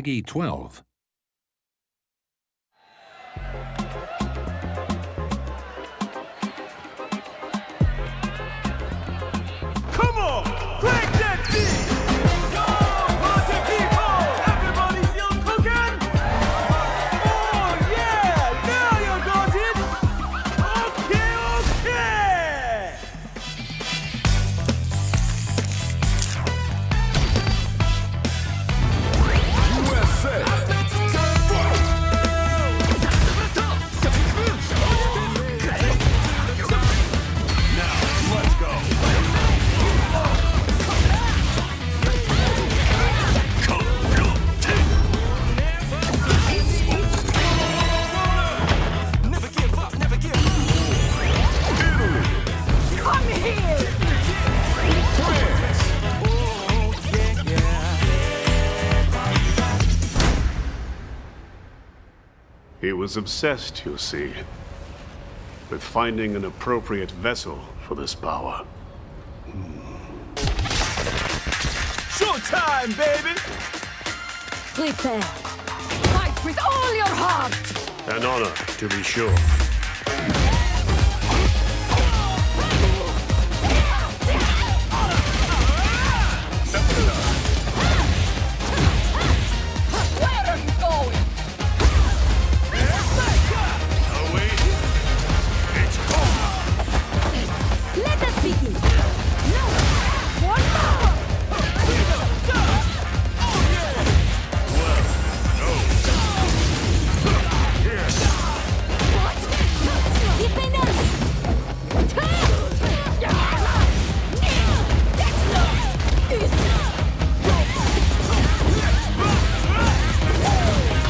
Peggy 12. Come on, crank that beat! Yo, party people! Everybody still cooking? Oh yeah, now you got it! Okay! USA! Now, let's go! He was obsessed, you see, with finding an appropriate vessel for this power. Showtime, baby! Prepare. Fight with all your heart! An honor, to be sure. Where are you going? Let us begin. No! One more! What?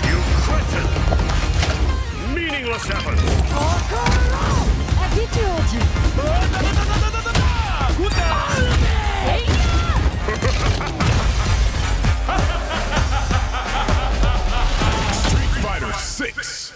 You cretin! Meaningless effort! Street Fighter 6.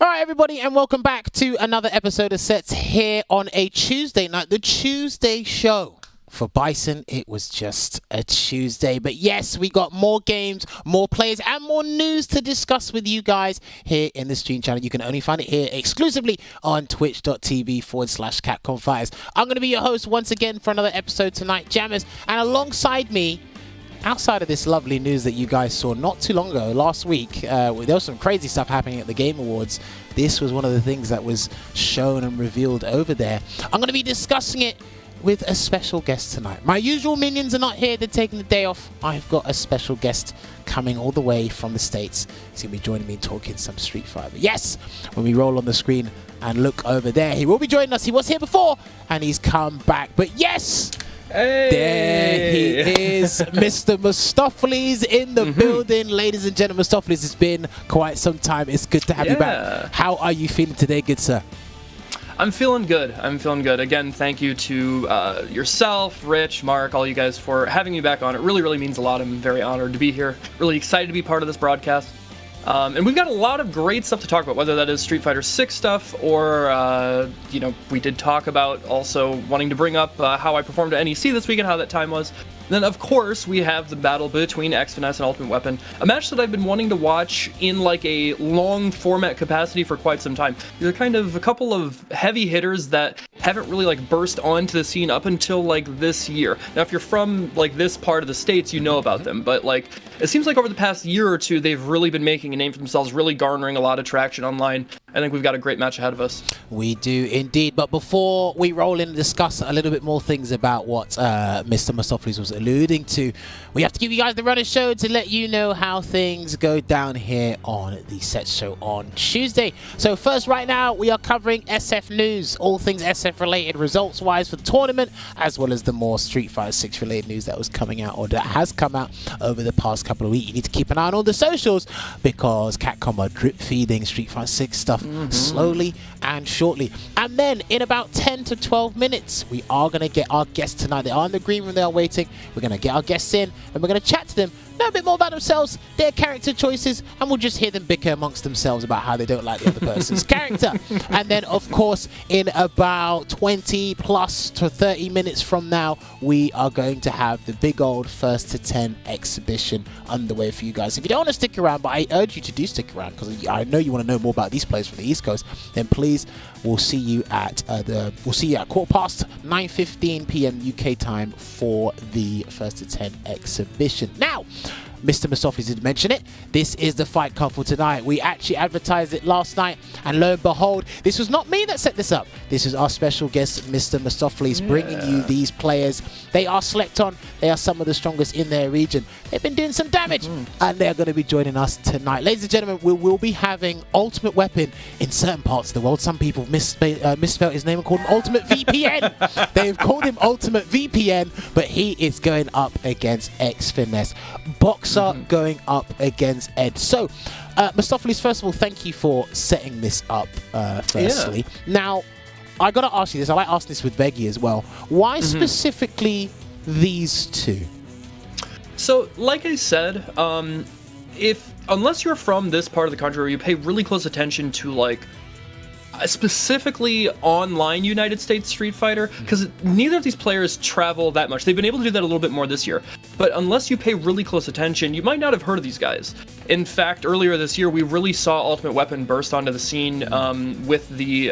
All right, everybody, and welcome back to another episode of Sets here on a Tuesday night, the Tuesday show. For Bison, it was just a Tuesday. But yes, we got more games, more players, and more news to discuss with you guys here in the stream channel. You can only find it here exclusively on twitch.tv/Capcom Fighters. I'm going to be your host once again for another episode tonight, Jammerz. And alongside me, outside of this lovely news that you guys saw not too long ago, last week, there was some crazy stuff happening at the Game Awards. This was one of the things that was shown and revealed over there. I'm going to be discussing it with a special guest tonight. My usual minions are not here. They're taking the day off. I've got a special guest coming all the way from the States. He's going to be joining me talking some Street Fighter. Yes, when we roll on the screen and look over there, he will be joining us. He was here before, and he's come back. But yes... Hey. There he is, Mr. Mostafles in the building. Ladies and gentlemen, Mostafles, it's been quite some time. It's good to have you back. How are you feeling today, good sir? I'm feeling good. Again, thank you to yourself, Rich, Mark, all you guys for having me back on. It really, really means a lot. I'm very honored to be here. Really excited to be part of this broadcast. And we've got a lot of great stuff to talk about, whether that is Street Fighter 6 stuff or, we did talk about also wanting to bring up how I performed at NEC this week and how that time was. Then, of course, we have the battle between X-Finesse and Ultimate Weapon, a match that I've been wanting to watch in like a long format capacity for quite some time. These are kind of a couple of heavy hitters that haven't really like burst onto the scene up until like this year. Now, if you're from like this part of the States, you know about them, but like it seems like over the past year or two, they've really been making a name for themselves, really garnering a lot of traction online. I think we've got a great match ahead of us. We do indeed. But before we roll in and discuss a little bit more things about what Mr. Mostafles was alluding to, we have to give you guys the runner show to let you know how things go down here on the set show on Tuesday. So first, right now, we are covering SF news, all things SF related results-wise for the tournament, as well as the more Street Fighter 6 related news that was coming out or that has come out over the past couple of weeks. You need to keep an eye on all the socials because Capcom are drip feeding Street Fighter 6 stuff slowly and shortly. And then in about 10 to 12 minutes, we are going to get our guests tonight. They are in the green room. They are waiting. We're going to get our guests in and we're going to chat to them, know a bit more about themselves, their character choices, and we'll just hear them bicker amongst themselves about how they don't like the other person's character. And then, of course, in about 20 plus to 30 minutes from now, we are going to have the big old first to 10 exhibition underway for you guys. If you don't want to stick around, but I urge you to do stick around because I know you want to know more about these players from the East Coast, then please, we'll see you at 9:15 p.m. UK time for the first to 10 exhibition. Now, Mr. Mostafles did mention it. This is the fight card for tonight. We actually advertised it last night, and lo and behold, this was not me that set this up. This is our special guest, Mr. Mostafles, bringing you these players. They are select on. They are some of the strongest in their region. They've been doing some damage, and they're going to be joining us tonight. Ladies and gentlemen, we will be having Ultimate Weapon in certain parts of the world. Some people misspelled his name and called him UltimateWPN. They've called him UltimateWPN, but he is going up against X-Finesse. Boxer going up against Ed. So, Mostafles, first of all, thank you for setting this up, firstly. Now, I got to ask you this. I like asking this with Veggie as well. Why specifically these two? So, like I said, unless you're from this part of the country where you pay really close attention to, like, specifically online United States Street Fighter, because neither of these players travel that much. They've been able to do that a little bit more this year, but unless you pay really close attention, you might not have heard of these guys. In fact, earlier this year, we really saw Ultimate Weapon burst onto the scene with the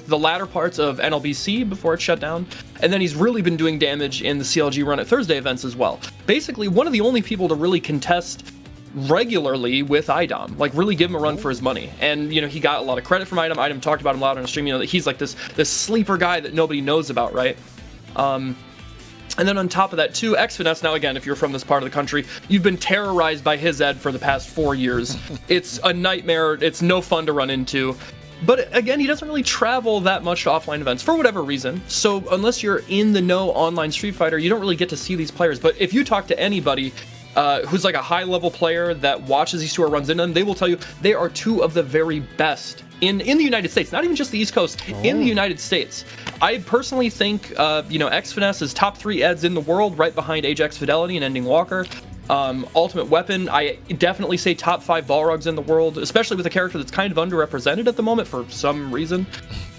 latter parts of NLBC before it shut down, and then he's really been doing damage in the CLG Run It Thursday events as well. Basically, one of the only people to really contest regularly with IDOM, like really give him a run for his money. And you know, he got a lot of credit from IDOM. IDOM talked about him loud on the stream, you know, that he's like this sleeper guy that nobody knows about, right? And then on top of that too, X-Finesse, now again, if you're from this part of the country, you've been terrorized by his Ed for the past 4 years. It's a nightmare, it's no fun to run into. But again, he doesn't really travel that much to offline events for whatever reason. So unless you're in the know online Street Fighter, you don't really get to see these players. But if you talk to anybody who's like a high-level player that watches these two or runs into them, they will tell you they are two of the very best in the United States, not even just the East Coast, in the United States. I personally think, X-Finesse is top 3 Eds in the world, right behind Ajax Fidelity and Ending Walker. Ultimate Weapon, I definitely say top 5 Balrogs in the world, especially with a character that's kind of underrepresented at the moment for some reason.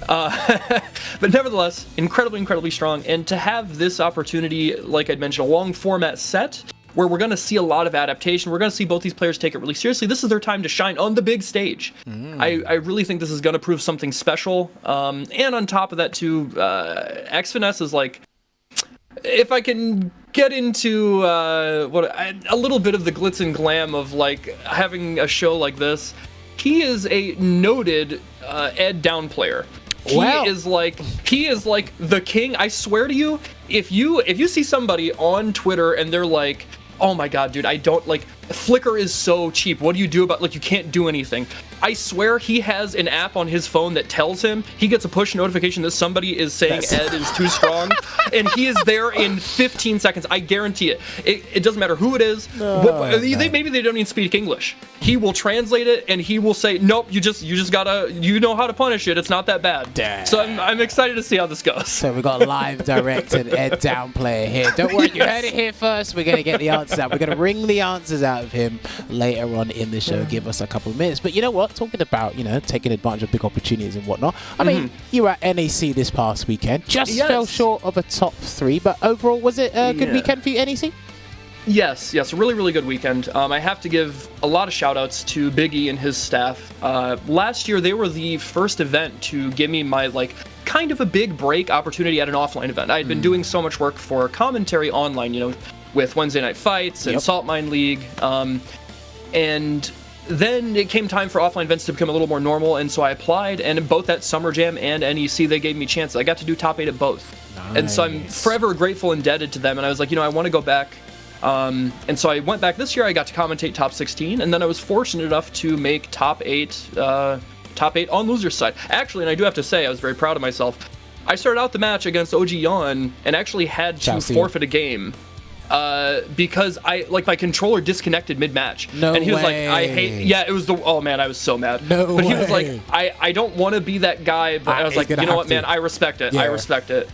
But nevertheless, incredibly strong. And to have this opportunity, like I'd mentioned, a long format set, where we're going to see a lot of adaptation. We're going to see both these players take it really seriously. This is their time to shine on the big stage. I really think this is going to prove something special. And on top of that, too, X-Finesse is like, if I can get into a little bit of the glitz and glam of like having a show like this, he is a noted Ed down player. He is like the king. I swear to you, if you see somebody on Twitter and they're like, oh my god, dude, I don't like, Flickr is so cheap, what do you do about, like, you can't do anything. I swear he has an app on his phone that tells him, he gets a push notification that somebody is saying Ed is too strong, and he is there in 15 seconds. I guarantee it. It doesn't matter who it is. Maybe they don't even speak English. He will translate it, and he will say, nope, you just gotta, you know how to punish it. It's not that bad. Damn. So I'm excited to see how this goes. So we got a live directed Ed down player here. Don't worry, you heard it here first. We're gonna get the answers out. We're gonna wring the answers out of him later on in the show. Give us a couple of minutes. But you know what? Talking about, you know, taking advantage of big opportunities and whatnot. I mean, you were at NEC this past weekend. Just fell short of a top 3, but overall, was it a good weekend for you, NEC? Yes, a really good weekend. I have to give a lot of shout outs to Biggie and his staff. Last year, they were the first event to give me my, like, kind of a big break opportunity at an offline event. I had been doing so much work for commentary online, you know, with Wednesday Night Fights and Salt Mine League. And then it came time for offline events to become a little more normal, and so I applied, and both at Summer Jam and NEC, they gave me chances. I got to do top 8 at both. Nice. And so I'm forever grateful and indebted to them, and I was like, you know, I want to go back. And so I went back this year. I got to commentate top 16, and then I was fortunate enough to make top 8 on loser's side. Actually, and I do have to say, I was very proud of myself. I started out the match against OG Yon and actually had to forfeit a game. because my controller disconnected mid-match. No And he was way. like, I hate, yeah, it was oh man, I was so mad. No But he was way. like, I don't want to be that guy, but I was He's like, you gonna know have what, man, to. I respect it. Yeah. I respect it.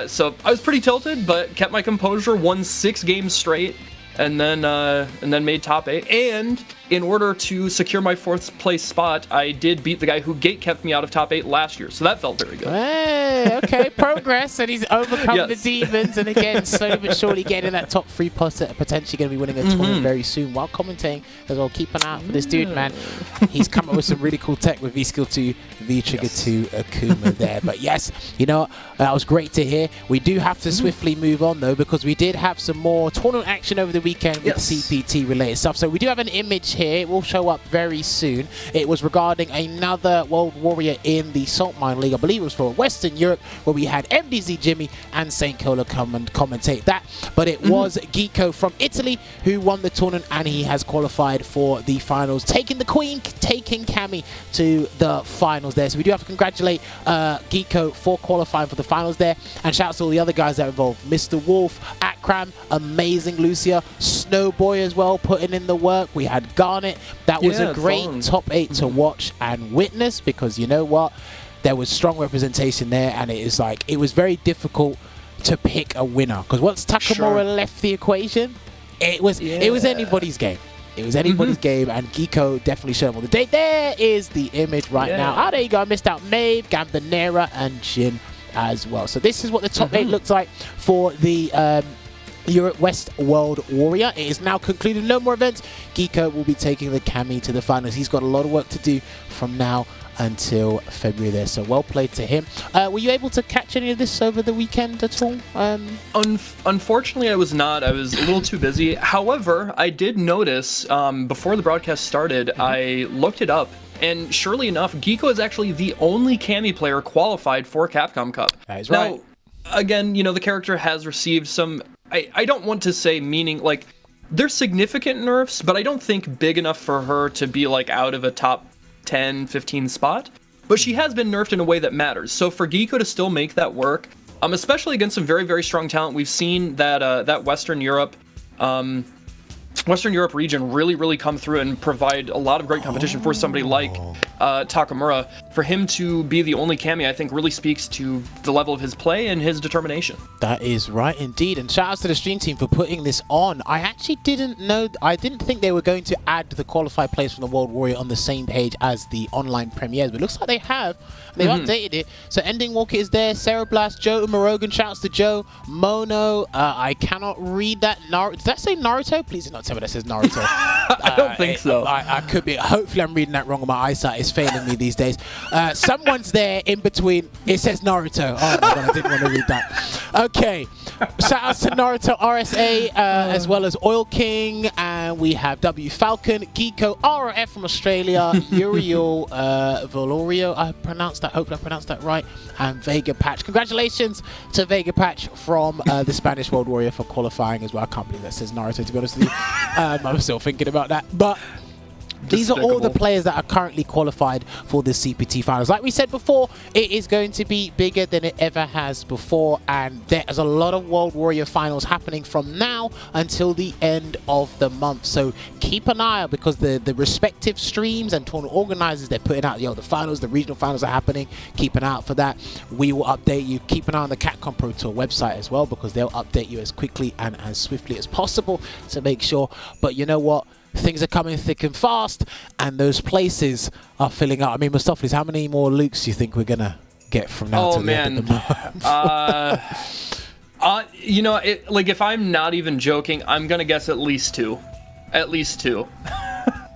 So I was pretty tilted, but kept my composure, won 6 games straight, and then made top 8. And in order to secure my 4th place spot, I did beat the guy who gate kept me out of top 8 last year. So that felt very good. Hey, okay, progress, and he's overcome Yes. the demons, and again, slowly but surely getting that top 3 plus, potentially going to be winning a tournament very soon. While commentating as well, keep an eye out for this dude, man. He's come up with some really cool tech with V Skill 2, V Trigger 2, Akuma there. But yes, you know, that was great to hear. We do have to swiftly move on though, because we did have some more tournament action over the weekend with CPT related stuff. So we do have an image here. It will show up very soon. It was regarding another World Warrior in the Salt Mine League. I believe it was for Western Europe, where we had MDZ Jimmy and Saint Cola come and commentate that. But it was Geeko from Italy who won the tournament, and he has qualified for the finals, taking the Queen, taking Cammy to the finals there. So we do have to congratulate Geeko for qualifying for the finals there. And shout out to all the other guys that are involved. Mr. Wolf, Akram, amazing Lucia, Snowboy as well, putting in the work. We had Garnet. That was a great top 8 to watch and witness, because you know what? There was strong representation there, and it is like, it was very difficult to pick a winner, because once Takamura left the equation, it was anybody's game. It was anybody's game, and Geeko definitely showed them all the day. There is the image right now. Oh, there you go. I missed out Maeve, Gambinera, and Jin as well. So this is what the top 8 looks like for the Europe West World Warrior. It is now concluded. No more events. Geeko will be taking the Cammy to the finals. He's got a lot of work to do from now until February there. So well played to him. Were you able to catch any of this over the weekend at all? Unfortunately, I was not. I was a little too busy. However, I did notice before the broadcast started, I looked it up. And surely enough, Geeko is actually the only Cammy player qualified for Capcom Cup. That is right. Now, again, you know, the character has received some, I don't want to say meaning, like, there's significant nerfs, but I don't think big enough for her to be, like, out of a top 10, 15 spot. But she has been nerfed in a way that matters. So for Geeko to still make that work, especially against some very, very strong talent, we've seen that that Western Europe region really come through and provide a lot of great competition for somebody like Takamura. For him to be the only Cammy, I think really speaks to the level of his play and his determination. That is right indeed, and shout out to the stream team for putting this on. I actually didn't know, I didn't think they were going to add the qualified players from the World Warrior on the same page as the online premieres, but it looks like they have. They've updated it. So Ending Walker is there, Sarah Blast, Joe Morogan, shouts to Joe, Mono, I cannot read that. Did that say Naruto? Please do not tell me that says Naruto. I don't think so. I could be, hopefully I'm reading that wrong. My eyesight is failing me these days. Someone's there in between. It says Naruto. Oh my god, I didn't want to read that. Okay. Shout out to Naruto RSA, as well as Oil King, and we have W Falcon, Geeko, RF from Australia, Uriel, Valorio, hopefully I pronounced that right, and Vega Patch. Congratulations to Vega Patch from the Spanish World Warrior for qualifying as well. I can't believe that says Naruto, to be honest with you. I'm still thinking about that, but these are all the players that are currently qualified for the CPT finals. Like we said before, it is going to be bigger than it ever has before, and there's a lot of World Warrior finals happening from now until the end of the month. So keep an eye out, because the respective streams and tournament organizers, they're putting out, the finals, the regional finals are happening. Keep an eye out for that. We will update you. Keep an eye on the Capcom Pro Tour website as well, because they'll update you as quickly and as swiftly as possible to make sure. But you know what? Things are coming thick and fast, and those places are filling up. I mean, Mostafles, how many more Lukes do you think we're going to get from now to the end of the month? You know, like, if I'm not even joking, I'm going to guess at least 2. At least 2.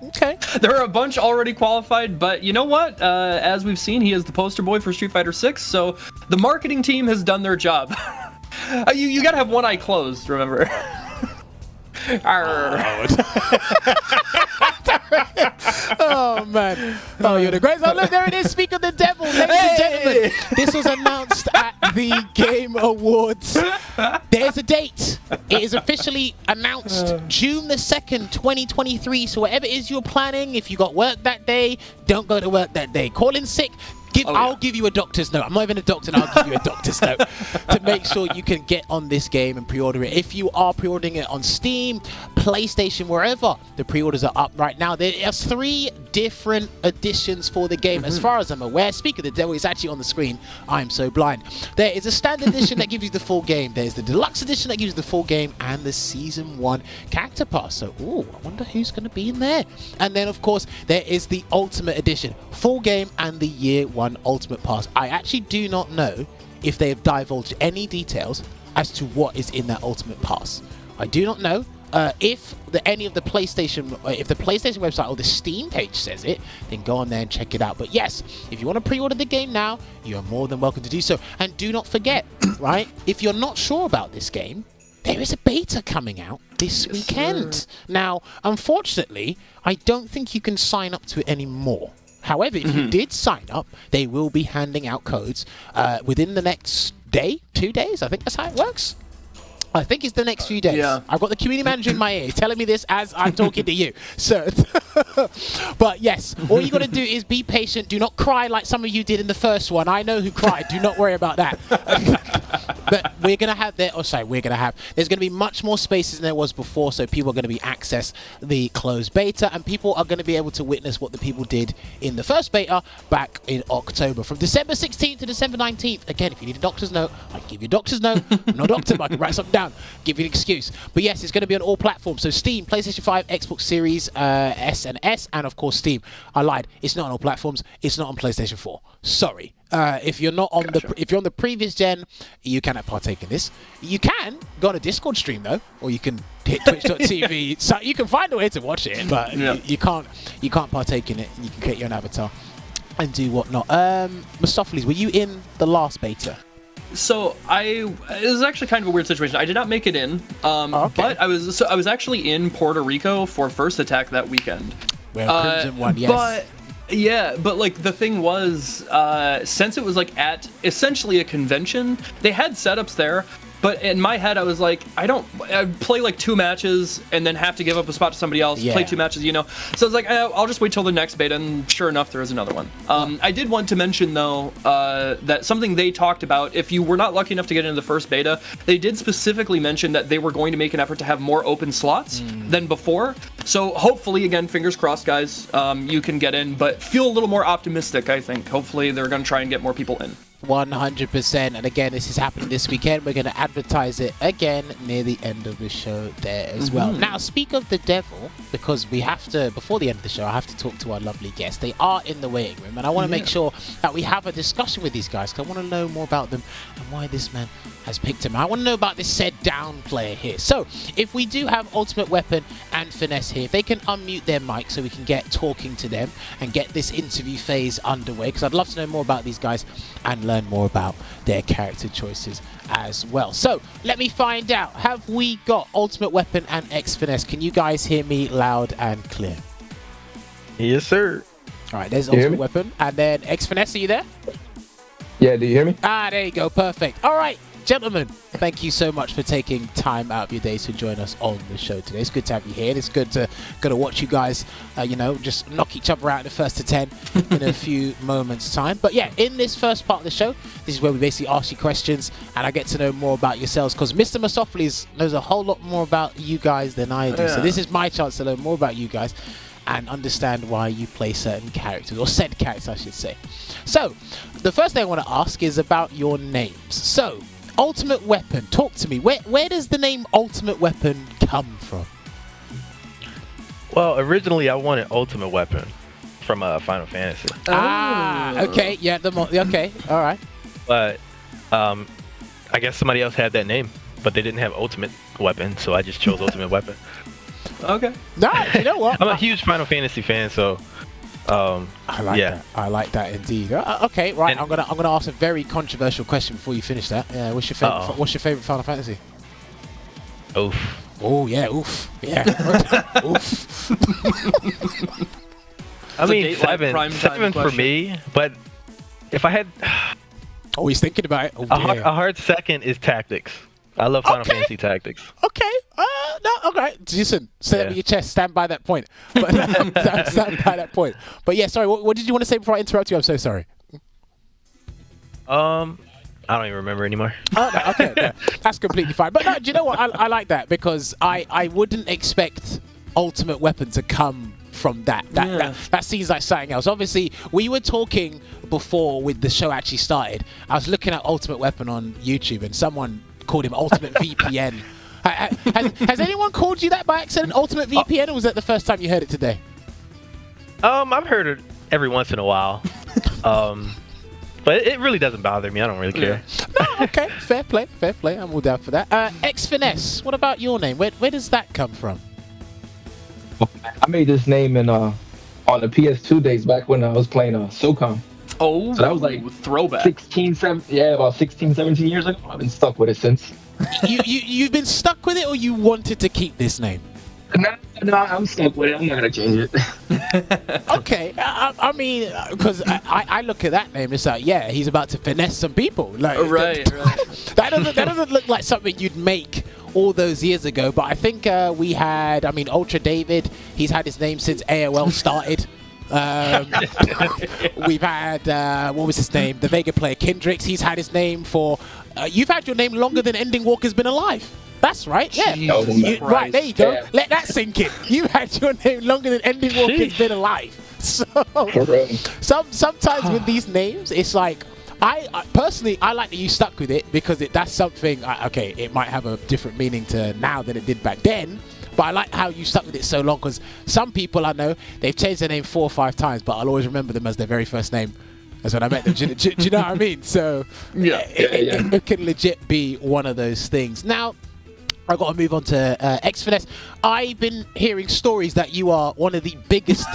Okay. There are a bunch already qualified, but you know what? As we've seen, he is the poster boy for Street Fighter 6, so the marketing team has done their job. You got to have one eye closed, remember. Oh man. Oh, you're the greatest. Oh, look, there it is. Speak of the devil, ladies and gentlemen. This was announced at the Game Awards. There's a date. It is officially announced June the 2nd, 2023. So whatever it is you're planning, if you got work that day, don't go to work that day. Call in sick. I'll give you a doctor's note. I'm not even a doctor, and I'll give you a doctor's note to make sure you can get on this game and pre-order it. If you are pre-ordering it on Steam, PlayStation, wherever, the pre-orders are up right now. There are 3 different editions for the game, as far as I'm aware. Speak of the devil, it's actually on the screen. I'm so blind. There is a standard edition that gives you the full game. There's the deluxe edition that gives you the full game, and the Season 1 character pass. So, I wonder who's going to be in there. And then, of course, there is the Ultimate Edition, full game, and the Year 1 Ultimate Pass. I actually do not know if they have divulged any details as to what is in that Ultimate Pass. I do not know. If any of the PlayStation, if the PlayStation website or the Steam page says it, then go on there and check it out. But yes, if you want to pre-order the game now, you are more than welcome to do so. And do not forget, right? If you're not sure about this game, there is a beta coming out this weekend. Sir. Now, unfortunately, I don't think you can sign up to it anymore. However, if you did sign up, they will be handing out codes within the next day, 2 days. I think that's how it works. I think it's the next few days. Yeah. I've got the community manager in my ear. He's telling me this as I'm talking to you. So, but yes, all you got to do is be patient. Do not cry like some of you did in the first one. I know who cried. Do not worry about that. But we're going to have there's going to be much more spaces than there was before. So people are going to be access the closed beta, and people are going to be able to witness what the people did in the first beta back in October. From December 16th to December 19th. Again, if you need a doctor's note, I can give you a doctor's note. I'm not a doctor, but I can write something down. Give you an excuse. But yes, it's going to be on all platforms. So Steam, PlayStation 5, Xbox Series S and S, and of course Steam. I lied. It's not on all platforms. It's not on PlayStation 4. Sorry. If you're not on if you're on the previous gen, you cannot partake in this. You can go on a Discord stream though, or you can hit twitch.tv. So you can find a way to watch it, but you can't partake in it. You can create your own avatar and do whatnot. Mostafles, were you in the last beta? So it was actually kind of a weird situation. I did not make it in, but I was actually in Puerto Rico for First Attack that weekend. Well, Crimson won, yes. But like the thing was, since it was like at essentially a convention, they had setups there. But in my head, I was like, I'd play like 2 matches and then have to give up a spot to somebody else, play 2 matches, So I was like, I'll just wait till the next beta, and sure enough, there is another one. I did want to mention, though, that something they talked about, if you were not lucky enough to get into the first beta, they did specifically mention that they were going to make an effort to have more open slots than before. So hopefully, again, fingers crossed, guys, you can get in, but feel a little more optimistic, I think. Hopefully, they're going to try and get more people in. 100%. And again, this is happening this weekend. We're going to advertise it again near the end of the show there as well. Now, speak of the devil, because we have to, before the end of the show, I have to talk to our lovely guests. They are in the waiting room, and I want to make sure that we have a discussion with these guys, because I want to know more about them and why this man has picked him. I want to know about this said down player here. So, if we do have Ultimate Weapon and Finesse here, if they can unmute their mic so we can get talking to them and get this interview phase underway, because I'd love to know more about these guys and learn more about their character choices as well. So let me find out, have we got Ultimate Weapon and X Finesse? Can you guys hear me loud and clear? Yes, sir. All right, there's Ultimate Weapon, and then X Finesse, are you there? Yeah, do you hear me? There you go, perfect. All right, gentlemen, thank you so much for taking time out of your day to join us on the show today. It's good to have you here. It's good to watch you guys, just knock each other out in the first to 10 in a few moments' time. But yeah, in this first part of the show, this is where we basically ask you questions and I get to know more about yourselves, because Mr. Mostafles knows a whole lot more about you guys than I do. So this is my chance to learn more about you guys and understand why you play certain characters, or said characters, I should say. So the first thing I want to ask is about your names. So Ultimate Weapon, talk to me. Where does the name Ultimate Weapon come from? Well, originally I wanted Ultimate Weapon from Final Fantasy. Okay, yeah, okay, all right. But I guess somebody else had that name, but they didn't have Ultimate Weapon, so I just chose Ultimate Weapon. Okay. No, you know what? I'm a huge Final Fantasy fan, so I like that. I like that indeed. Okay, right. And I'm gonna ask a very controversial question before you finish that. Yeah, what's your favorite Final Fantasy? Oof. Oh yeah, oof. Yeah. Oof. I mean, seven for me, but if I had he's thinking about it. a hard second is Tactics. I love Final Fantasy Tactics. Okay. No. Okay. Jason, say that with your chest. Stand by that point. But stand by that point. But yeah, sorry. What did you want to say before I interrupt you? I'm so sorry. I don't even remember anymore. Oh, no, okay, no, that's completely fine. But no, do you know what? I like that because I wouldn't expect Ultimate Weapon to come from that. That seems like something else. Obviously, we were talking before with the show actually started. I was looking at Ultimate Weapon on YouTube and someone called him Ultimate VPN. Has anyone called you that by accident, Ultimate VPN, or was that the first time you heard it today? I've heard it every once in a while. But it really doesn't bother me. I don't really care. No, okay, fair play. I'm all down for that. X-Finesse, what about your name? Where does that come from? I made this name in on the PS2 days back when I was playing SOCOM. Oh, so that was like throwback. About 16, 17 years ago. I've been stuck with it since. You've been stuck with it, or you wanted to keep this name? No, I'm stuck with it. I'm not gonna change it. Okay, I mean, because I look at that name, it's like, yeah, he's about to finesse some people. Like, right. That doesn't look like something you'd make all those years ago. But I think we had, Ultra David. He's had his name since AOL started. We've had what was his name? The Vega player Kendricks. He's had his name for. You've had your name longer than Ending Walker's been alive. That's right, yeah. Right, there you go. Yeah. Let that sink in. You had your name longer than Ending Walker's been alive. So, sometimes with these names, it's like, I personally, I like that you stuck with it because that's something, okay, it might have a different meaning to now than it did back then, but I like how you stuck with it so long because some people I know, they've changed their name 4 or 5 times, but I'll always remember them as their very first name. That's when I met them. Do you know what I mean? So, it can legit be one of those things. Now, I've got to move on to X-Finesse. I've been hearing stories that you are one of the biggest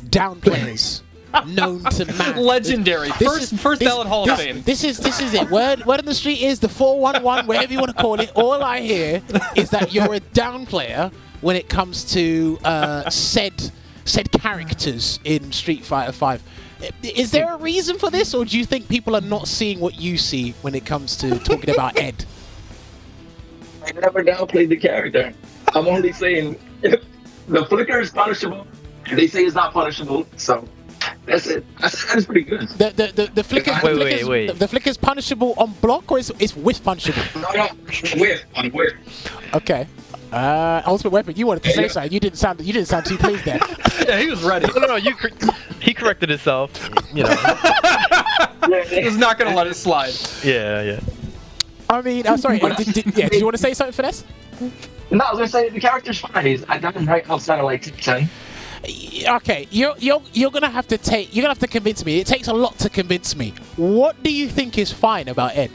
down players known to man. Legendary. First valid Hall of Fame. This is it. Word on the street is the 411, whatever you want to call it. All I hear is that you're a down player when it comes to said characters in Street Fighter 5. Is there a reason for this, or do you think people are not seeing what you see when it comes to talking about Ed? I never downplayed the character. I'm only saying if the flicker is punishable, they say it's not punishable, so that's it. That's pretty good. The flicker. Wait. The flicker is punishable on block, or is whiff punishable? No, whiff. Okay. Ultimate Weapon, you wanted to say something. You didn't sound too pleased there. Yeah, he was ready. No, he corrected himself. You know. He's not gonna let it slide. Yeah. I mean, sorry. Did you want to say something for this? No, I was gonna say the character's fine. I got him right outside of like 10. Okay, you're gonna have to convince me. It takes a lot to convince me. What do you think is fine about Ed?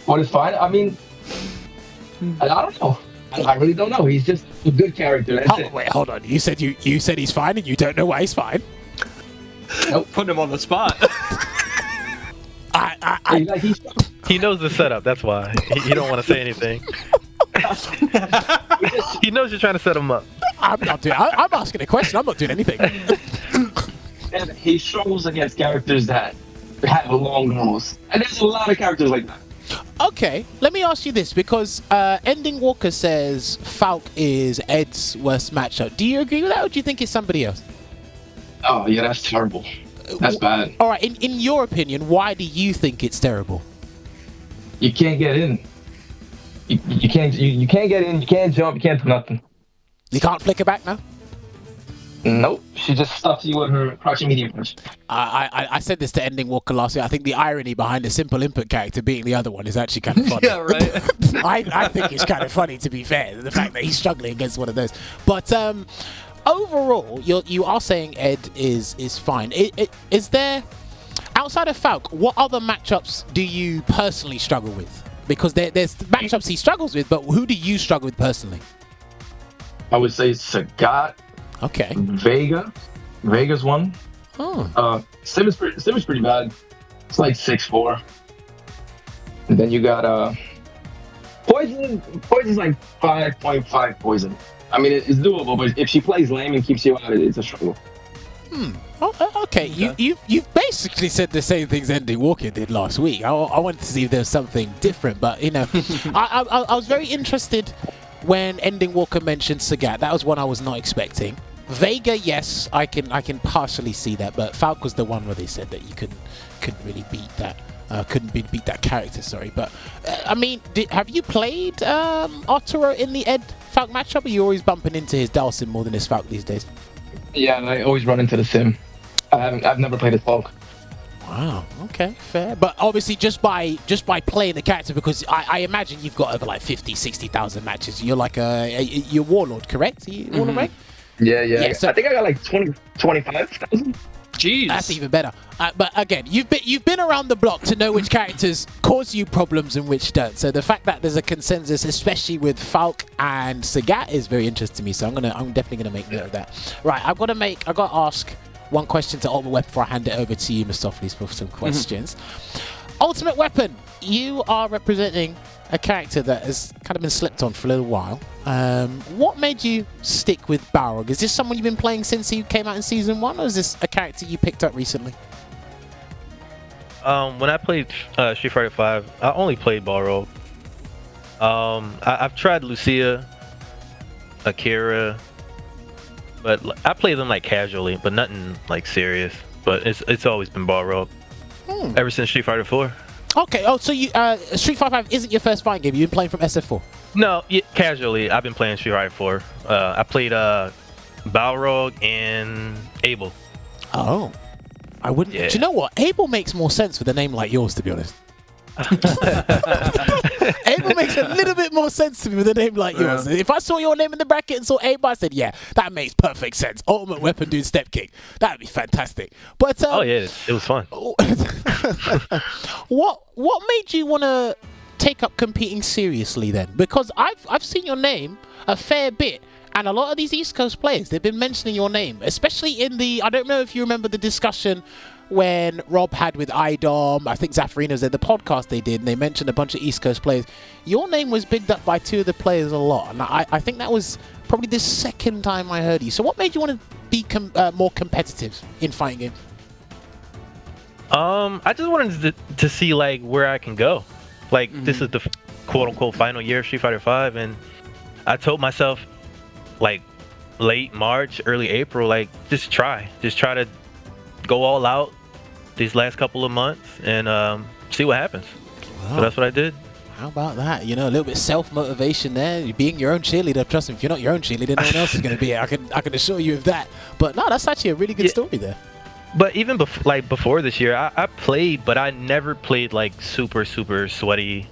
What is fine? I mean, I don't know. I really don't know. He's just a good character. That's it. Wait, hold on. You said he's fine, and you don't know why he's fine. Nope. Putting him on the spot. He knows the setup. That's why he don't want to say anything. He knows you're trying to set him up. I'm asking a question. I'm not doing anything. And he struggles against characters that have long normals, and there's a lot of characters like that. Okay, let me ask you this, because Ending Walker says Falk is Ed's worst matchup. Do you agree with that, or do you think it's somebody else? Oh yeah, that's terrible. That's bad. All right, in your opinion, why do you think it's terrible? You can't get in. You can't get in. You can't jump. You can't do nothing. You can't flicker back now? Nope. She just stuffs you with her crouching medium punch. I said this to Ending Walker last week. I think the irony behind a simple input character beating the other one is actually kind of funny. Yeah, right. I think it's kind of funny, to be fair, the fact that he's struggling against one of those. But overall, you are saying Ed is fine. Is there, outside of Falk, what other matchups do you personally struggle with? Because there's matchups he struggles with, but who do you struggle with personally? I would say Sagat. Okay. Vega's one. Oh. Sim is pretty bad. It's like 6'4". And then you got Poison. Poison's like 5.5 poison. I mean, it's doable, but if she plays lame and keeps you out, it's a struggle. Oh, okay. You've basically said the same things Ending Walker did last week. I wanted to see if there was something different, but you know, I was very interested when Ending Walker mentioned Sagat. That was one I was not expecting. Vega, yes, I can partially see that, but Falk was the one where they said that you couldn't really beat that. Beat that character, sorry. But I mean, have you played Arturo in the Ed Falk matchup? Or are you always bumping into his Dalsim more than his Falk these days? Yeah, I always run into the sim. I've never played as Falk. Wow. Okay, fair. But obviously, just by playing the character, because I imagine you've got over like 50, 60,000 matches. You're like you're Warlord, correct? Are you Warlord, right? Yeah. So I think I got like 25,000. Jeez. That's even better. But again, you've been around the block to know which characters cause you problems and which don't. So the fact that there's a consensus, especially with Falk and Sagat, is very interesting to me. So I'm definitely gonna make note of that. Right, I've got to ask one question to Ultimate Weapon before I hand it over to you, Mostafles, for some questions. Ultimate Weapon, you are representing a character that has kind of been slept on for a little while. What made you stick with Balrog? Is this someone you've been playing since he came out in Season 1, or is this a character you picked up recently? When I played Street Fighter V, I only played Balrog. I've tried Lucia, Akira, but I play them like casually, but nothing like serious. But it's always been Balrog ever since Street Fighter 4. Okay. Oh, so you Street Fighter V isn't your first fighting game? You've been playing from SF4? No, casually. I've been playing Street Fighter 4. I played Balrog and Abel. Oh, I wouldn't. Yeah. Do you know what? Abel makes more sense with a name like yours, to be honest. Abel makes a little bit more sense to me with a name like yours. If I saw your name in the bracket and saw Abel, I said, yeah, that makes perfect sense. Ultimate Weapon doing step kick. That'd be fantastic. But Oh yeah, it was fun. What made you want to take up competing seriously then? Because I've seen your name a fair bit, and a lot of these East Coast players, they've been mentioning your name, especially in the, I don't know if you remember the discussion when Rob had with IDOM, I think Zaffarino's there, the podcast they did, and they mentioned a bunch of East Coast players. Your name was bigged up by two of the players a lot, and I think that was probably the second time I heard you. So what made you want to be more competitive in fighting games? I just wanted to see like where I can go. Like this is the quote unquote final year of Street Fighter V, and I told myself like late March, early April, like just try to go all out these last couple of months and see what happens. Wow. So that's what I did. How about that? You know, a little bit self-motivation there. You're being your own cheerleader. Trust me, if you're not your own cheerleader, no one else is going to be it. I can assure you of that. But no, that's actually a really good story there. But even before this year, I played, but I never played like super sweaty.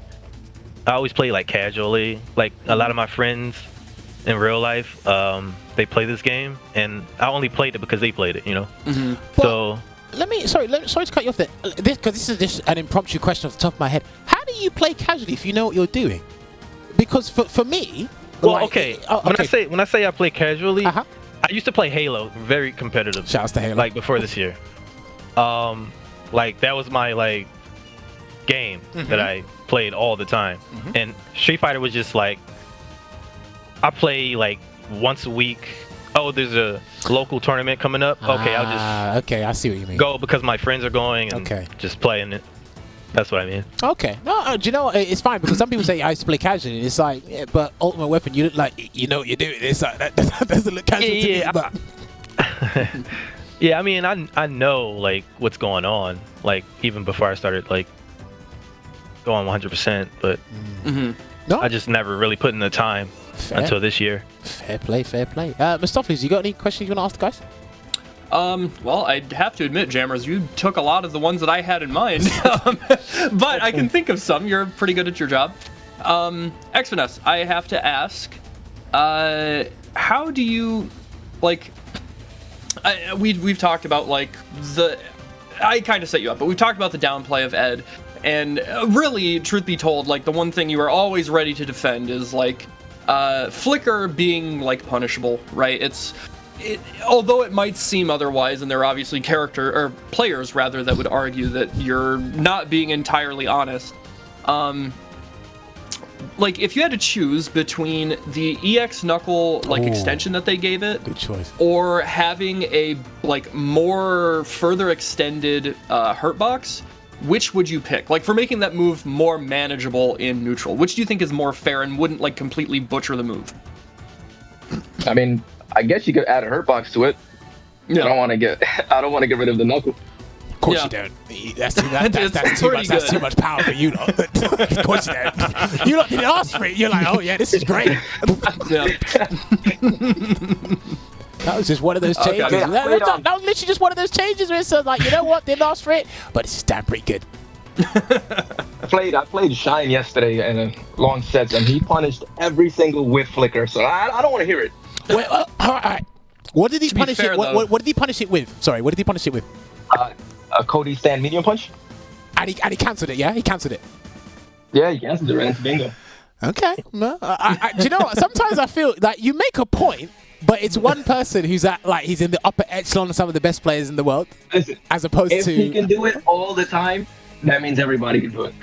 I always played like casually. Like a lot of my friends in real life, they play this game, and I only played it because they played it, you know. So sorry to cut you off there, because this is just an impromptu question off the top of my head. How do you play casually if you know what you're doing? Because for me, well, like, okay. When I say I play casually, I used to play Halo very competitive. Shouts to Halo. Like before this year, like that was my like game that I played all the time, and Street Fighter was just like I play like once a week. Oh, there's a local tournament coming up. Okay, I'll just okay, I see what you mean. Go because my friends are going and just playing it. That's what I mean. Okay. No, do you know what? It's fine because some people say I used to play casually. And it's like, yeah, but Ultimate Weapon, you look like you know what you're doing. It's like that doesn't look casual to me. But yeah, I mean, I know like what's going on. Like even before I started like going 100%, but no, I just never really put in the time until this year. Fair play. Mostafles, you got any questions you want to ask the guys? Well, I'd have to admit, Jammerz, you took a lot of the ones that I had in mind, but I can think of some. You're pretty good at your job. Xfinesse, I have to ask, how do you, like, we've talked about, like, I kind of set you up, but we've talked about the downplay of Ed, and really, truth be told, like, the one thing you are always ready to defend is, like, Flicker being, like, punishable, right? Although it might seem otherwise, and there are obviously players rather that would argue that you're not being entirely honest. Like if you had to choose between the EX Knuckle extension that they gave it, good choice, or having a like more further extended hurt box, which would you pick? Like for making that move more manageable in neutral, which do you think is more fair and wouldn't like completely butcher the move? I mean, I guess you could add a hurt box to it. Yeah. I don't want to get rid of the knuckle. Of course Yeah. you don't. That's too much. pretty That's good. too much power for you lot. Of course you don't. You lot didn't ask for it. You're like, oh yeah, this is great. Yeah. That was just one of those Okay, changes. I mean, that wait was on. literally just one of those changes where it's like, you know what, didn't ask for it, but it's damn pretty good. I played Shine yesterday in a long sets, and he punished every single whiff flicker. So I don't want to hear it. Wait, all right. What did he To be punish fair, it? though- What did he punish it with? Sorry, what did he punish it with? A Cody stand medium punch. And he cancelled it. Yeah, he cancelled it. Yeah, he answered the rant bingo. Okay. No, do you know what? Sometimes I feel like you make a point, but it's one person who's he's in the upper echelon of some of the best players in the world, Listen, as opposed if to. he can do it all the time, that means everybody can do it.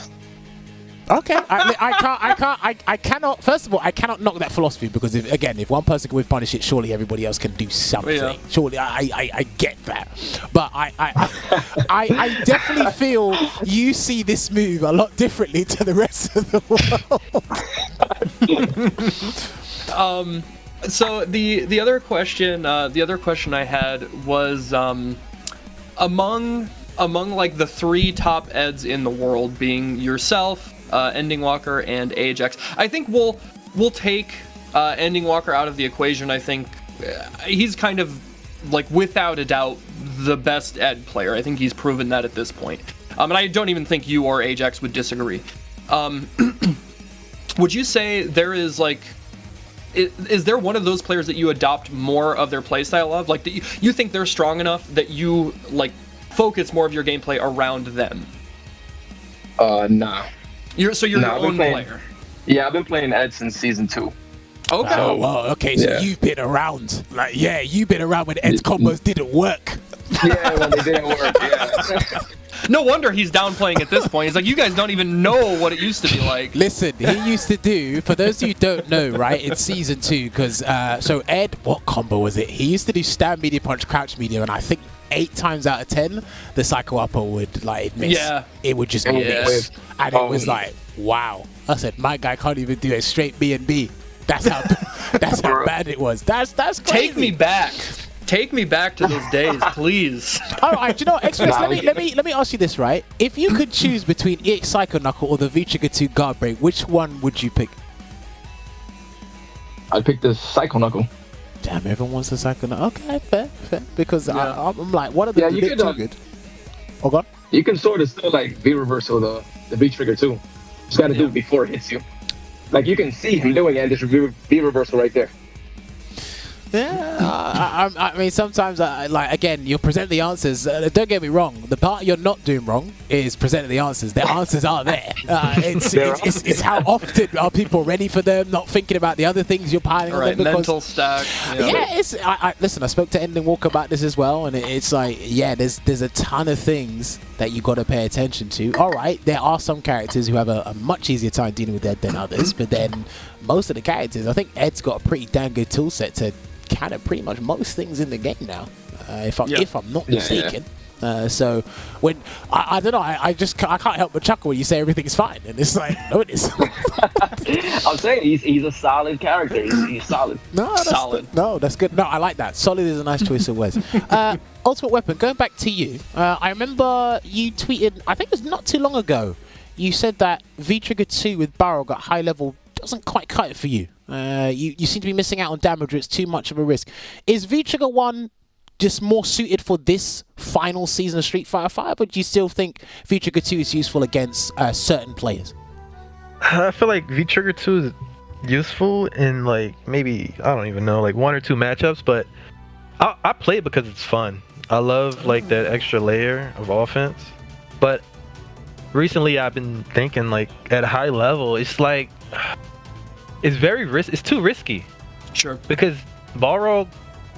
Okay, I cannot. First of all, I cannot knock that philosophy because if one person can punish it, surely everybody else can do something. Yeah. Surely, I get that, but I definitely feel you see this move a lot differently to the rest of the world. So the other question I had was among like the 3 top eds in the world, being yourself, Ending Walker, and Ajax. I think we'll take Ending Walker out of the equation. I think he's kind of like without a doubt the best ed player. I think he's proven that at this point. And I don't even think you or Ajax would disagree. Would you say there is like? Is there one of those players that you adopt more of their playstyle of? Like, you think they're strong enough that you like focus more of your gameplay around them? Nah. You're I've your been own playing- player. Yeah, I've been playing Ed since season 2. Okay. Oh, well, okay, so Yeah. you've been around. Like, yeah, you've been around when Ed's combos didn't work. Yeah, when they didn't work. Yeah. No wonder he's downplaying at this point. He's like, you guys don't even know what it used to be like. Listen, he used to do, for those of you who don't know, right, in season 2, because, so Ed, what combo was it? He used to do stand medium punch, crouch medium, and I think 8 times out of 10, the cycle upper would, like, miss. Yeah. It would just It would miss. miss. And it was like, wow. I said, my guy can't even do a straight B&B. That's how bad it was. That's crazy. Take me back. Take me back to those days, please. All right, do you know what, Express? Nah, let me ask you this, right? If you could choose between EX Psycho Knuckle or the V-Trigger 2 guard break, which one would you pick? I'd pick the Psycho Knuckle. Damn, everyone wants the Psycho Knuckle. Okay, fair. Because Yeah. I'm like, what are the Yeah, you bit could, too good? Oh, God. You can sort of still like V-reversal the V-trigger too. Just gotta do it before it hits you. Like you can see him doing it and just V-reversal right there. Yeah, I mean, sometimes, like, again, you'll present the answers. Don't get me wrong. The part you're not doing wrong is presenting the answers. The answers are there. It's how often are people ready for them, not thinking about the other things you're piling All on right, them. mental stack. Yeah, listen, I spoke to Ending Walker about this as well, and it's like, yeah, there's a ton of things that you got to pay attention to. All right, there are some characters who have a much easier time dealing with Ed than others, but then most of the characters, I think Ed's got a pretty damn good tool set to kind of pretty much most things in the game now, if I'm not mistaken. So when I don't know, I can't help but chuckle when you say everything's fine, and it's like, no, it is. I'm saying he's a solid character. He's solid. No, that's Solid. That's good. No, I like that. Solid is a nice choice of words. Ultimate Weapon, going back to you, I remember you tweeted, I think it was not too long ago, you said that V-Trigger 2 with Barrel got high level doesn't quite cut it for you. You seem to be missing out on damage, or it's too much of a risk. Is V-Trigger 1 just more suited for this final season of Street Fighter 5, or do you still think V-Trigger 2 is useful against certain players? I feel like V-Trigger 2 is useful in, like, maybe, I don't even know, like 1 or 2 matchups, but I play it because it's fun. I love, like, that extra layer of offense. But recently I've been thinking, like, at a high level, it's like, it's too risky. Sure. Because Balrog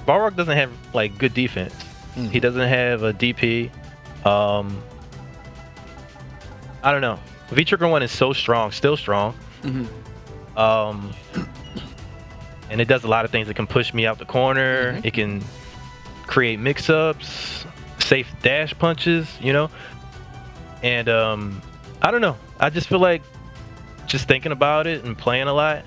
doesn't have, like, good defense. He doesn't have a DP. I don't know. V-Trigger 1 is so strong, still strong. And it does a lot of things. It can push me out the corner. It can create mix-ups, safe dash punches, you know? And I don't know. I just feel like just thinking about it and playing a lot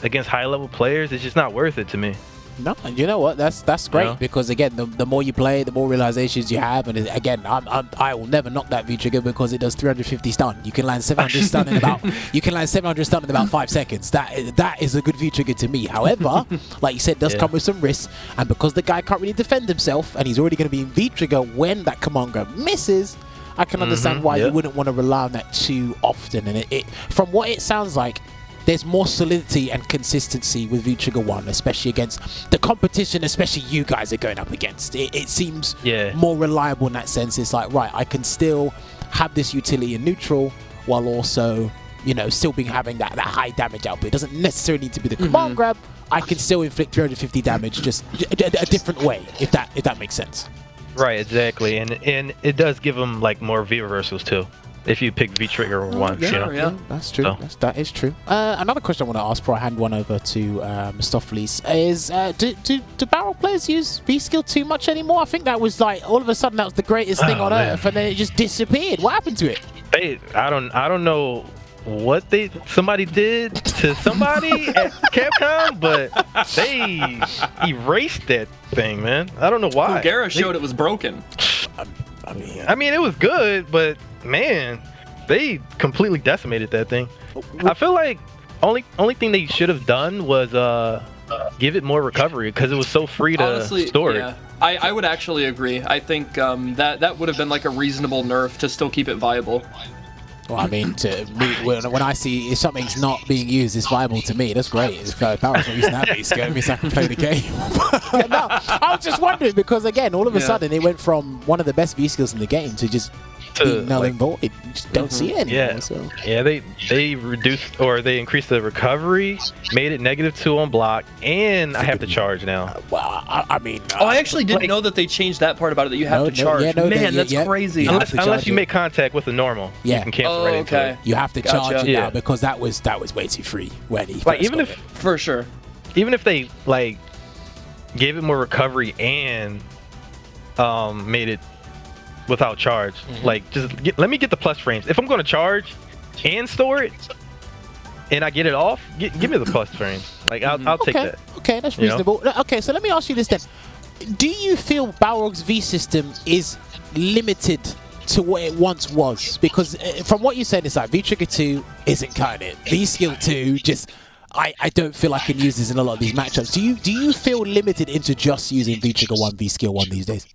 against high-level players, it's just not worth it to me. No, and you know what? That's great Yeah. because again, the more you play, the more realizations you have, and again, I will never knock that V trigger because it does 350 stun. You can land 700 stun in about 5 seconds. That is a good V trigger to me. However, like you said, it does come with some risks, and because the guy can't really defend himself, and he's already going to be in V trigger when that command grab misses. I can understand why you wouldn't want to rely on that too often, and it from what it sounds like, there's more solidity and consistency with V-Trigger 1, especially against the competition, especially you guys are going up against. It seems more reliable in that sense. It's like, right, I can still have this utility in neutral while also, you know, still having that high damage output. It doesn't necessarily need to be the command grab. I can still inflict 350 damage just a different way, if that makes sense. Right, exactly. And it does give them like more V reversals too. If you pick V-Trigger or one, you know? Yeah, that's true. That is true. Another question I want to ask before I hand one over to Mostafles is, do barrel players use V-Skill too much anymore? I think that was like, all of a sudden, that was the greatest thing on earth, and then it just disappeared. What happened to it? I don't know what somebody did to somebody at Capcom, but they erased that thing, man. I don't know why. Gara showed it was broken. I mean, it was good, but man, they completely decimated that thing. I feel like only thing they should have done was give it more recovery because it was so free to store it. I would actually agree. I think that would have been like a reasonable nerf to still keep it viable. Well, I mean, to me, when I see if something's not being used, it's viable to me. That's great. If Barrel's not using that V-Skill, it means I can play the game. No, I was just wondering because, again, all of a sudden it went from one of the best V-Skills in the game to just being null and void. You just don't see it anymore. Yeah, they reduced or they increased the recovery, made it -2 on block, and I have to charge now. Well, I mean... I actually didn't know that they changed that part about it, that you have to charge. Man, that's crazy. Unless you make contact with the normal, you can cancel right into it. You have to charge it now because that was way too free when he like even if for sure, even if they like gave it more recovery and made it without charge, like just let me get the plus frames. If I'm going to charge and store it and I get it off, give me the plus frames. Like I'll take that. Okay, that's reasonable. Okay, so let me ask you this then: do you feel Balrog's V system is limited to what it once was? Because from what you said, it's like V-Trigger 2 isn't cutting it. V-Skill 2 just I don't feel I can use this in a lot of these matchups. Do you feel limited into just using V-Trigger 1, V-Skill 1 these days?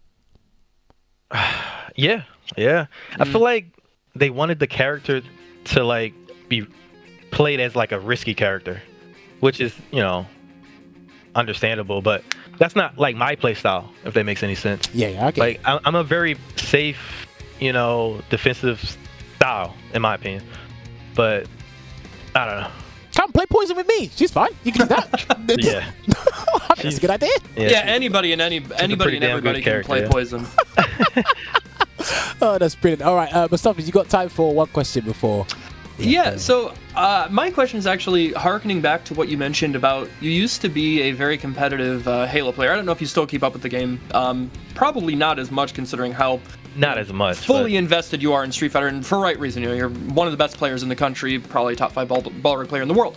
Yeah. I feel like they wanted the character to like be played as like a risky character, which is, you know, understandable, but that's not like my play style, if that makes any sense. Yeah, okay. Like I'm a very safe, you know, defensive style in my opinion, but I don't know. Come play Poison with me. She's fine. You can do that. Yeah. That's a good idea. Yeah, anybody and everybody can play Poison. Oh, that's brilliant. All right, Mostafles, you got time for one question before? Yeah, so my question is actually harkening back to what you mentioned about you used to be a very competitive Halo player. I don't know if you still keep up with the game. Probably not as much considering how not as much fully invested you are in Street Fighter, and for right reason. You know, you're one of the best players in the country, probably top 5 Balrog player in the world.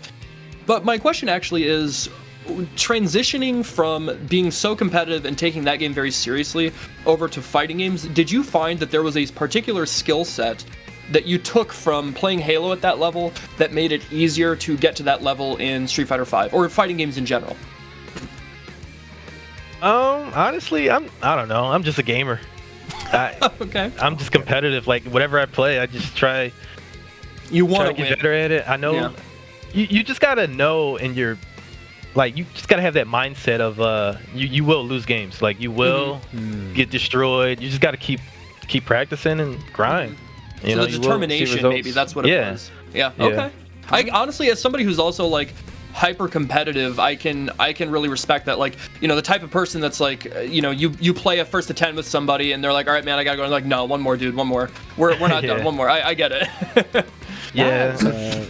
But my question actually is, transitioning from being so competitive and taking that game very seriously over to fighting games, did you find that there was a particular skill set that you took from playing Halo at that level that made it easier to get to that level in Street Fighter 5 or fighting games in general? Honestly, I don't know. I'm just a gamer. Okay. I'm just competitive. Like whatever I play, I just try. You want to get better at it. I know. Yeah. You just gotta know, and you're like you just gotta have that mindset of you will lose games. Like you will get destroyed. You just gotta keep practicing and grind. You know, the determination, maybe that's what it was. Yeah. Okay. I honestly, as somebody who's also like hyper competitive, I can really respect that. Like, you know, the type of person that's like, you know, you play a first to 10 with somebody and they're like, all right, man, I gotta go. And like, no, one more, dude, one more. We're not done. One more. I get it. Yeah,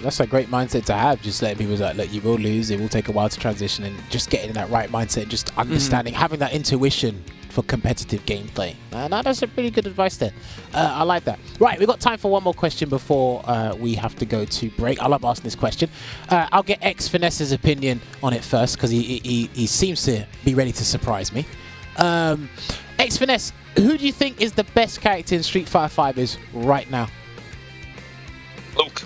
that's a great mindset to have. Just letting people like, look, you will lose. It will take a while to transition, and just getting in that right mindset, just understanding, having that intuition for competitive gameplay. Now that's a pretty good advice there. I like that. Right, we've got time for one more question before we have to go to break. I love asking this question. I'll get X Finesse's opinion on it first because he seems to be ready to surprise me. X Finesse, who do you think is the best character in Street Fighter 5 is right now? Luke.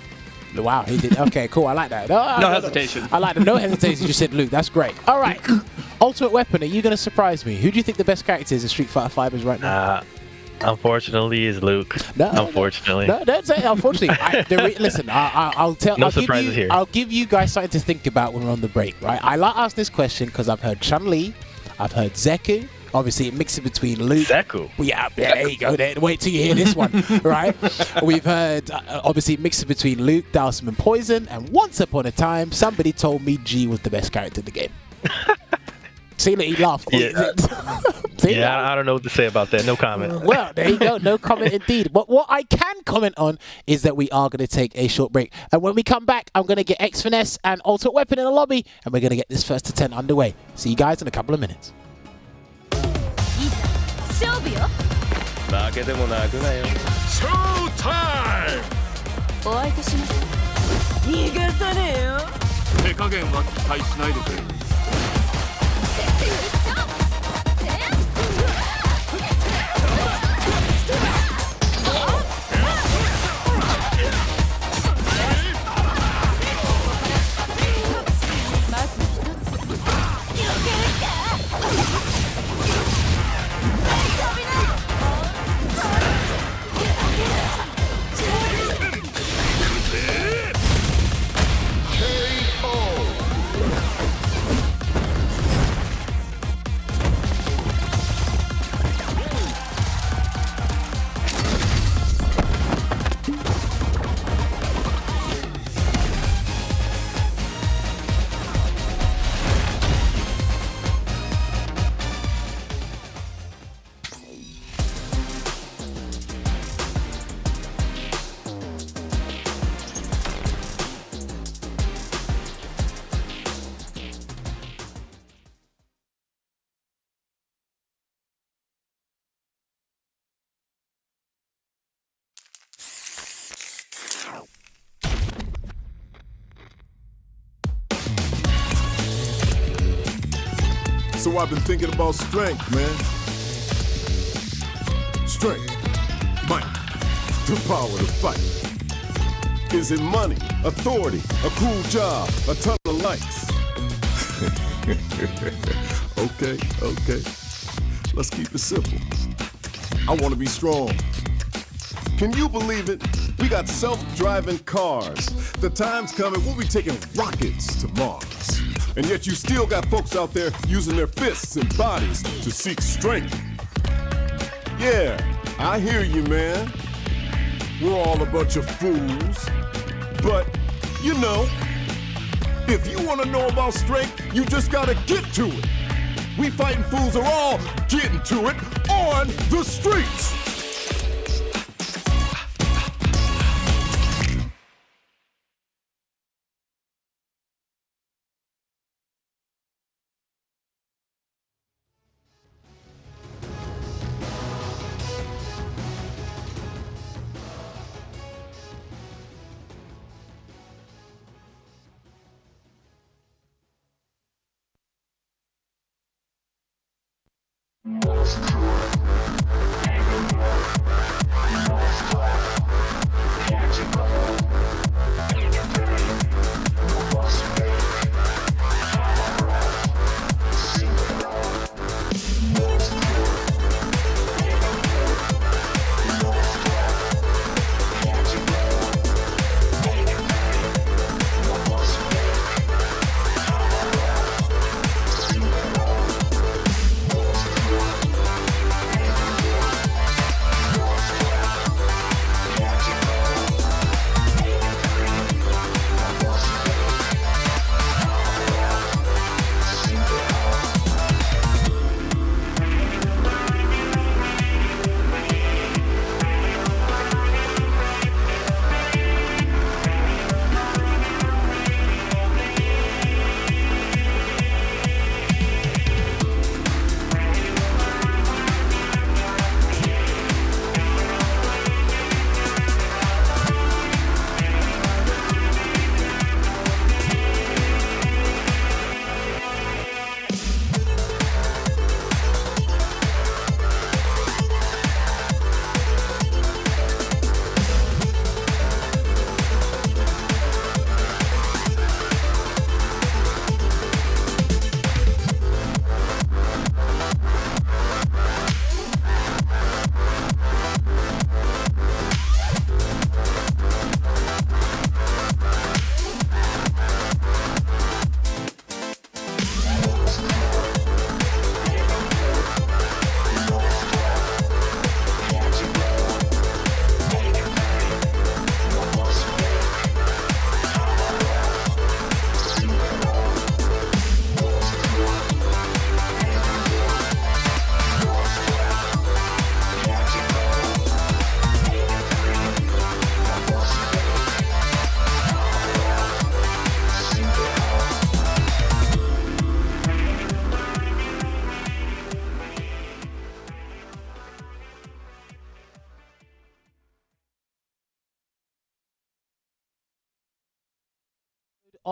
Wow, he did. Okay, cool. I like that. No hesitation. I like that. No hesitation. You just said Luke. That's great. All right. Ultimate Weapon, are you going to surprise me? Who do you think the best character is in Street Fighter 5 is right now? Unfortunately, is Luke. No, unfortunately. No, don't say unfortunately. Listen, I'll tell. No surprises here. I'll give you guys something to think about when we're on the break, right? I like asking this question because I've heard Chun-Li, I've heard Zeku. Obviously, it mixes between Luke. Zeku. Well, yeah, there you go. Wait till you hear this one, right? We've heard, obviously, it mixes between Luke, Dhalsim, and Poison. And once upon a time, somebody told me G was the best character in the game. See, look, he laughed. Yeah, See, I don't know what to say about that. No comment. Well, there you go. No comment indeed. But what I can comment on is that we are going to take a short break. And when we come back, I'm going to get X Finesse and Ultimate Weapon in the lobby. And we're going to get this first to 10 underway. See you guys in a couple of minutes. 勝負よ。負けても泣くなよ。ショータイム。お相手します。逃がさねえよ。手加減は期待しないでくれ。So I've been thinking about strength, man. Strength, might, the power to fight. Is it money, authority, a cool job, a ton of likes? Okay. Let's keep it simple. I want to be strong. Can you believe it? We got self-driving cars. The time's coming, we'll be taking rockets to Mars. And yet you still got folks out there using their fists and bodies to seek strength. Yeah, I hear you, man. We're all a bunch of fools. But, you know, if you want to know about strength, you just gotta get to it. We fighting fools are all getting to it on the streets.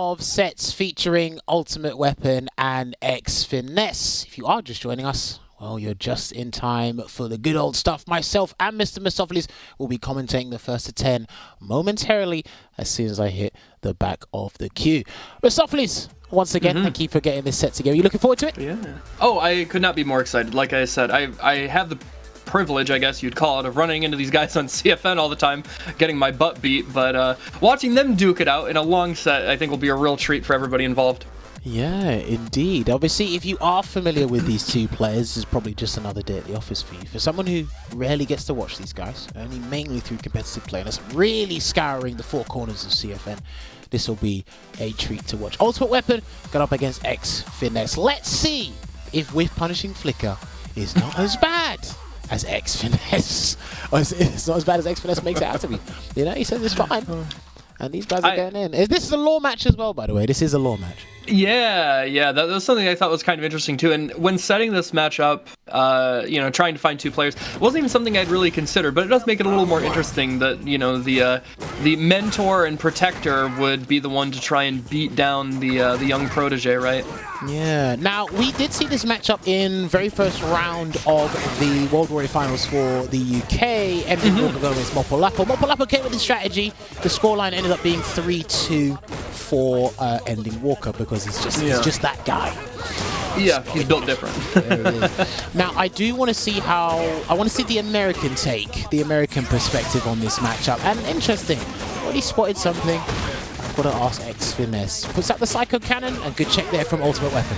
of sets featuring Ultimate Weapon and X Finesse. If you are just joining us, well, you're just in time for the good old stuff. Myself and Mr. Mostafles will be commentating the first of 10 momentarily as soon as I hit the back of the queue. Mostafles, once again, thank you for getting this set together. You looking forward to it? Yeah. Oh, I could not be more excited. Like I said, I have the privilege, I guess you'd call it, of running into these guys on CFN all the time, getting my butt beat, but watching them duke it out in a long set, I think will be a real treat for everybody involved. Yeah, indeed. Obviously, if you are familiar with these two players, this is probably just another day at the office for you. For someone who rarely gets to watch these guys, only mainly through competitive play, and that's really scouring the four corners of CFN, this will be a treat to watch. Ultimate Weapon got up against X Finesse. Let's see if Whiff Punishing Flicker is not as bad as X Finesse. It's not as bad as X Finesse makes it out to be. You know, he says it's fine. And these guys are going in. This is a law match as well, by the way. This is a law match. Yeah, that was something I thought was kind of interesting too. And when setting this match up, trying to find two players, it wasn't even something I'd really considered, but it does make it a little more interesting that, the mentor and protector would be the one to try and beat down the young protege, right? Yeah. Now, we did see this matchup in very first round of the World Warrior Finals for the UK, ending Walker going against Mopolapo. Mopolapo came with his strategy. The scoreline ended up being 3-2 for ending Walker because he's just that guy. Yeah, he's built different. Now, I do want to see the American take, the American perspective on this matchup. And interesting, already spotted something. I've got to ask X Finesse. Puts out the Psycho Cannon, and good check there from Ultimate Weapon.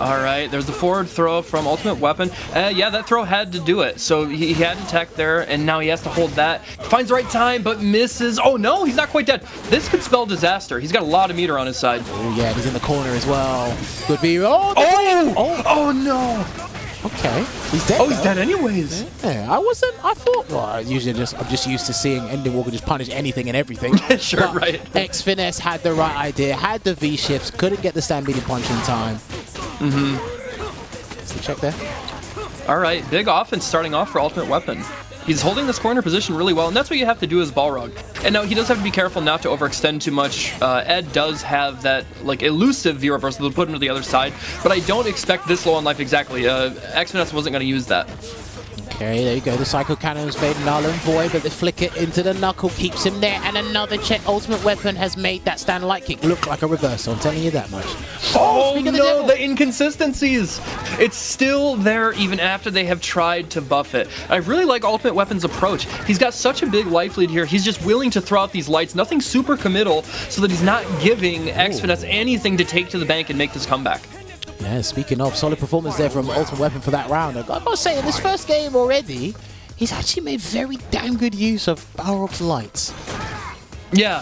All right, there's the forward throw from Ultimate Weapon. Yeah, that throw had to do it. So he had to tech there, and now he has to hold that. Finds the right time, but misses. Oh, no, he's not quite dead. This could spell disaster. He's got a lot of meter on his side. Oh, yeah, he's in the corner as well. Could be... Oh, no. Okay, he's dead. Oh, he's dead anyways. Yeah, I thought, well, I'm just used to seeing Ending Walker just punish anything and everything. Sure, but right. X Finesse had the right idea, had the V shifts, couldn't get the stampeding punch in time. So check there. All right, big offense starting off for Ultimate Weapon. He's holding this corner position really well, and that's what you have to do as Balrog. And now he does have to be careful not to overextend too much. Ed does have that elusive V reversal to put him to the other side, but I don't expect this low on life exactly. X Finesse wasn't going to use that. Okay, there you go. The Psycho Cannon was made null and void, but the flicker into the knuckle keeps him there. And another check. Ultimate Weapon has made that stand light kick look like a reversal. I'm telling you that much. Oh no, the inconsistencies. It's still there even after they have tried to buff it. I really like Ultimate Weapon's approach. He's got such a big life lead here. He's just willing to throw out these lights, nothing super committal, so that he's not giving X Finesse anything to take to the bank and make this comeback. Yeah, speaking of, solid performance there from Ultimate Weapon for that round. I've got to say, in this first game already, he's actually made very damn good use of Balrog's lights. Yeah,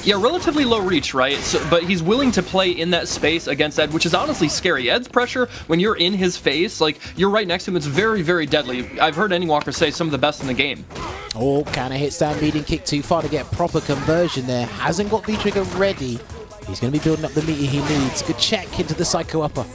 relatively low reach, right? But he's willing to play in that space against Ed, which is honestly scary. Ed's pressure, when you're in his face, you're right next to him, it's very, very deadly. I've heard Endingwalker say some of the best in the game. Oh, kind of hit stampeding kick too far to get proper conversion there. Hasn't got V-Trigger ready. He's going to be building up the meter he needs. Good check into the Psycho Upper.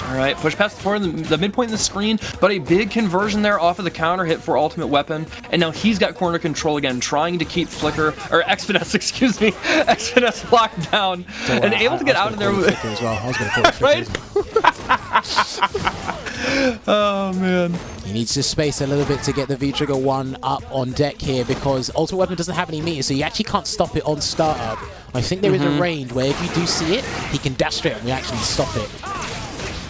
All right, push past the midpoint of the screen, but a big conversion there off of the counter hit for Ultimate Weapon. And now he's got corner control again, trying to keep X Finesse locked down and able to get out of there with as well. I was going to right? Oh, man. He needs to space a little bit to get the V-Trigger 1 up on deck here because Ultimate Weapon doesn't have any meters, so you actually can't stop it on startup. I think there is a range where if you do see it, he can dash straight and we actually stop it.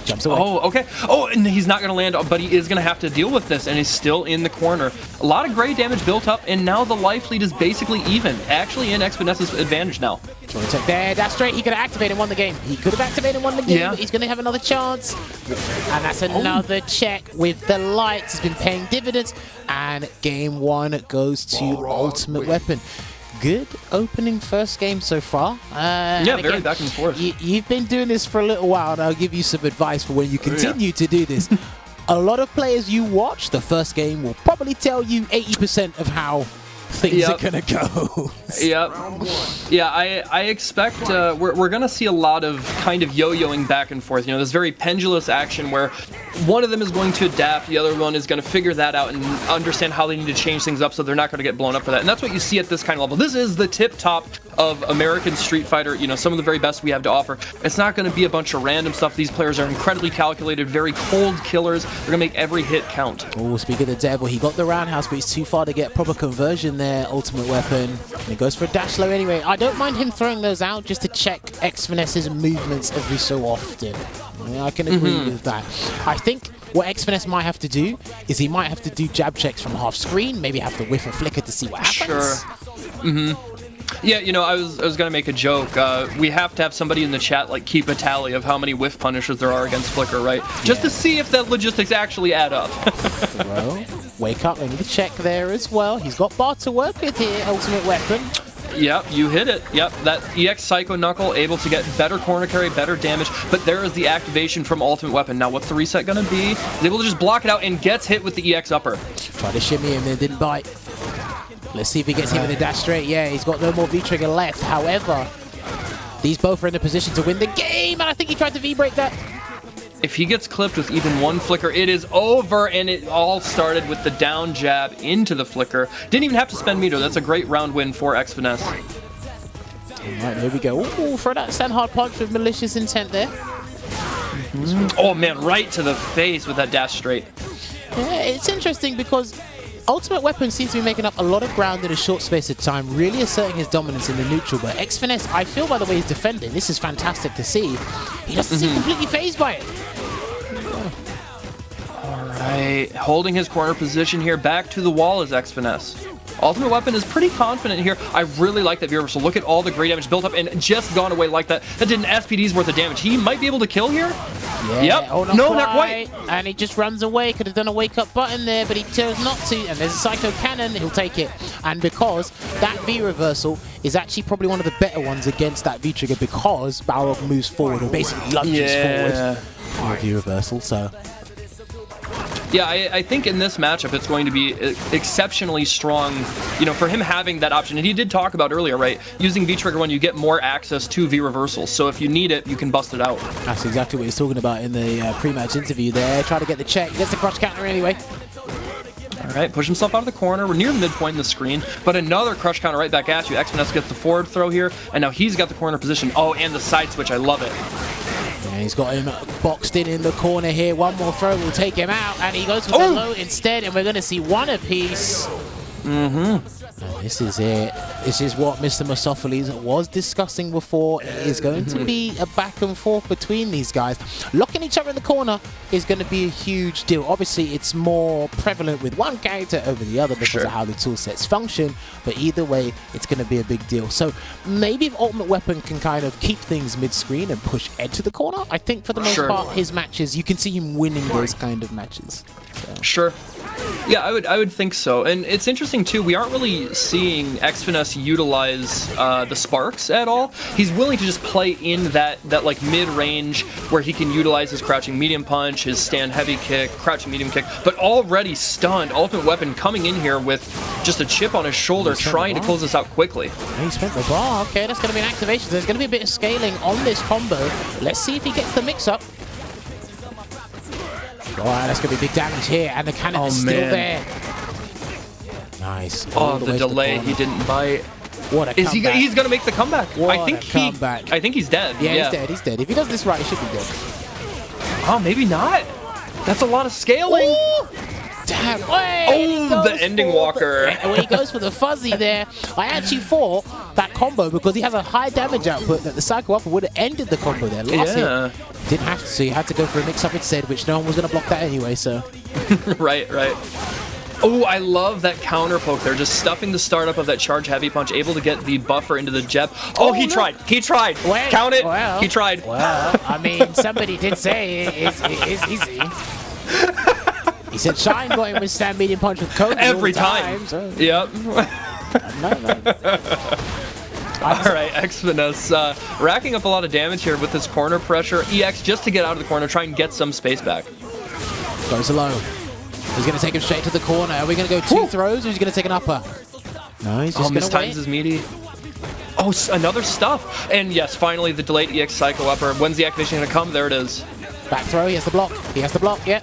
Jumps away. Oh, okay. Oh, and he's not going to land, but he is going to have to deal with this, and he's still in the corner. A lot of gray damage built up, and now the life lead is basically even. Actually in X Finesse's advantage now. Trying to take there, that's straight. He could have activated and won the game. He could have activated and won the game, but he's going to have another chance. And that's another check with the lights. He's been paying dividends, and game one goes to Ultimate Weapon. Good opening first game so far. Yeah, very back and forth. You've been doing this for a little while, and I'll give you some advice for when you continue to do this. A lot of players you watch, the first game will probably tell you 80% of how things are gonna go. Yep. Yeah, I expect we're gonna see a lot of kind of yo-yoing back and forth. You know, this very pendulous action where one of them is going to adapt, the other one is going to figure that out and understand how they need to change things up so they're not going to get blown up for that. And that's what you see at this kind of level. This is the tip top of American Street Fighter. You know, some of the very best we have to offer. It's not going to be a bunch of random stuff. These players are incredibly calculated, very cold killers. They're going to make every hit count. Oh, speaking of the devil, he got the roundhouse, but he's too far to get proper conversion there. Ultimate Weapon. And he goes for a dash low anyway. I don't mind him throwing those out just to check X-Finess's movements every so often. I can agree with that. I think what X-Finesse might have to do is he might have to do jab checks from half screen, maybe have to whiff and flicker to see what happens. Sure. Yeah, you know, I was gonna make a joke. We have to have somebody in the chat like keep a tally of how many whiff punishes there are against Flicker, right? Just to see if the logistics actually add up. Well, wake up, we need to check there as well. He's got bar to work with here, Ultimate Weapon. Yep, you hit it. Yep, that EX Psycho Knuckle able to get better corner carry, better damage, but there is the activation from Ultimate Weapon. Now, what's the reset gonna be? He's able to just block it out and gets hit with the EX Upper. Tried to shimmy him and didn't bite. Let's see if he gets him in the dash straight. Yeah, he's got no more V-trigger left. However, these both are in a position to win the game, and I think he tried to V-break that. If he gets clipped with even one flicker, it is over, and it all started with the down jab into the flicker. Didn't even have to spend meter. That's a great round win for X-Finesse. All right, here we go. Ooh, throw that stand hard punch with malicious intent there. Oh, man, right to the face with that dash straight. Yeah, it's interesting because Ultimate Weapon seems to be making up a lot of ground in a short space of time, really asserting his dominance in the neutral. But X-Finesse, I feel by the way he's defending, this is fantastic to see. He doesn't seem completely phased by it. Alright, holding his corner position here, back to the wall is X-Finesse. Ultimate Weapon is pretty confident here. I really like that V-reversal. Look at all the great damage built up and just gone away like that. That did an SPD's worth of damage. He might be able to kill here. Yeah. Yep. Oh, Not quite. And he just runs away. Could have done a wake-up button there, but he chose not to. And there's a Psycho Cannon. He'll take it. And because that V-reversal is actually probably one of the better ones against that V-trigger because Balrog moves forward or basically lunges forward for a V-reversal. So... yeah, I think in this matchup it's going to be exceptionally strong, you know, for him having that option. And he did talk about earlier, right? Using V-Trigger when you get more access to V-reversals. So if you need it, you can bust it out. That's exactly what he's talking about in the pre-match interview there. Try to get the check. Gets the crush counter anyway. All right, push himself out of the corner. We're near the midpoint in the screen, but another crush counter right back at you. X-Finesse gets the forward throw here, and now he's got the corner position. Oh, and the side switch. I love it. Yeah, he's got him boxed in the corner here. One more throw will take him out, and he goes for the low instead, and we're going to see one apiece. And this is it. This is what Mr. Mostafles was discussing before. It is going to be a back and forth between these guys. Locking each other in the corner is going to be a huge deal. Obviously, it's more prevalent with one character over the other because of how the tool sets function. But either way, it's going to be a big deal. So maybe if Ultimate Weapon can kind of keep things mid-screen and push Ed to the corner, I think for the most part, his matches, you can see him winning those kind of matches. So. Sure. Yeah, I would think so. And it's interesting too, we aren't really seeing X-Finesse utilize the sparks at all. He's willing to just play in that like mid-range where he can utilize his crouching medium punch, his stand heavy kick, crouching medium kick, but already stunned. Ultimate Weapon coming in here with just a chip on his shoulder, trying to close this out quickly. He spent the bar. Okay, that's going to be an activation. There's going to be a bit of scaling on this combo. Let's see if he gets the mix-up. Alright, that's going to be big damage here, and the cannon is still there. Nice. Oh, the delay, he didn't bite. What a comeback. He's going to make the comeback. What I think he's dead. Yeah, he's dead. If he does this right, he should be dead. Oh, maybe not. That's a lot of scaling. Ooh. Damn. Oh, the ending walker. When he goes for the fuzzy there, I actually thought that combo, because he has a high damage output, that the Psycho Upper would have ended the combo there. Lost him. Didn't have to, so he had to go for a mix-up instead, which no one was going to block that anyway, so. Right. Oh, I love that counter poke there, just stuffing the startup of that charge heavy punch, able to get the buffer into the jab. Oh, he tried. Well, Count it. Well, he tried. Well, I mean, somebody did say it's easy. He said Shine got him with stand medium punch with Kobe every time. So. Yep. No. All right, X-Finesse racking up a lot of damage here with his corner pressure. EX just to get out of the corner, try and get some space back. Goes low. He's going to take him straight to the corner. Are we going to go two throws, or is he going to take an upper? No, he's just mistimes gonna wait. his meaty. Oh, another stuff. And yes, finally the delayed EX Psycho Upper. When's the activation gonna come? There it is. Back throw, he has the block. He has the block, yeah.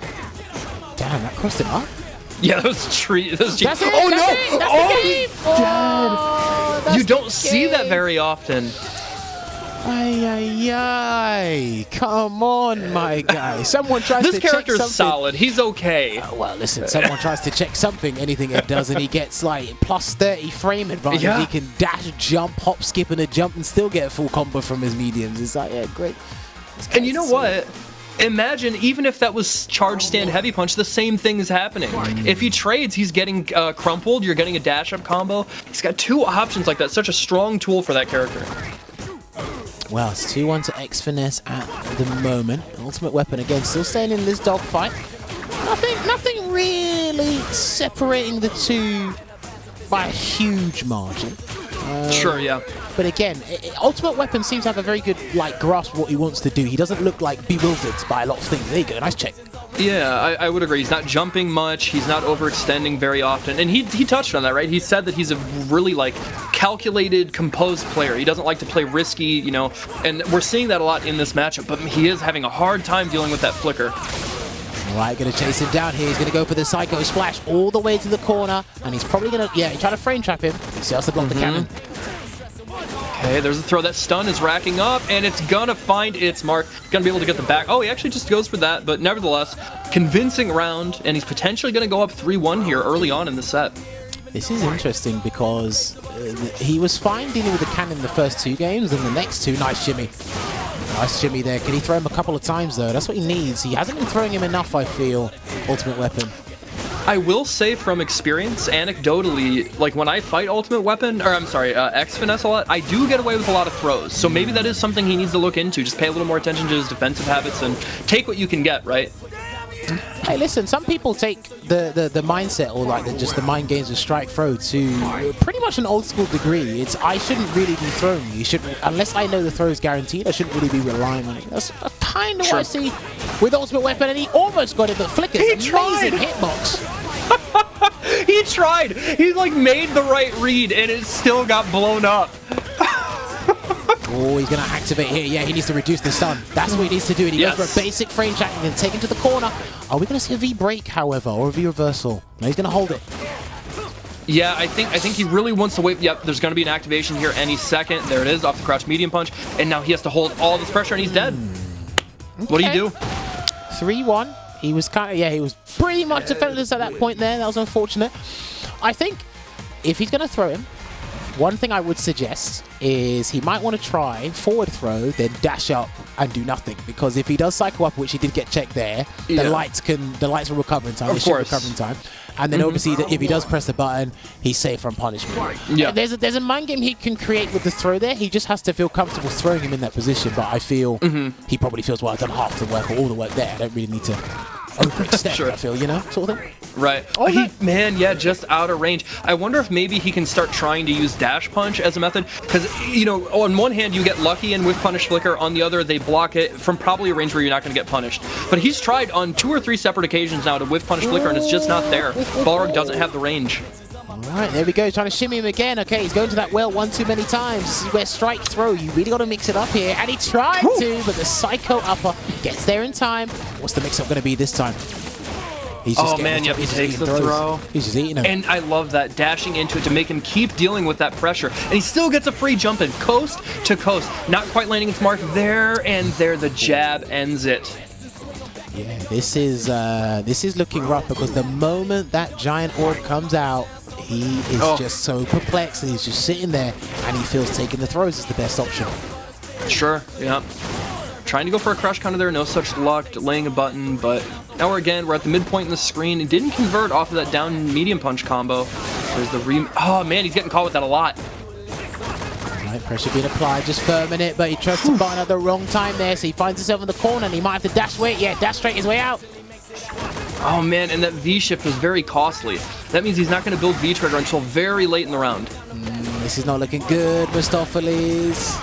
Damn, that crossed him up. Yeah, those trees. That's it, Oh no! that's it, that's the game! Oh, that's You don't the see that game. very often. Ay, ay, ay. Come on, my guy. Someone tries This to check character's something. solid. He's okay. Well, listen, someone tries to check something, anything it does, and he gets like plus 30 frame advantage. Yeah. He can dash, jump, hop, skip, and a jump and still get a full combo from his mediums. It's like, yeah, great. And you know what? Imagine, even if that was charge stand heavy punch, the same thing is happening. If he trades, he's getting crumpled, you're getting a dash up combo. He's got two options like that. Such a strong tool for that character. Well, it's 2-1 to X Finesse at the moment. Ultimate Weapon again, still staying in this dogfight. Nothing really separating the two by a huge margin. Sure, yeah. But again, Ultimate Weapon seems to have a very good grasp of what he wants to do. He doesn't look like bewildered by a lot of things. There you go, nice check. Yeah, I would agree. He's not jumping much. He's not overextending very often. And he touched on that, right? He said that he's a really, calculated, composed player. He doesn't like to play risky, you know. And we're seeing that a lot in this matchup. But he is having a hard time dealing with that flicker. All right, going to chase him down here. He's going to go for the Psycho Splash all the way to the corner. And he's probably going to, he tried to frame trap him. He still has to block the cannon. Okay, there's a throw. That stun is racking up, and it's gonna find its mark. Gonna be able to get the back. Oh, he actually just goes for that, but nevertheless, convincing round, and he's potentially gonna go up 3-1 here early on in the set. This is interesting because he was fine dealing with the cannon the first two games, and the next two, nice shimmy. Nice shimmy there. Can he throw him a couple of times, though? That's what he needs. He hasn't been throwing him enough, I feel, Ultimate Weapon. I will say from experience, anecdotally, when I fight Ultimate Weapon, or I'm sorry, X Finesse a lot, I do get away with a lot of throws. So maybe that is something he needs to look into. Just pay a little more attention to his defensive habits and take what you can get, right? Hey, listen, some people take the mindset or just the mind games of strike throw to pretty much an old school degree. It's I shouldn't really be throwing you. Unless I know the throw is guaranteed, I shouldn't really be relying on it. That's kind of what I see with Ultimate Weapon, and he almost got it, but Flicker's amazing hitbox. He tried. He made the right read, and it still got blown up. Oh, he's going to activate here. Yeah, he needs to reduce the stun. That's what he needs to do. And he goes for a basic frame track and then take him to the corner. Are we going to see a V break, however, or a V reversal? No, he's going to hold it. Yeah, I think he really wants to wait. Yep, there's going to be an activation here any second. There it is, off the crouch medium punch. And now he has to hold all this pressure, and he's dead. Okay. What do you do? 3-1. He was he was pretty much defenseless at that point there. That was unfortunate. I think if he's going to throw him, one thing I would suggest is he might want to try forward throw, then dash up and do nothing. Because if he does cycle up, which he did get checked there, the lights will recover in time. Of course. Recover in time. And then obviously, if he does press the button, he's safe from punishment. Yeah. There's a mind game he can create with the throw there. He just has to feel comfortable throwing him in that position. But I feel he probably feels, well, I've done half the work or all the work there. I don't really need to overextend, I feel, sort of thing. Right. Just out of range. I wonder if maybe he can start trying to use dash punch as a method, because on one hand you get lucky and with punish flicker, on the other they block it from probably a range where you're not going to get punished. But he's tried on 2 or 3 separate occasions now to whiff punish flicker, and it's just not there. Balrog doesn't have the range. Alright, there we go, trying to shimmy him again. Okay, he's going to that well one too many times. This is where strike throw, you really got to mix it up here. And he tried to, but the Psycho Upper gets there in time. What's the mix-up going to be this time? He's just he takes the throw. He's just eating him. And I love that, dashing into it to make him keep dealing with that pressure. And he still gets a free jump in, coast to coast. Not quite landing its mark there, and there the jab ends it. Yeah, this is looking rough, because the moment that giant orb comes out, he is just so perplexed, and he's just sitting there, and he feels taking the throws is the best option. Sure, yeah. Trying to go for a crush counter there, no such luck, delaying a button, but now we're at the midpoint in the screen. He didn't convert off of that down medium punch combo. There's the oh man, he's getting caught with that a lot. Right, pressure being applied, just firming it, but he tries to button at the wrong time there, so he finds himself in the corner, and he might have to dash wait. Yeah, dash straight his way out. Oh man, and that V shift was very costly. That means he's not going to build V trigger until very late in the round. This is not looking good, Mostafles.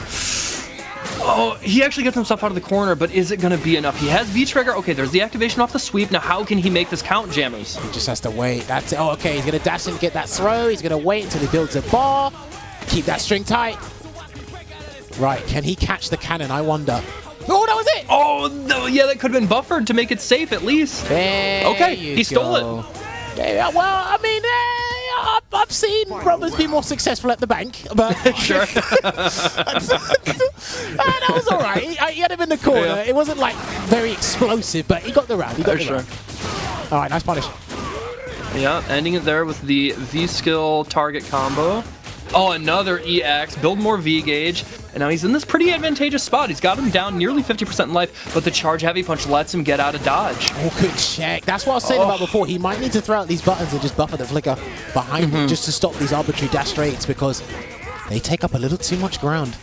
Oh, he actually gets himself out of the corner, but is it going to be enough? He has V-Trigger. Okay, there's the activation off the sweep. Now, how can he make this count, Jammerz? He just has to wait. That's it. Oh, okay, he's going to dash in and get that throw. He's going to wait until he builds a bar. Keep that string tight. Right, can he catch the cannon? I wonder. Oh, that was it! Oh, no, yeah, that could have been buffered to make it safe at least. There He stole it. Yeah, well, I mean, I've seen brothers be more successful at the bank, but Sure. that was all right. He had him in the corner. Yeah. It wasn't like very explosive, but he got the round. He got the Sure. round. All right, nice punish. Yeah, ending it there with the V-skill target combo. Oh, another EX, build more V-gauge, and now he's in this pretty advantageous spot. He's got him down nearly 50% in life, but the charge heavy punch lets him get out of dodge. Oh, good check. That's what I was saying about before. He might need to throw out these buttons and just buffer the flicker behind him just to stop these arbitrary dash straights because they take up a little too much ground.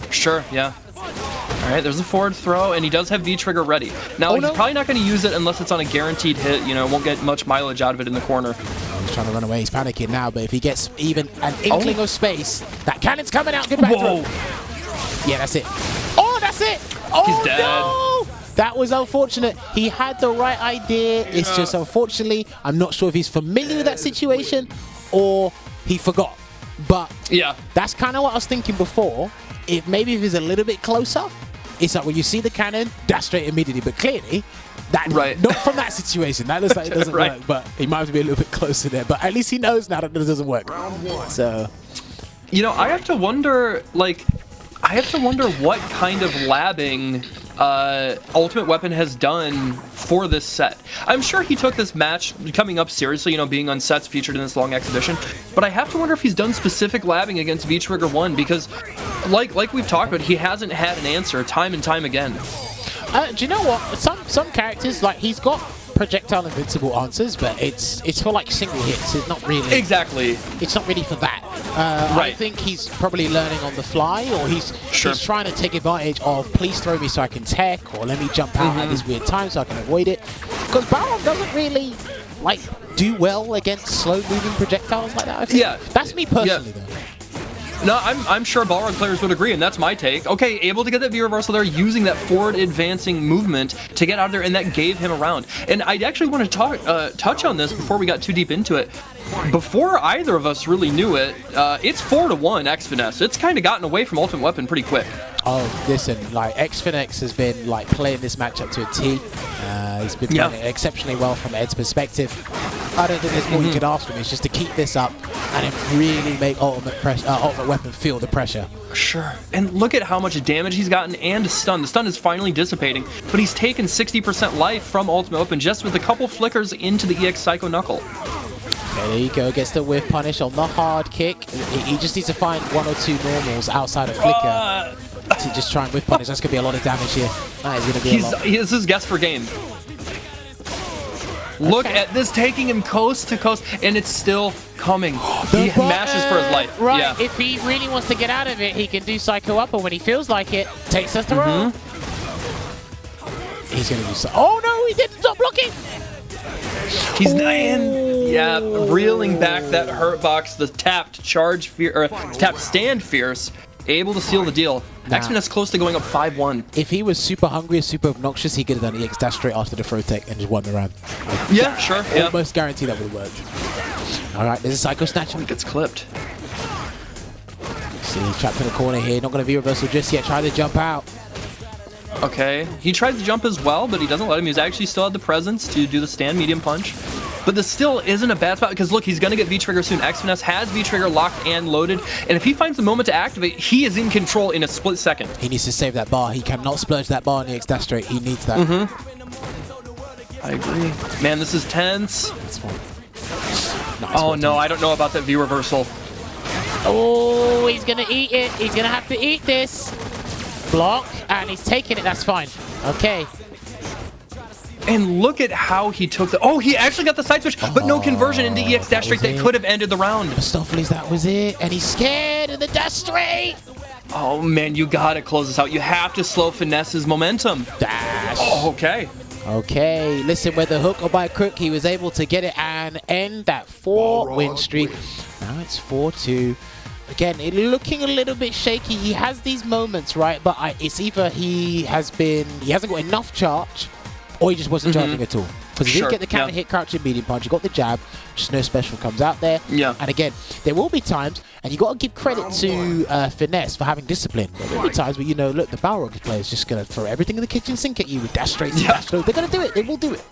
Sure, yeah. All right, there's a forward throw, and he does have V-Trigger ready. Now, he's probably not going to use it unless it's on a guaranteed hit. You know, won't get much mileage out of it in the corner. He's trying to run away. He's panicking now, but if he gets even an inkling of space, that cannon's coming out. Good back throw. Yeah, that's it. Oh, that's it. Oh, He's dead. no. That was unfortunate. He had the right idea. It's just unfortunately, I'm not sure if he's familiar with that situation or he forgot. But yeah, that's kind of what I was thinking before. Maybe if he's a little bit closer, it's like when you see the cannon, dash straight immediately. But clearly, not from that situation. That looks like it doesn't work. But he might have to be a little bit closer there. But at least he knows now that it doesn't work. So, you know, I have to wonder what kind of labbing Ultimate Weapon has done for this set. I'm sure he took this match coming up seriously, you know, being on sets featured in this long exhibition, but I have to wonder if he's done specific labbing against V-Trigger 1 because, like we've talked about, he hasn't had an answer time and time again. Do you know what? Some characters, like, he's got projectile invincible answers, but it's for like single hits. It's not really It's not really for that. I think he's probably learning on the fly, or he's trying to take advantage of please throw me so I can tech, or let me jump out at this weird time so I can avoid it. Because Baron doesn't really like do well against slow moving projectiles like that. I think. Yeah, that's me personally though. No, I'm sure Balrog players would agree, and that's my take. Okay, able to get that V-reversal there, using that forward advancing movement to get out of there, and that gave him a round. And I actually want to touch on this before we got too deep into it. Before either of us really knew it, it's 4-1 X-Finesse. It's kind of gotten away from Ultimate Weapon pretty quick. Oh, listen, like X-Finesse has been like playing this matchup to a T. He's been playing it exceptionally well from Ed's perspective. I don't think there's more you could ask from. It's just to keep this up and then really make Ultimate Weapon feel the pressure. Sure. And look at how much damage he's gotten and a stun. The stun is finally dissipating, but he's taken 60% life from Ultimate Weapon just with a couple flickers into the EX Psycho Knuckle. Okay, there you go. Gets the whiff punish on the hard kick. He just needs to find one or two normals outside of flicker to just try and whiff punish. That's going to be a lot of damage here. That is going to be a lot. This is guess for game. Look at this, taking him coast to coast, and it's still coming. He mashes for his life. Right, yeah. If he really wants to get out of it, he can do Psycho Upper when he feels like it. Takes us through. He's going to do so. Oh no, he didn't stop blocking. He's reeling back that hurt box, the tapped charge tapped stand fierce, able to seal the deal. X-Finesse close to going up 5-1. If he was super hungry or super obnoxious, he could have done EX dash straight after the throw tech and just won the round. Sure. Almost guarantee that would have worked. All right, there's a Psycho Snatch. He gets clipped. See, he's trapped in the corner here. Not going to V-reversal just yet. Try to jump out. Okay, he tried to jump as well, but he doesn't let him. He's actually still had the presence to do the stand medium punch. But this still isn't a bad spot because look, he's going to get V-Trigger soon. X-Finesse has V-Trigger locked and loaded, and if he finds the moment to activate, he is in control in a split second. He needs to save that bar. He cannot splurge that bar on the EX dash straight. He needs that. I agree. Man, this is tense. That's fine. Oh no, I don't know about that V-reversal. Oh, he's going to eat it. He's going to have to eat this. Block, and he's taking it. That's fine. Okay. And look at how he took the... Oh, he actually got the side switch, but no conversion into EX dash straight that could have ended the round. Mostafles, that was it. And he's scared in the dash straight. Oh, man, you got to close this out. You have to slow Finesse's momentum. Dash. Oh, okay. Okay, listen, whether hook or by crook, he was able to get it and end that 4-win streak. Now it's 4-2. again, it looking a little bit shaky. He has these moments, right? But it's either he hasn't got enough charge, or he just wasn't charging at all. Because he didn't get the counter hit, crouching medium punch. He got the jab, just no special comes out there. Yeah. And again, there will be times, and you got to give credit to Finesse for having discipline. There will be times where, you know, look, the Balrog player is just going to throw everything in the kitchen sink at you with dash straights and dash throws. They're going to do it. They will do it.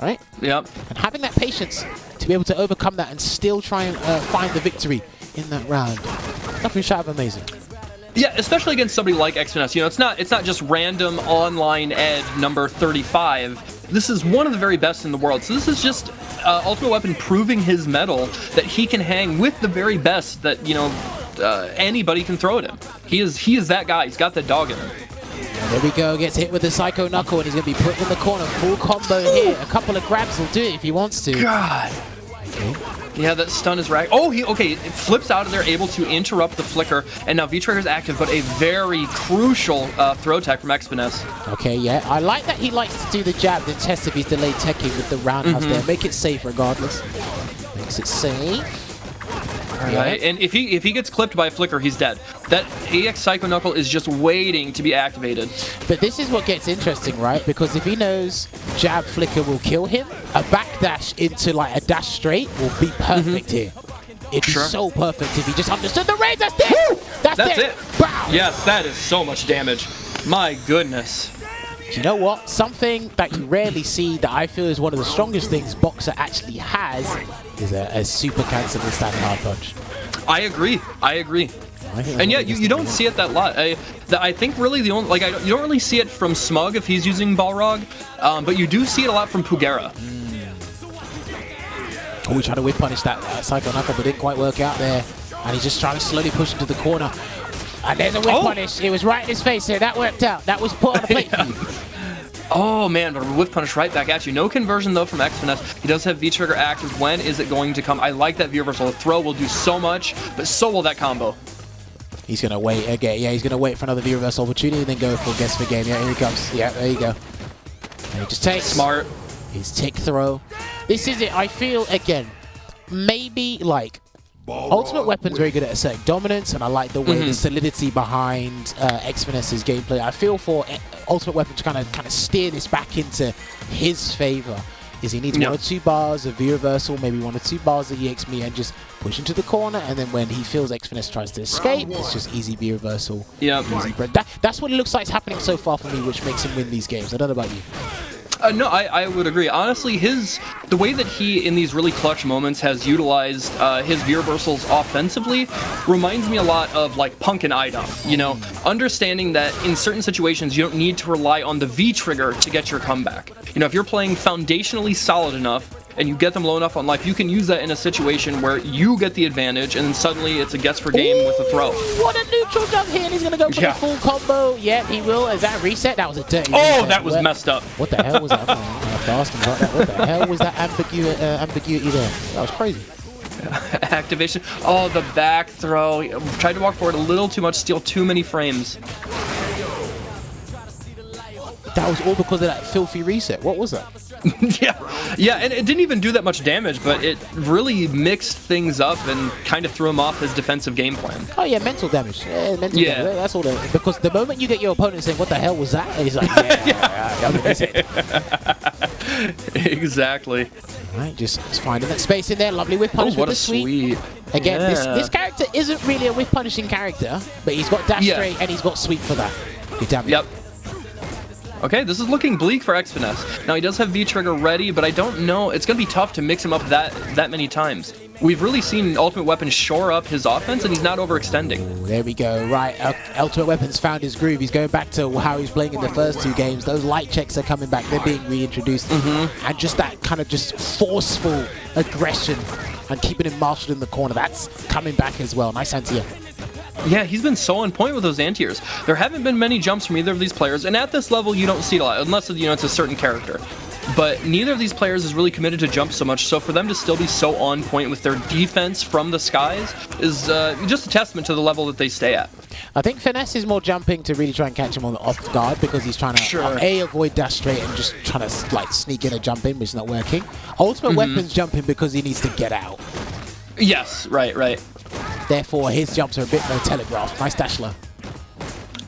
Right? Yep. And having that patience to be able to overcome that and still try and find the victory in that round. Nothing short of amazing. Yeah, especially against somebody like Xfiness. You know, it's not just random online Ed number 35. This is one of the very best in the world. So this is just Ultimate Weapon proving his mettle that he can hang with the very best that, you know, anybody can throw at him. He is that guy. He's got the dog in him. And there we go. Gets hit with the Psycho Knuckle, and he's going to be put in the corner. Full combo here. A couple of grabs will do it if he wants to. God. Okay. Yeah, that stun is right. Oh, it flips out of there, able to interrupt the flicker, and now V-Trigger's active, but a very crucial throw tech from Xfiness. Okay, yeah. I like that he likes to do the jab, then test if he's delayed teching with the roundhouse there. Make it safe regardless. Makes it safe. Right, and if he gets clipped by a flicker, he's dead. That AX Psycho Knuckle is just waiting to be activated. But this is what gets interesting, right? Because if he knows jab flicker will kill him, a backdash into like a dash straight will be perfect here. It'd be so perfect if he just understood the range. That's it. That's it. Wow. Yes, that is so much damage. My goodness. Do you know what? Something that you rarely see that I feel is one of the strongest things Boxer actually has is a super cancelable standing hard punch. I agree. And yeah, you don't see it that lot. I think really the only you don't really see it from Smug if he's using Balrog, but you do see it a lot from Pugera. Oh, we tried to whip punish that Psycho Knuckle, but didn't quite work out there. And he's just trying to slowly push into the corner. And there's a whip punish. It was right in his face here. That worked out. That was put on a plate for you. Oh man, but a whiff punish right back at you. No conversion though from Xfiness. He does have V-Trigger active. When is it going to come? I like that V-reversal. The throw will do so much, but so will that combo. He's going to wait again. Yeah, he's going to wait for another V-reversal opportunity and then go for guess for game. Yeah, here he comes. Yeah, there you go. And he just takes. Smart. His tick throw. This is it. I feel, again, maybe like Ultimate Weapon's very good at asserting dominance, and I like the way the solidity behind Xfiness's gameplay. I feel for Ultimate Weapon to kind of steer this back into his favor. Is he needs 1 or 2 bars of V-reversal, maybe 1 or 2 bars of EXP, and just push into the corner, and then when he feels Xfiness tries to escape, it's just easy V-reversal. Yeah. That's what it looks like is happening so far for me, which makes him win these games. I don't know about you. No, I would agree. Honestly, the way that he, in these really clutch moments, has utilized his V-reversals offensively reminds me a lot of, like, Punk and Idom. You know, understanding that in certain situations, you don't need to rely on the V-trigger to get your comeback. You know, if you're playing foundationally solid enough, and you get them low enough on life, you can use that in a situation where you get the advantage, and then suddenly it's a guess for game with a throw. What a neutral jump here, and he's going to go for the full combo. Yeah, he will. Is that reset? That was a dirty reset. That was messed up. What the hell was that? I'm going to have to ask him about that. What the hell was that ambiguity there? That was crazy. Activation. Oh, the back throw. Tried to walk forward a little too much, steal too many frames. That was all because of that filthy reset. What was that? yeah, and it didn't even do that much damage, but it really mixed things up and kind of threw him off his defensive game plan. Oh yeah, mental damage. Yeah, mental damage. That's all. Because the moment you get your opponent saying, "What the hell was that?" he's like, Exactly. All right, just finding that space in there. Lovely whip punish with the sweep. Again, this character isn't really a whip punishing character, but he's got dash straight and he's got sweep for that. Good damage. Yep. Okay, this is looking bleak for Xfiness. Now, he does have V-Trigger ready, but I don't know. It's going to be tough to mix him up that many times. We've really seen Ultimate Weapon shore up his offense, and he's not overextending. Ooh, there we go. Right, Ultimate Weapon's found his groove. He's going back to how he was playing in the first 2 games. Those light checks are coming back. They're being reintroduced. And just that kind of just forceful aggression and keeping him marshaled in the corner. That's coming back as well. Nice anti-air. Yeah, he's been so on point with those anti-airs. There haven't been many jumps from either of these players, and at this level, you don't see it a lot, unless it's a certain character. But neither of these players is really committed to jump so much, so for them to still be so on point with their defense from the skies is just a testament to the level that they stay at. I think Finesse is more jumping to really try and catch him on the off guard because he's trying to avoid dash straight and just trying to like sneak in a jump in, which is not working. Ultimate Weapon's jumping because he needs to get out. Yes, right. Therefore, his jumps are a bit more telegraphed. Nice dash low.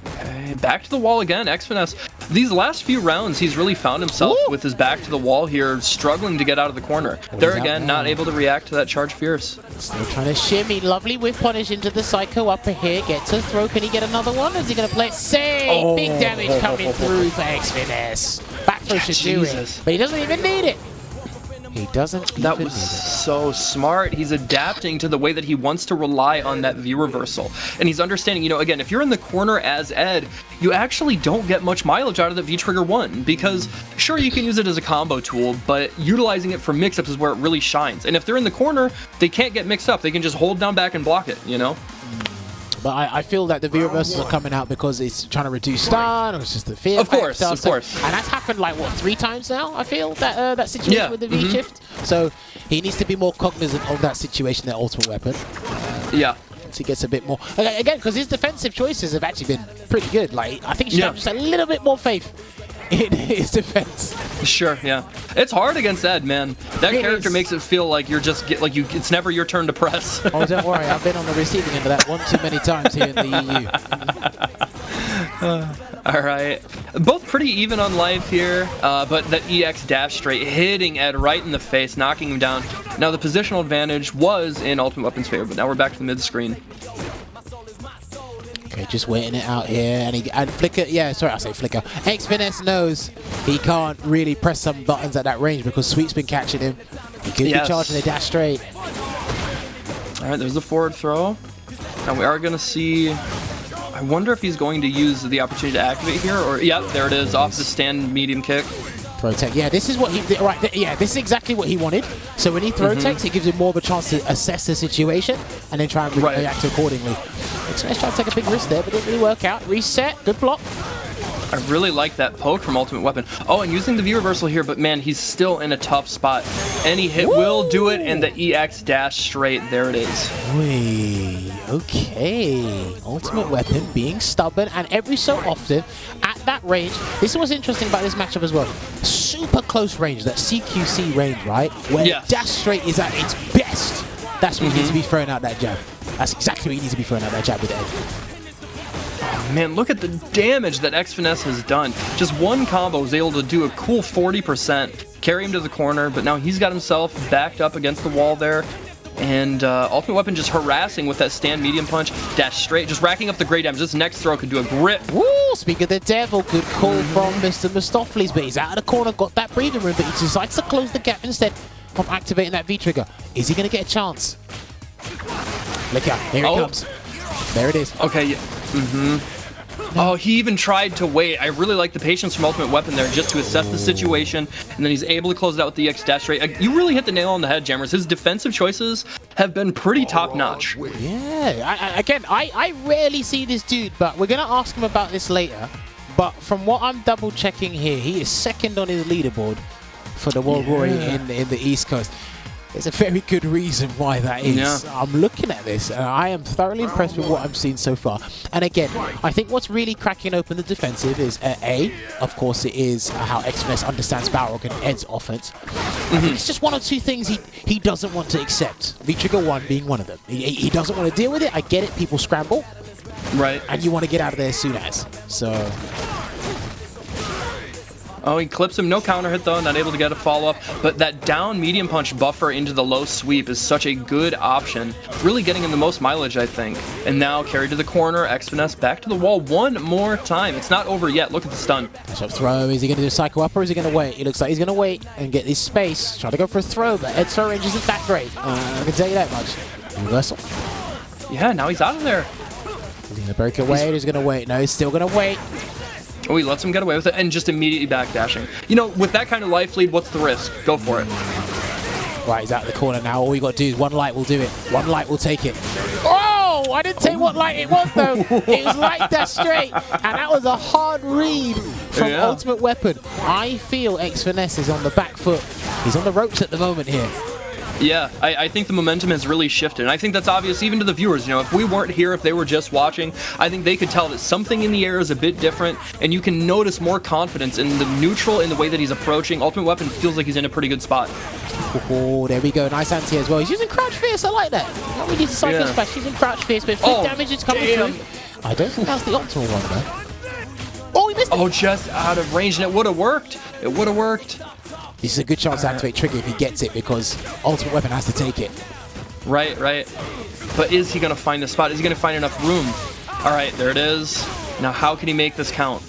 Okay, back to the wall again. X-Finesse. These last few rounds, he's really found himself with his back to the wall here, struggling to get out of the corner. There again, not able to react to that charge fierce. Still trying to shimmy. Lovely whip punish into the Psycho upper here. Gets a throw. Can he get another one? Is he going to play it safe? Big damage coming through for X-Finesse. Back throw should do it. But he doesn't even need it. He doesn't even That was so smart. He's adapting to the way that he wants to rely on that V reversal. And he's understanding, you know, again, if you're in the corner as Ed, you actually don't get much mileage out of the V trigger 1 because sure, you can use it as a combo tool, but utilizing it for mix-ups is where it really shines. And if they're in the corner, they can't get mixed up. They can just hold down back and block it, you know? But I feel that the V reversals are coming out because it's trying to reduce stun, or it's just the fear. Of course. And that's happened like what, 3 times now. I feel that that situation with the V shift. So he needs to be more cognizant of that situation. That ultimate weapon. Once he gets a bit more again, because his defensive choices have actually been pretty good. Like I think he should have just a little bit more faith in his defense. Sure, yeah. It's hard against Ed, man. That character makes it feel like you're just it's never your turn to press. Oh, don't worry. I've been on the receiving end of that one too many times here in the EU. All right. Both pretty even on life here, but that EX dash straight hitting Ed right in the face, knocking him down. Now the positional advantage was in Ultimate Weapon's favor, but now we're back to the mid screen. Okay, just waiting it out here, and Flicker, I say Flicker. X-Finesse knows he can't really press some buttons at that range because Sweet's been catching him. He could be charging the dash straight. All right, there's the forward throw. Now we are going to see, I wonder if he's going to use the opportunity to activate here, or, there it is, off the stand medium kick. Throw tech, this is what he, this is exactly what he wanted. So when he throw techs, it gives him more of a chance to assess the situation and then try and react accordingly. Let's try to take a big risk there, but it didn't really work out. Reset, good block. I really like that poke from Ultimate Weapon. Oh, and using the V reversal here, but man, he's still in a tough spot. Any hit will do it, and the EX dash straight, there it is. Wait, okay. Ultimate Weapon being stubborn, and every so often, at that range, this is what's interesting about this matchup as well. Super close range, that CQC range, right? Where dash straight is at its best. That's when he needs to be throwing out that jab. That's exactly what he needs to be throwing out that jab with Ed. Oh, man, look at the damage that X-Finesse has done. Just one combo was able to do a cool 40%, carry him to the corner, but now he's got himself backed up against the wall there. And Ultimate Weapon just harassing with that stand medium punch, dash straight, just racking up the great damage. This next throw could do a grip. Woo! Speak of the devil, good call from Mr. Mostafles, but he's out of the corner, got that breathing room, but he decides to close the gap instead of activating that V-trigger. Is he going to get a chance? Look out, here it comes. There it is. Okay, Oh, he even tried to wait. I really like the patience from Ultimate Weapon there just to assess the situation, and then he's able to close it out with the EX dash straight. You really hit the nail on the head, Jammerz. His defensive choices have been pretty top-notch. Yeah, I rarely see this dude, but we're going to ask him about this later. But from what I'm double-checking here, he is second on his leaderboard for the World War in the East Coast. There's a very good reason why that is. I'm looking at this and I am thoroughly impressed with what I've seen so far. And again, I think what's really cracking open the defensive is of course it is how X-Finesse understands Balrog and Ed's offense. I think it's just one or two things he doesn't want to accept. V-Trigger 1 being one of them. He doesn't want to deal with it. I get it, people scramble. Right. And you want to get out of there as soon as. So... Oh, he clips him. No counter hit, though. Not able to get a follow-up. But that down medium punch buffer into the low sweep is such a good option. Really getting him the most mileage, I think. And now carried to the corner. X-Finesse back to the wall one more time. It's not over yet. Look at the stun. Matchup throw. Is he going to do a cycle up or is he going to wait? It looks like he's going to wait and get his space. Try to go for a throw, but Ed's throw range isn't that great. I can tell you that much. Reversal. Yeah, now he's out of there. Is he going to break away? He's going to wait. No, he's still going to wait. Oh, he lets him get away with it and just immediately backdashing. You know, with that kind of life lead, what's the risk? Go for it. Right, he's out of the corner now. All you got to do is one light will do it. One light will take it. Oh, I didn't say what light it was, though. It was light dash straight. And that was a hard read from Ultimate Weapon. I feel X-Finesse is on the back foot. He's on the ropes at the moment here. Yeah, I think the momentum has really shifted, and I think that's obvious even to the viewers. You know, if we weren't here, if they were just watching, I think they could tell that something in the air is a bit different, and you can notice more confidence in the neutral, in the way that he's approaching. Ultimate Weapon feels like he's in a pretty good spot. Oh, there we go. Nice anti as well. He's using Crouch Fierce. I like that. Not really the Psycho Smash. He's using Crouch Fierce, but if damage is coming through. I don't think that's the optimal one, though. Oh, he missed it. Oh, just out of range, and it would have worked. It would have worked. This is a good chance to activate Trigger if he gets it, because Ultimate Weapon has to take it. Right. But is he going to find the spot? Is he going to find enough room? All right, there it is. Now, how can he make this count?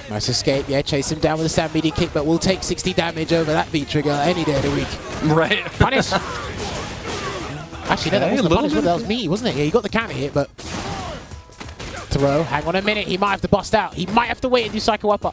Nice escape. Yeah, chase him down with a stand media kick, but we'll take 60 damage over that beat Trigger any day of the week. Right. Punish. Actually, no, that wasn't the punish. That was me, wasn't it? Yeah, he got the counter hit, but... Throw. Hang on a minute. He might have to bust out. He might have to wait and do Psycho Upper.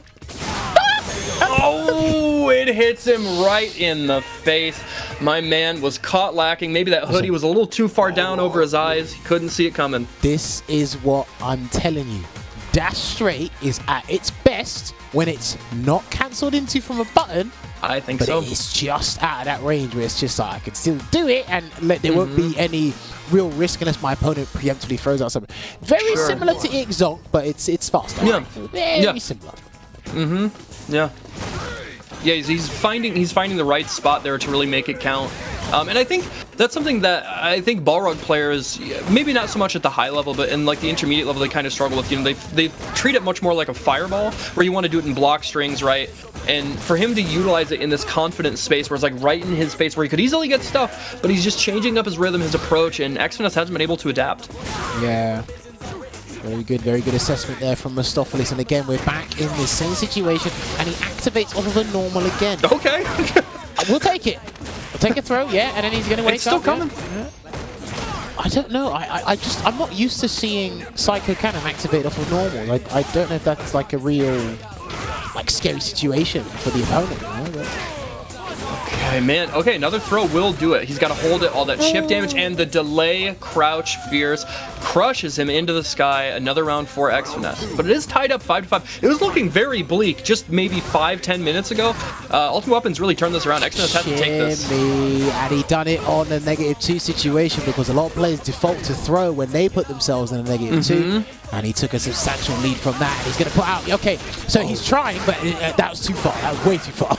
Oh, it hits him right in the face. My man was caught lacking. Maybe that hoodie was a little too far down over his eyes. He couldn't see it coming. This is what I'm telling you. Dash straight is at its best when it's not cancelled into from a button. I think but so. It's just out of that range where it's just like I can still do it, and there won't be any real risk unless my opponent preemptively throws out something. Very similar to Ixonk, but it's faster. Yeah. Very similar. Yeah. Yeah, he's finding the right spot there to really make it count. And I think that's something that I think Balrog players, maybe not so much at the high level, but in like the intermediate level, they kind of struggle with. You know, they treat it much more like a fireball, where you want to do it in block strings, right? And for him to utilize it in this confident space, where it's like right in his face, where he could easily get stuff, but he's just changing up his rhythm, his approach, and Xfiness hasn't been able to adapt. Yeah. Very good assessment there from Mostafles. And again, we're back in the same situation, and he activates off of a normal again. Okay. We'll take it. We'll take a throw, yeah, and then he's going to wake up. It's still coming. Yeah. I don't know. I'm not used to seeing Psycho Cannon activate off of normal. I don't know if that's like a real, like, scary situation for the opponent. You know? Okay, man. Okay, another throw will do it. He's got to hold it. All that chip damage and the delay crouch fierce crushes him into the sky. Another round for Xfiness. But it is tied up 5-5. It was looking very bleak just maybe 5-10 minutes ago. Ultimate Weapons really turned this around. Xfiness had to take this. And he done it on a -2 situation, because a lot of players default to throw when they put themselves in a -2. And he took a substantial lead from that. He's going to put out... Okay, so he's trying, but that was too far. That was way too far.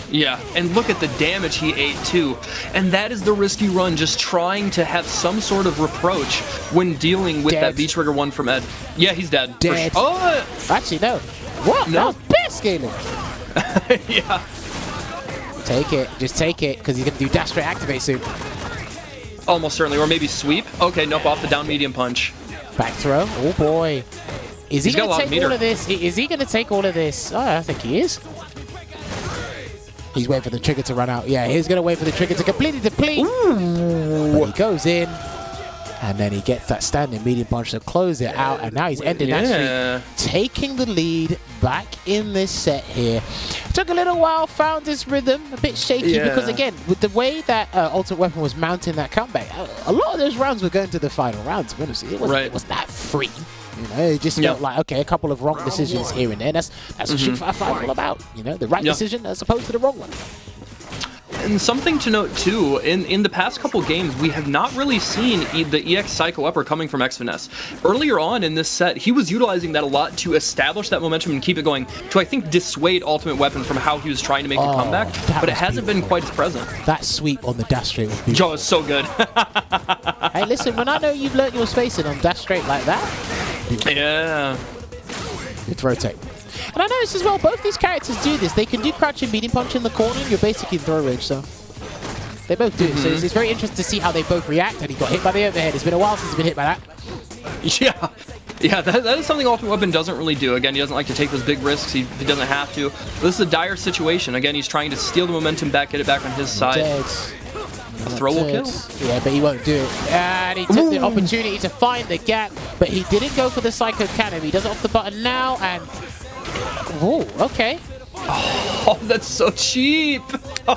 Yeah, and look at the damage he ate too. And that is the risky run, just trying to have some sort of reproach when dealing with that V-Trigger one from Ed. Yeah, he's dead. Dead. Oh! Actually, no. What? No. That was best scaling. Yeah. Take it. Just take it, because he's going to do dash straight activate soon. Almost certainly. Or maybe sweep. Okay, nope, off the down medium punch. Back throw. Oh, boy. Is he going to take all of this? Is he going to take all of this? Oh, I think he is. He's waiting for the trigger to run out. Yeah, he's going to wait for the trigger to completely deplete. But he goes in, and then he gets that standing medium punch to close it out, and now he's ending that streak, taking the lead back in this set here. Took a little while, found his rhythm, a bit shaky, because again, with the way that Ultimate Weapon was mounting that comeback, a lot of those rounds were going to the final round, to be honest. It wasn't that free. You know, it just felt like, okay, a couple of wrong decisions here and there. That's what Street Fighter 5 all about. You know, the right decision as opposed to the wrong one. And something to note too, in the past couple games, we have not really seen the EX Psycho Upper coming from Xfiness. Earlier on in this set, he was utilizing that a lot to establish that momentum and keep it going, to I think dissuade Ultimate Weapon from how he was trying to make a comeback, but it hasn't been quite as present. That sweep on the dash straight was beautiful. Joe is so good. Hey, listen, when I know you've learned your spacing on dash straight like that, yeah. It's rotate. And I noticed as well, both these characters do this. They can do crouch and medium punch in the corner, and you're basically in throw range, so they both do it. So it's very interesting to see how they both react, and he got hit by the overhead. It's been a while since he's been hit by that. Yeah, that is something Ultimate Weapon doesn't really do. Again, he doesn't like to take those big risks. He doesn't have to. This is a dire situation. Again, he's trying to steal the momentum back, get it back on his side. A throw will kill. Yeah, but he won't do it. And he took the opportunity to find the gap, but he didn't go for the Psycho Cannon. He does it off the button now, and... Oh, okay. Oh, that's so cheap.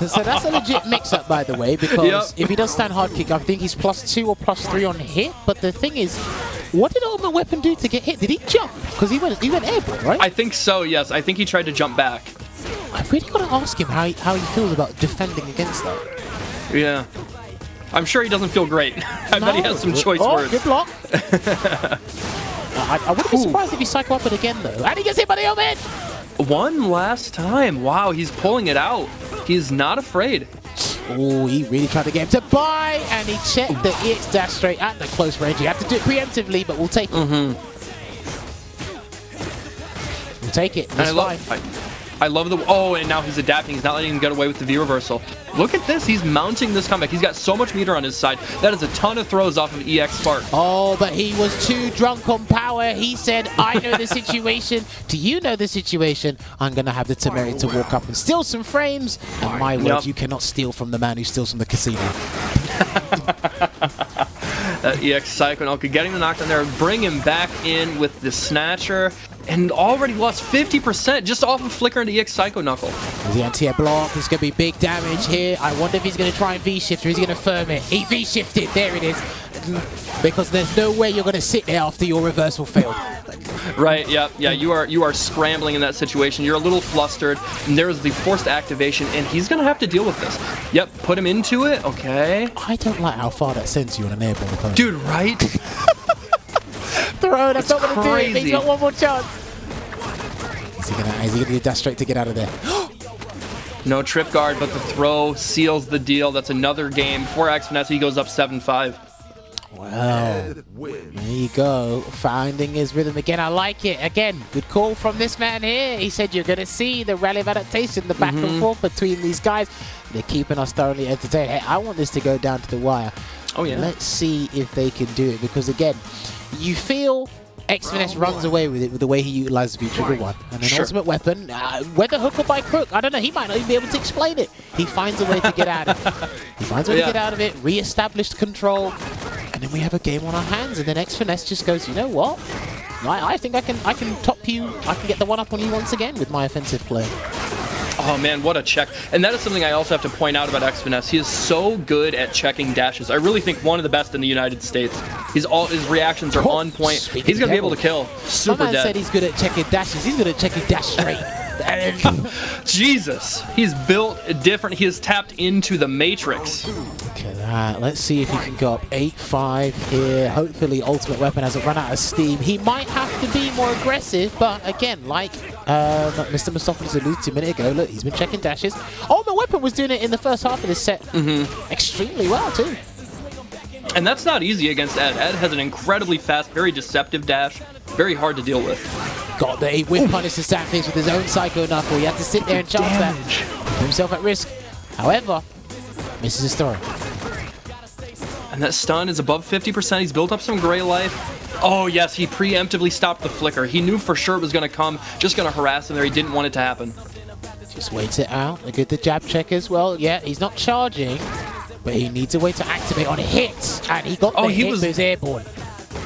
So that's a legit mix-up, by the way, because if he does stand hard kick, I think he's +2 or +3 on hit. But the thing is, what did Ultimate Weapon do to get hit? Did he jump? Because he went airborne, right? I think so, yes. I think he tried to jump back. I really got to ask him how he feels about defending against that. Yeah. I'm sure he doesn't feel great. I bet he has some choice words. Good block. I wouldn't be surprised if he cycle up it again, though. And he gets hit by the Omen! One last time. Wow, he's pulling it out. He's not afraid. Oh, he really tried to get him to buy, and he checked the EX dash straight at the close range. You have to do it preemptively, but we'll take it. We'll take it. That's fine. I love the... Oh, and now he's adapting. He's not letting him get away with the V reversal. Look at this. He's mounting this comeback. He's got so much meter on his side. That is a ton of throws off of EX Spark. Oh, but he was too drunk on power. He said, I know the situation. Do you know the situation? I'm going to have the temerity to walk up and steal some frames. And my word, you cannot steal from the man who steals from the casino. That EX Psychonauts getting the knockdown there, bring him back in with the Snatcher, and already lost 50% just off of Flicker into EX Psycho Knuckle. The anti-air block is going to be big damage here. I wonder if he's going to try and V-shift or he's going to firm it. He V-shifted. There it is. Because there's no way you're going to sit there after your reversal failed. Right, yeah, you are scrambling in that situation. You're a little flustered, and there's the forced activation, and he's going to have to deal with this. Yep, put him into it, okay. I don't like how far that sends you on an airborne opponent. Dude, right? Throw, that's not going to do it. He's got one more chance. Is he going to dash straight to get out of there? No trip guard, but the throw seals the deal. That's another game. For Xfinesse, he goes up 7-5. Wow. There you go. Finding his rhythm again. I like it. Again, good call from this man here. He said you're going to see the rally of adaptation, the back and forth between these guys. They're keeping us thoroughly entertained. Hey, I want this to go down to the wire. Oh, yeah. Let's see if they can do it. Because, again, you feel Xfinesse runs away with it with the way he utilizes V-Trigger 1. And an ultimate weapon, whether hook or by crook, I don't know. He might not even be able to explain it. He finds a way to get out of it. He finds a way to get out of it, re-established control. And then we have a game on our hands, and then Xfinesse just goes, you know what? I think I can top you. I can get the one up on you once again with my offensive play. Oh man, what a check. And that is something I also have to point out about Xfinesse. He is so good at checking dashes. I really think one of the best in the United States. His reactions are on point. He's going to be able to kill. Super dead. My man said he's good at checking dashes. He's good at checking dash straight. Jesus, he's built different. He has tapped into the Matrix. Look at that. Let's see if he can go up 8-5 here. Hopefully, Ultimate Weapon hasn't run out of steam. He might have to be more aggressive, but again, like Mr. Mostafles alluded to a minute ago, look, he's been checking dashes. Ultimate Weapon was doing it in the first half of this set extremely well, too. And that's not easy against Ed. Ed has an incredibly fast, very deceptive dash. Very hard to deal with. Got the whip punish to Sandface with his own Psycho Knuckle. He had to sit there and chance that. Put himself at risk. However, misses his throw. And that stun is above 50%. He's built up some gray life. Oh, yes, he preemptively stopped the flicker. He knew for sure it was going to come. Just going to harass him there. He didn't want it to happen. Just waits it out. They get the jab check as well. Yeah, he's not charging, but he needs a way to activate on hits. And he got the hit, but he's airborne.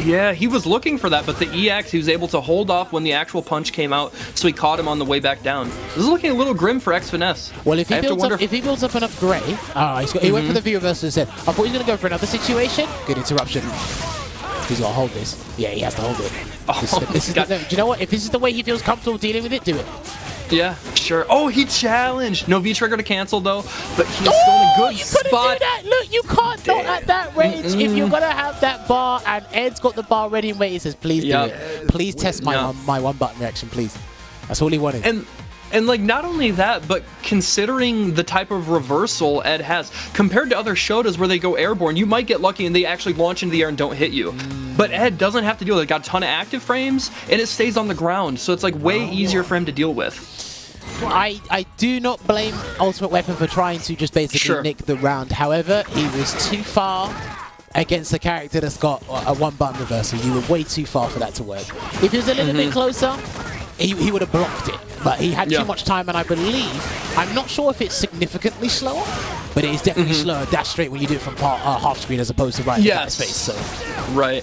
Yeah, he was looking for that, but the EX, he was able to hold off when the actual punch came out, so he caught him on the way back down. This is looking a little grim for Xfinesse. Well, if he builds up enough gray... he went for the V reversal instead. I thought he was going to go for another situation. Good interruption. He's got to hold this. Yeah, he has to hold it. Do you know what? If this is the way he feels comfortable dealing with it, do it. Yeah, sure. Oh, he challenged. No V-trigger to cancel, though, but he's still in a good spot. Do that. Look, you can't not at that range. If you're going to have that bar, and Ed's got the bar ready and wait, he says, please do it. Please test my one-button reaction, please. That's all he wanted. And like, not only that, but considering the type of reversal Ed has, compared to other Shotas where they go airborne, you might get lucky and they actually launch into the air and don't hit you. But Ed doesn't have to deal with it. Got a ton of active frames, and it stays on the ground, so it's like way easier for him to deal with. I do not blame Ultimate Weapon for trying to just basically nick the round. However, he was too far against a character that's got a one-button reversal. You were way too far for that to work. If he was a little bit closer, he would have blocked it. But he had too much time, and I believe, I'm not sure if it's significantly slower, but it is definitely slower dash straight when you do it from half screen as opposed to right in his face. So. Right.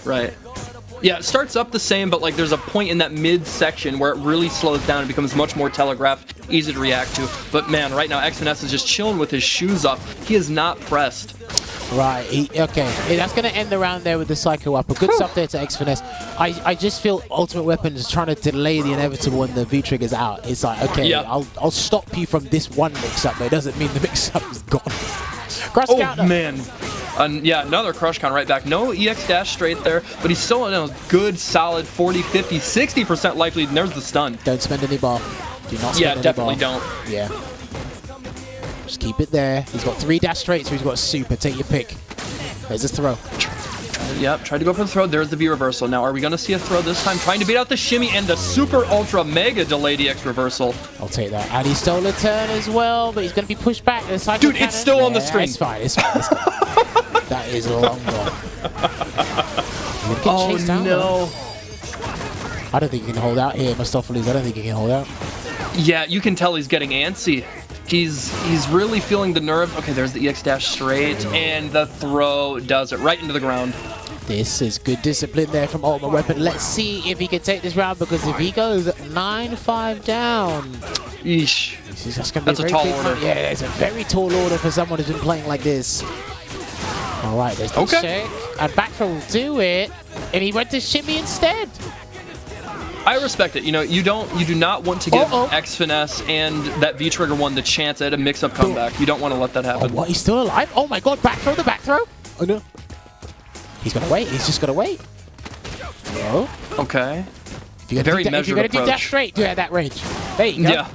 Yeah, it starts up the same, but like there's a point in that mid section where it really slows down and becomes much more telegraphed, easy to react to. But man, right now Xfinesse is just chilling with his shoes up. He is not pressed. Right, okay. That's going to end the round there with the Psycho Upper. Good stuff there to Xfinesse. I just feel Ultimate Weapon is trying to delay the inevitable when the V-Trigger's out. It's like, okay, I'll stop you from this one mix-up, but it doesn't mean the mix-up is gone. Crush Oh, counter. man. Yeah, another crush count right back. No EX dash straight there, but he's still in a good, solid 40, 50, 60% life lead, and there's the stun. Don't spend any bar. Do not spend Yeah, any definitely bar. don't. Yeah. Just keep it there. He's got 3 dash straight, so he's got super. Take your pick. There's his throw. Yep, tried to go for the throw. There's the V reversal. Now, are we going to see a throw this time? Trying to beat out the shimmy and the super ultra mega delayed EX reversal. I'll take that. And he stole a turn as well, but he's going to be pushed back. Dude, it's still on the string. It's fine. It's fine. It's fine. That is a long gone. Oh, no. I don't think he can hold out here, Mostafles. I don't think he can hold out. Yeah, you can tell he's getting antsy. He's really feeling the nerve. Okay, there's the EX dash straight, and the throw does it right into the ground. This is good discipline there from Ultimate Weapon. Let's see if he can take this round, because if he goes 9-5 down, Eesh. That's a tall order. Yeah, it's a very tall order for someone who's been playing like this. All right, there's the check. And back throw will do it. And he went to shimmy instead. I respect it. You know, you do not want to give X Finesse and that V Trigger one the chance at a mix-up comeback. You don't want to let that happen. Oh, what? He's still alive? Oh my god, back throw, the back throw. Oh no. He's gonna wait. He's just gonna wait. No. Okay. If you're Very gonna measured approach. do dash straight, do it at that range. There you go. Yeah.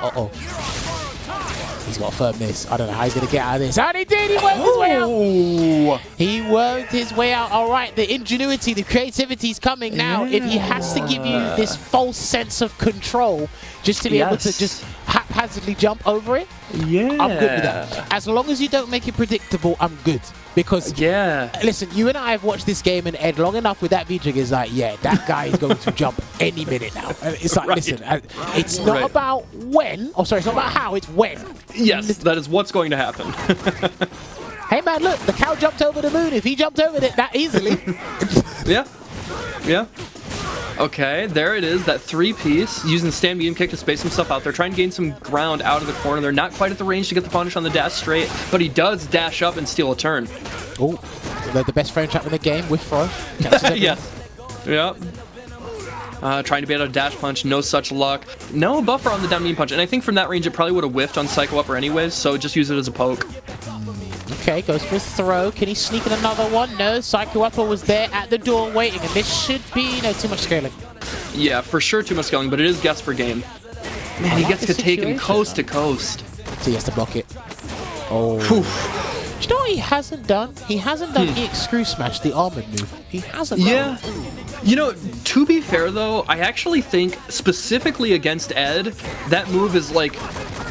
Uh-oh. He's got to firm this. I don't know how he's going to get out of this. And he did! He worked his way out! He worked his way out. All right, the ingenuity, the creativity's coming now. If he has to give you this false sense of control just to be able to just haphazardly jump over it, I'm good with that. As long as you don't make it predictable, I'm good. Because, listen, you and I have watched this game and Ed long enough with that V-Trigger. It's like, yeah, that guy is going to jump any minute now. And it's like, listen, it's not about when. Oh, sorry, it's not about how, it's when. Yes, that is what's going to happen. Hey, man, look, the cow jumped over the moon. If he jumped over it that easily. Yeah. Okay, there it is, that 3-piece, using the stand medium kick to space himself out there, trying to gain some ground out of the corner. They're not quite at the range to get the punish on the dash straight, but he does dash up and steal a turn. Oh, the best frame trap in the game with throw. Yes. Yep. Trying to be able to dash punch, no such luck. No buffer on the down medium punch, and I think from that range it probably would have whiffed on Psycho Upper anyways, so just use it as a poke. Okay, goes for a throw. Can he sneak in another one? No, Psycho Upper was there at the door waiting, and this should be, too much scaling. Yeah, for sure too much scaling, but it is guess per game. Man, he gets to take him coast to coast. So he has to block it. Oh. Do you know what he hasn't done? He hasn't done EX Screw Smash, the armored move. He hasn't done it. You know, to be fair though, I actually think specifically against Ed, that move is like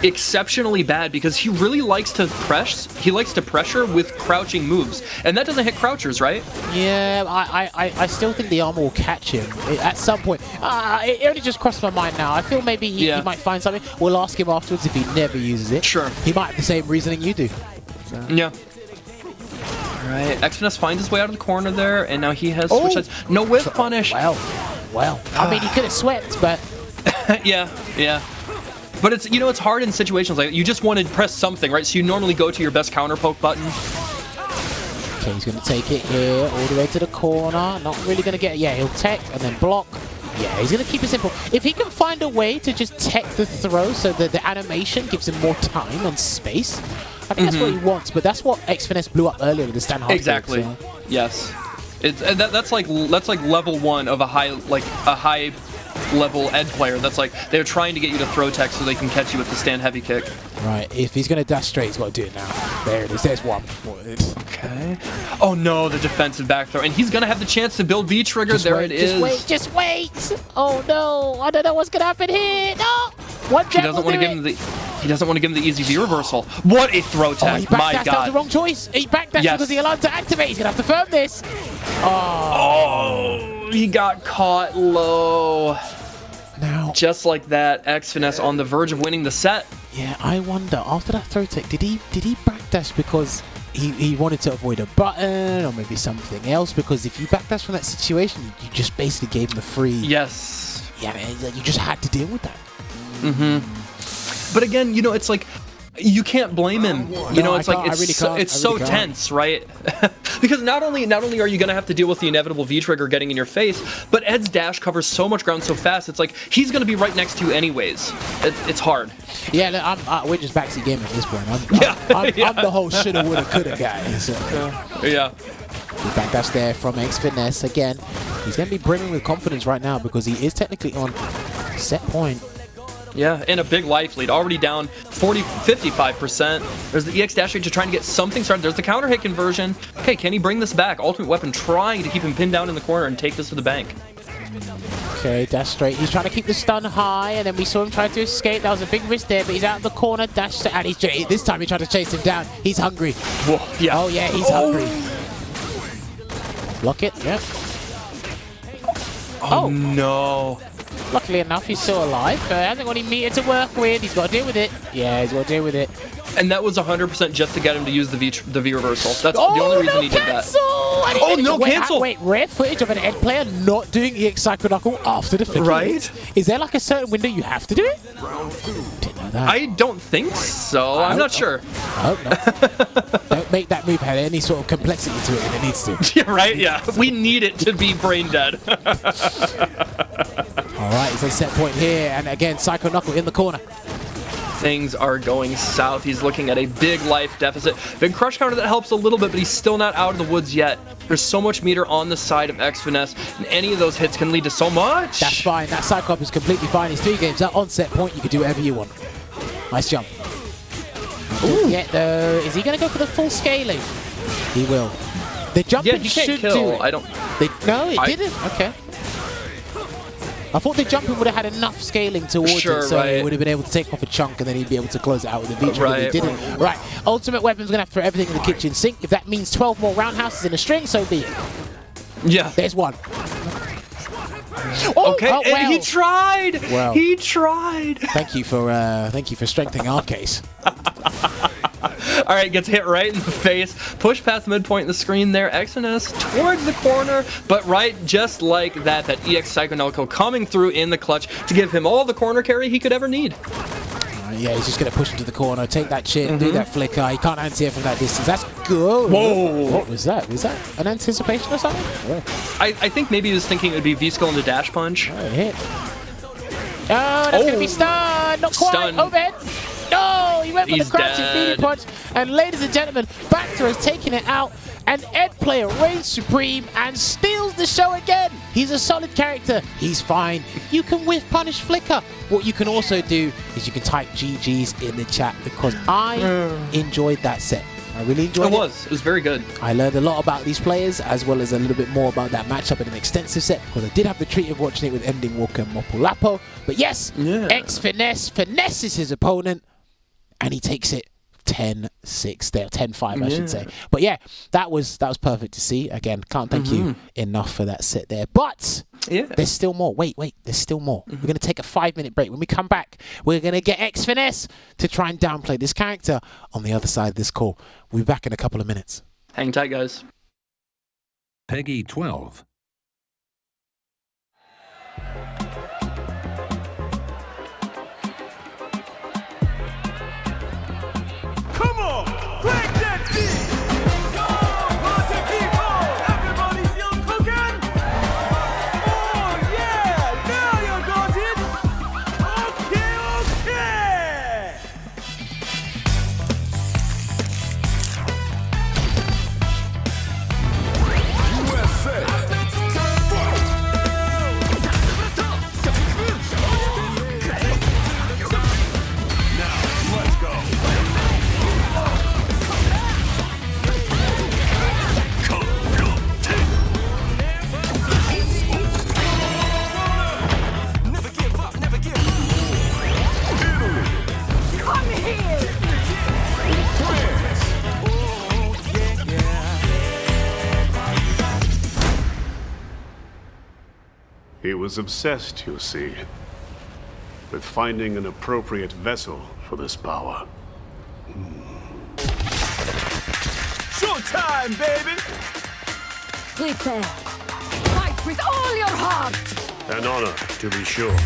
exceptionally bad because he really likes to press. He likes to pressure with crouching moves, and that doesn't hit crouchers, right? Yeah, I still think the armor will catch him at some point. It only just crossed my mind now. I feel maybe he might find something. We'll ask him afterwards if he never uses it. Sure. He might have the same reasoning you do. So. Yeah. Alright, X-Finesse finds his way out of the corner there, and now he has switch sides. No whiff punish. Well. I mean, he could have swept, but... yeah. But it's, it's hard in situations like that. You just want to press something, right? So you normally go to your best counter poke button. Okay, he's going to take it here, all the way to the corner. Not really going to get it. Yeah, he'll tech and then block. Yeah, he's going to keep it simple. If he can find a way to just tech the throw so that the animation gives him more time and space, I think that's what he wants. But that's what X Finesse blew up earlier with the stand hard. Exactly. Kick, so. Yes. That's like level 1 of a high level Ed player. That's like they're trying to get you to throw tech so they can catch you with the stand heavy kick. Right. If he's going to dash straight, he's got to do it now. There it is. There's one. Okay. Oh no, the defensive back throw, and he's going to have the chance to build V trigger. Just wait. Oh no, I don't know what's going to happen here. No. He doesn't want to give him the easy V reversal. What a throw tech. My God. That was the wrong choice. He backdashed because he allowed to activate. He's going to have to firm this. Oh, he got caught low. Now, just like that, X Finesse on the verge of winning the set. Yeah, I wonder, after that throw tech, did he backdash because he wanted to avoid a button or maybe something else? Because if you backdash from that situation, you just basically gave him the free. Yes. Yeah, man, you just had to deal with that. But again, it's like, you can't blame him. It's so tense, right? Because not only are you going to have to deal with the inevitable V-trigger getting in your face, but Ed's dash covers so much ground so fast, it's like he's going to be right next to you anyways. It's hard. Yeah, look, we're just backseat gaming at this point. I'm the whole shoulda, woulda, coulda guy. So. Yeah. Backdash there from X Finesse again. He's going to be brimming with confidence right now because he is technically on set point. Yeah, and a big life lead. Already down 55%. There's the EX dash rate just trying to get something started. There's the counter hit conversion. Okay, can he bring this back? Ultimate Weapon trying to keep him pinned down in the corner and take this to the bank. Okay, dash straight. He's trying to keep the stun high, and then we saw him try to escape. That was a big risk there, but he's out of the corner. Dash to, and this time he tried to chase him down. He's hungry. Whoa, yeah. Oh yeah, he's hungry. Block it. Yep. Oh no. Luckily enough, he's still alive. Hasn't got any meter to work with. He's got to deal with it. Yeah, he's got to deal with it. And that was 100% just to get him to use the V reversal. That's the only reason he did that. Oh, no cancel! Wait, rare footage of an Ed player not doing EX Psycho Knuckle after the flicker. Right? Is there like a certain window you have to do it? Didn't know that. I don't think so. I'm not sure. I hope not. Don't make that move have any sort of complexity to it when it needs to. Yeah, right? Yeah. We need it to be brain dead. Alright, he's on set point here, and again, Psycho Knuckle in the corner. Things are going south. He's looking at a big life deficit. Big crush counter that helps a little bit, but he's still not out of the woods yet. There's so much meter on the side of X Finesse, and any of those hits can lead to so much. That's fine. That Cyclop is completely fine. He's 3 games out on set point. You can do whatever you want. Nice jump. Yeah, though. Is he going to go for the full scaling? He will. The jumping should do it. I don't. No, it didn't. Okay. I thought the jumping would have had enough scaling towards it, so he would have been able to take off a chunk and then he'd be able to close it out with a V-trigger, but he didn't. Right, Ultimate Weapon's going to have to throw everything in the kitchen sink. If that means 12 more roundhouses in a string, so be it. Yeah. There's one. Okay, and he tried! Well, he tried! Thank you for strengthening our case. All right, gets hit right in the face. Push past midpoint in the screen there. X Finesse towards the corner, but right just like that, that EX Psycho Knuckle coming through in the clutch to give him all the corner carry he could ever need. Yeah, he's just going to push him to the corner, take that chip, do that flicker. He can't anti it from that distance. That's good. Whoa. What was that? Was that an anticipation or something? Yeah. I think maybe he was thinking it would be V-Skull into dash punch. Oh, hit. Oh, that's going to be stunned. Not quite. Stunned. Overhead. No, he went for the crouching dead. medium punch. And ladies and gentlemen, Bacter has taken it out. And Ed player reigns supreme and steals the show again. He's a solid character. He's fine. You can whiff punish flicker. What you can also do is you can type GG's in the chat because I enjoyed that set. I really enjoyed it. It was very good. I learned a lot about these players as well as a little bit more about that matchup in an extensive set because I did have the treat of watching it with Ending Walker and Mopulapo. But yes, X Finesse finesses his opponent and he takes it 10-6 there, 10-5 I should say. But yeah, that was perfect to see. Again, can't thank you enough for that set there. But there's still more. Wait, there's still more. We're going to take a 5-minute break. When we come back, we're going to get X Finesse to try and downplay this character on the other side of this call. We'll be back in a couple of minutes. Hang tight, guys. Peggy 12. Come on, crank that beat! Go, party people! Everybody still cooking? Oh yeah, now you got it! He was obsessed, you see, with finding an appropriate vessel for this power. Showtime, baby! Prepare. Fight with all your heart! An honor, to be sure.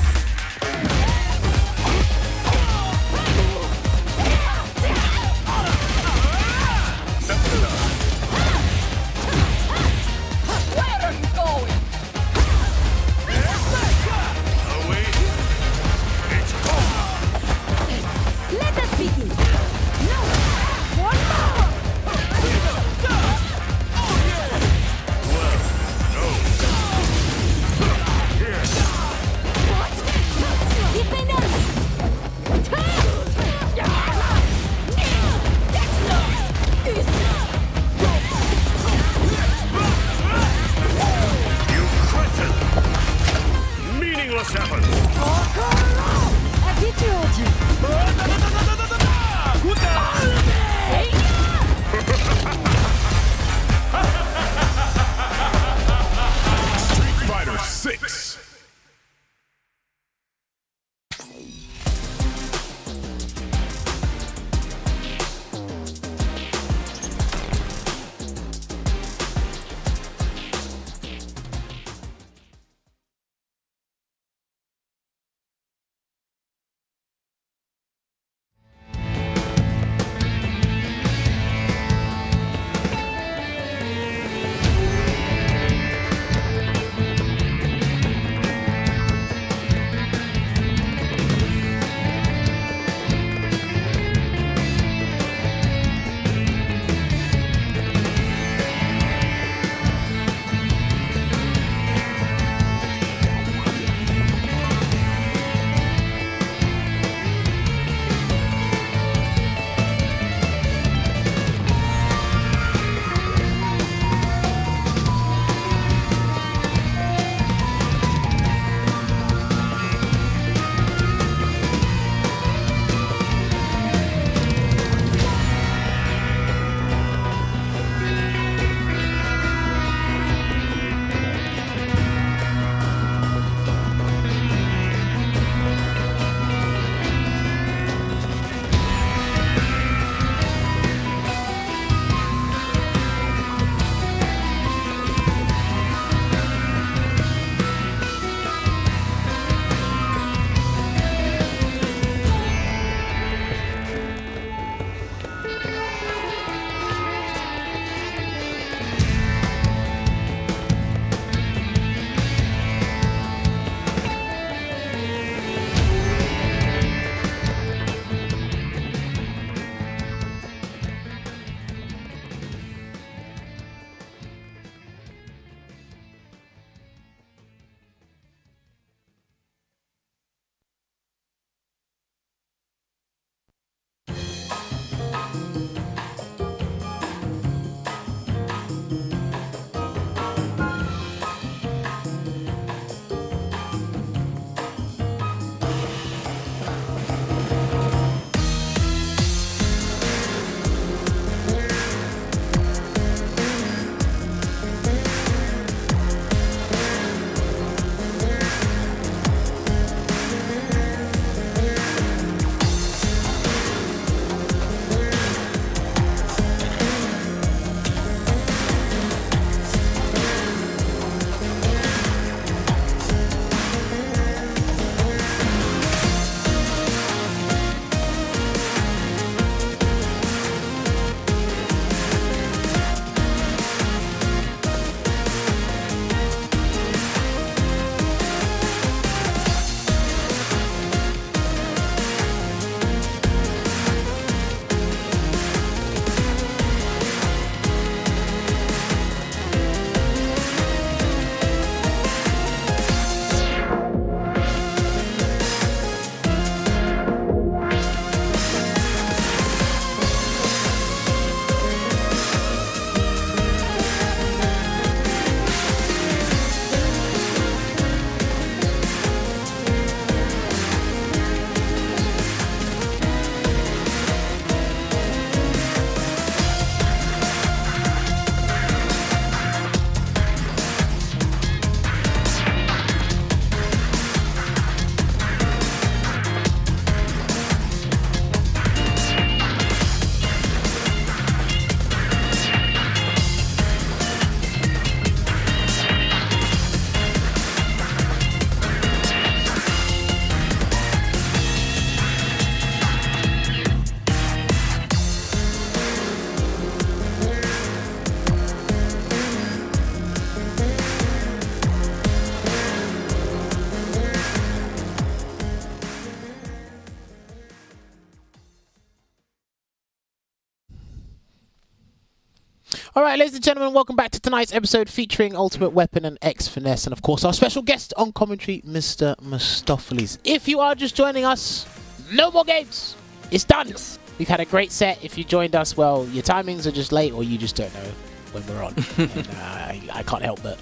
All right, ladies and gentlemen, welcome back to tonight's episode featuring Ultimate Weapon and X Finesse, and of course our special guest on commentary, Mr. Mostafles. If you are just joining us, no more games. It's done. Yes. We've had a great set. If you joined us, well, your timings are just late, or you just don't know when we're on. And I can't help but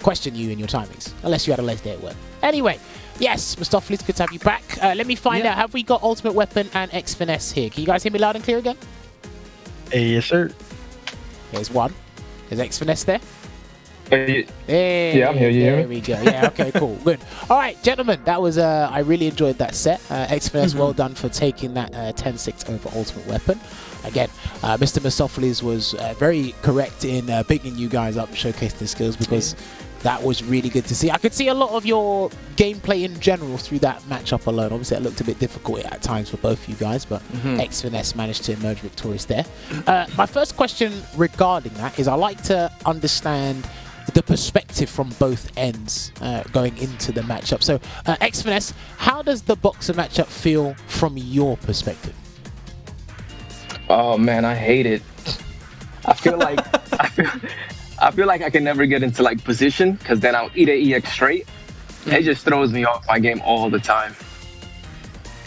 question you in your timings, unless you had a late day at work. Anyway, yes, Mostafles, good to have you back. Let me find out, have we got Ultimate Weapon and X Finesse here? Can you guys hear me loud and clear again? Yes, sir. Here's one. Is X Finesse there? Hey, Hey, yeah, I'm here. You hear there me? we go. Yeah, okay, cool. Good. All right, gentlemen, that was, I really enjoyed that set. X Finesse, well done for taking that 10-6 over Ultimate Weapon. Again, Mr. Mostafles was very correct in picking you guys up, showcasing the skills, because that was really good to see. I could see a lot of your gameplay in general through that matchup alone. Obviously, it looked a bit difficult at times for both you guys, but X Finesse managed to emerge victorious there. My first question regarding that is I like to understand the perspective from both ends going into the matchup. So, X Finesse, how does the boxer matchup feel from your perspective? Oh man, I hate it. I feel like I feel like I can never get into like position, because then I'll eat a EX straight. It just throws me off my game all the time.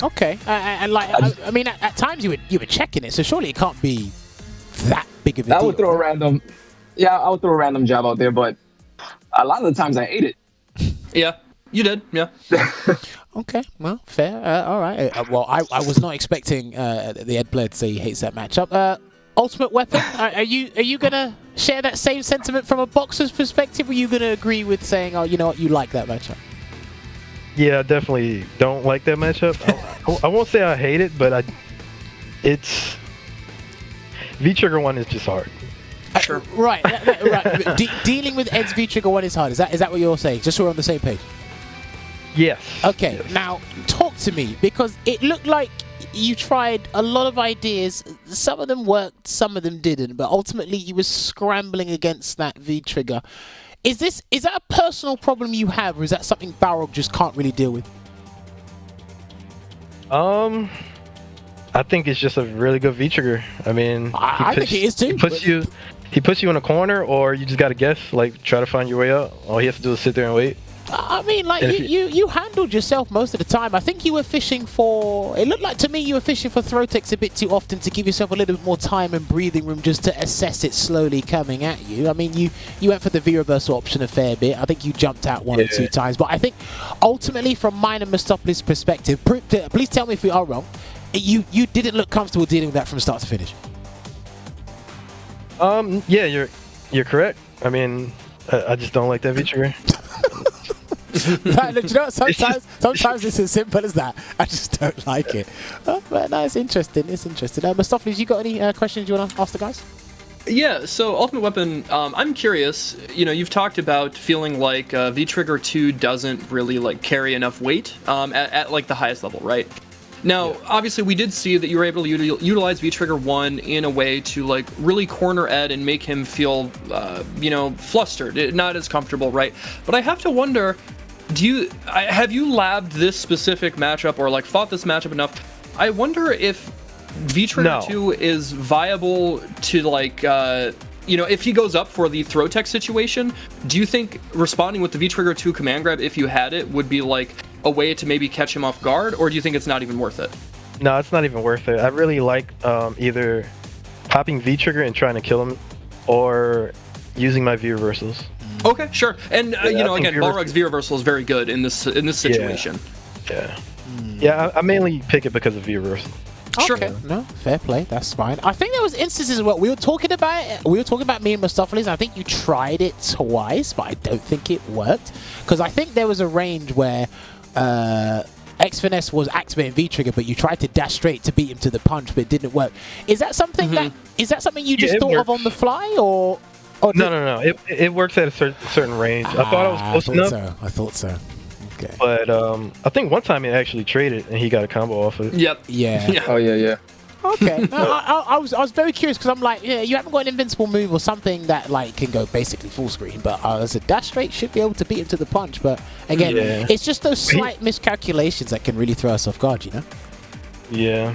Okay, and like I mean, at times you were checking it, so surely it can't be that big of a deal. I would throw a random, I would throw a random jab out there, but a lot of the times I ate it. Yeah, you did. Yeah. Okay, well, fair. All right. Well, I was not expecting the Ed player to say he hates that matchup. Ultimate Weapon, are you gonna share that same sentiment from a boxer's perspective? Or are you gonna agree with saying, oh, you know what, you like that matchup? Yeah, I definitely don't like that matchup. I won't say I hate it, but it's V-Trigger 1 is just hard. Sure. Right. Right. Dealing with Ed's V-Trigger 1 is hard. Is that what you're saying? Just so we're on the same page. Yes. Okay, yes. Now talk to me, because it looked like you tried a lot of ideas. Some of them worked, some of them didn't, but ultimately you were scrambling against that V-Trigger. Is that a personal problem you have, or is that something Balrog just can't really deal with? I think it's just a really good V-Trigger. I mean, I think it is too. He puts you in a corner, or you just gotta guess, like try to find your way out. All he has to do is sit there and wait. I mean, like, you handled yourself most of the time. I think you were fishing for... It looked like to me you were fishing for throw techs a bit too often to give yourself a little bit more time and breathing room just to assess it slowly coming at you. I mean, you went for the V-reversal option a fair bit. I think you jumped out one or two times. But I think, ultimately, from mine and Mostafles' perspective, please tell me if we are wrong, you didn't look comfortable dealing with that from start to finish. Yeah, you're correct. I mean, I just don't like that V-Trigger. Right, you know, sometimes it's as simple as that. I just don't like it. But no, it's interesting. Mostafles, you got any questions you want to ask the guys? Yeah, so Ultimate Weapon, I'm curious, you've talked about feeling like V-Trigger 2 doesn't really like carry enough weight at like the highest level, right? Now, obviously, we did see that you were able to utilize V-Trigger 1 in a way to like really corner Ed and make him feel, flustered, not as comfortable, right? But I have to wonder, have you labbed this specific matchup or like fought this matchup enough? I wonder if V-Trigger 2 is viable to like, if he goes up for the throw tech situation, do you think responding with the V-Trigger 2 command grab, if you had it, would be like a way to maybe catch him off guard, or do you think it's not even worth it? No, it's not even worth it. I really like either popping V-Trigger and trying to kill him, or using my V-reversals. Okay, sure. And again, Balrog's V-reversal is very good in this situation. Yeah, I mainly pick it because of V-reversal. Sure. Okay. No, fair play. That's fine. I think there was instances where we were talking about me and Mostafles. I think you tried it twice, but I don't think it worked, because I think there was a range where X Finesse was activating V-Trigger, but you tried to dash straight to beat him to the punch, but it didn't work. Is that something you just thought of on the fly, or No. It works at a certain range. I thought I was close enough. I thought so. Okay. But I think one time he actually traded and he got a combo off of it. Yep. Yeah. Oh yeah. Okay. No, I was very curious, because I'm like, you haven't got an invincible move or something that like can go basically full screen, but as a dash straight should be able to beat him to the punch. But again, it's just those slight miscalculations that can really throw us off guard, you know? Yeah.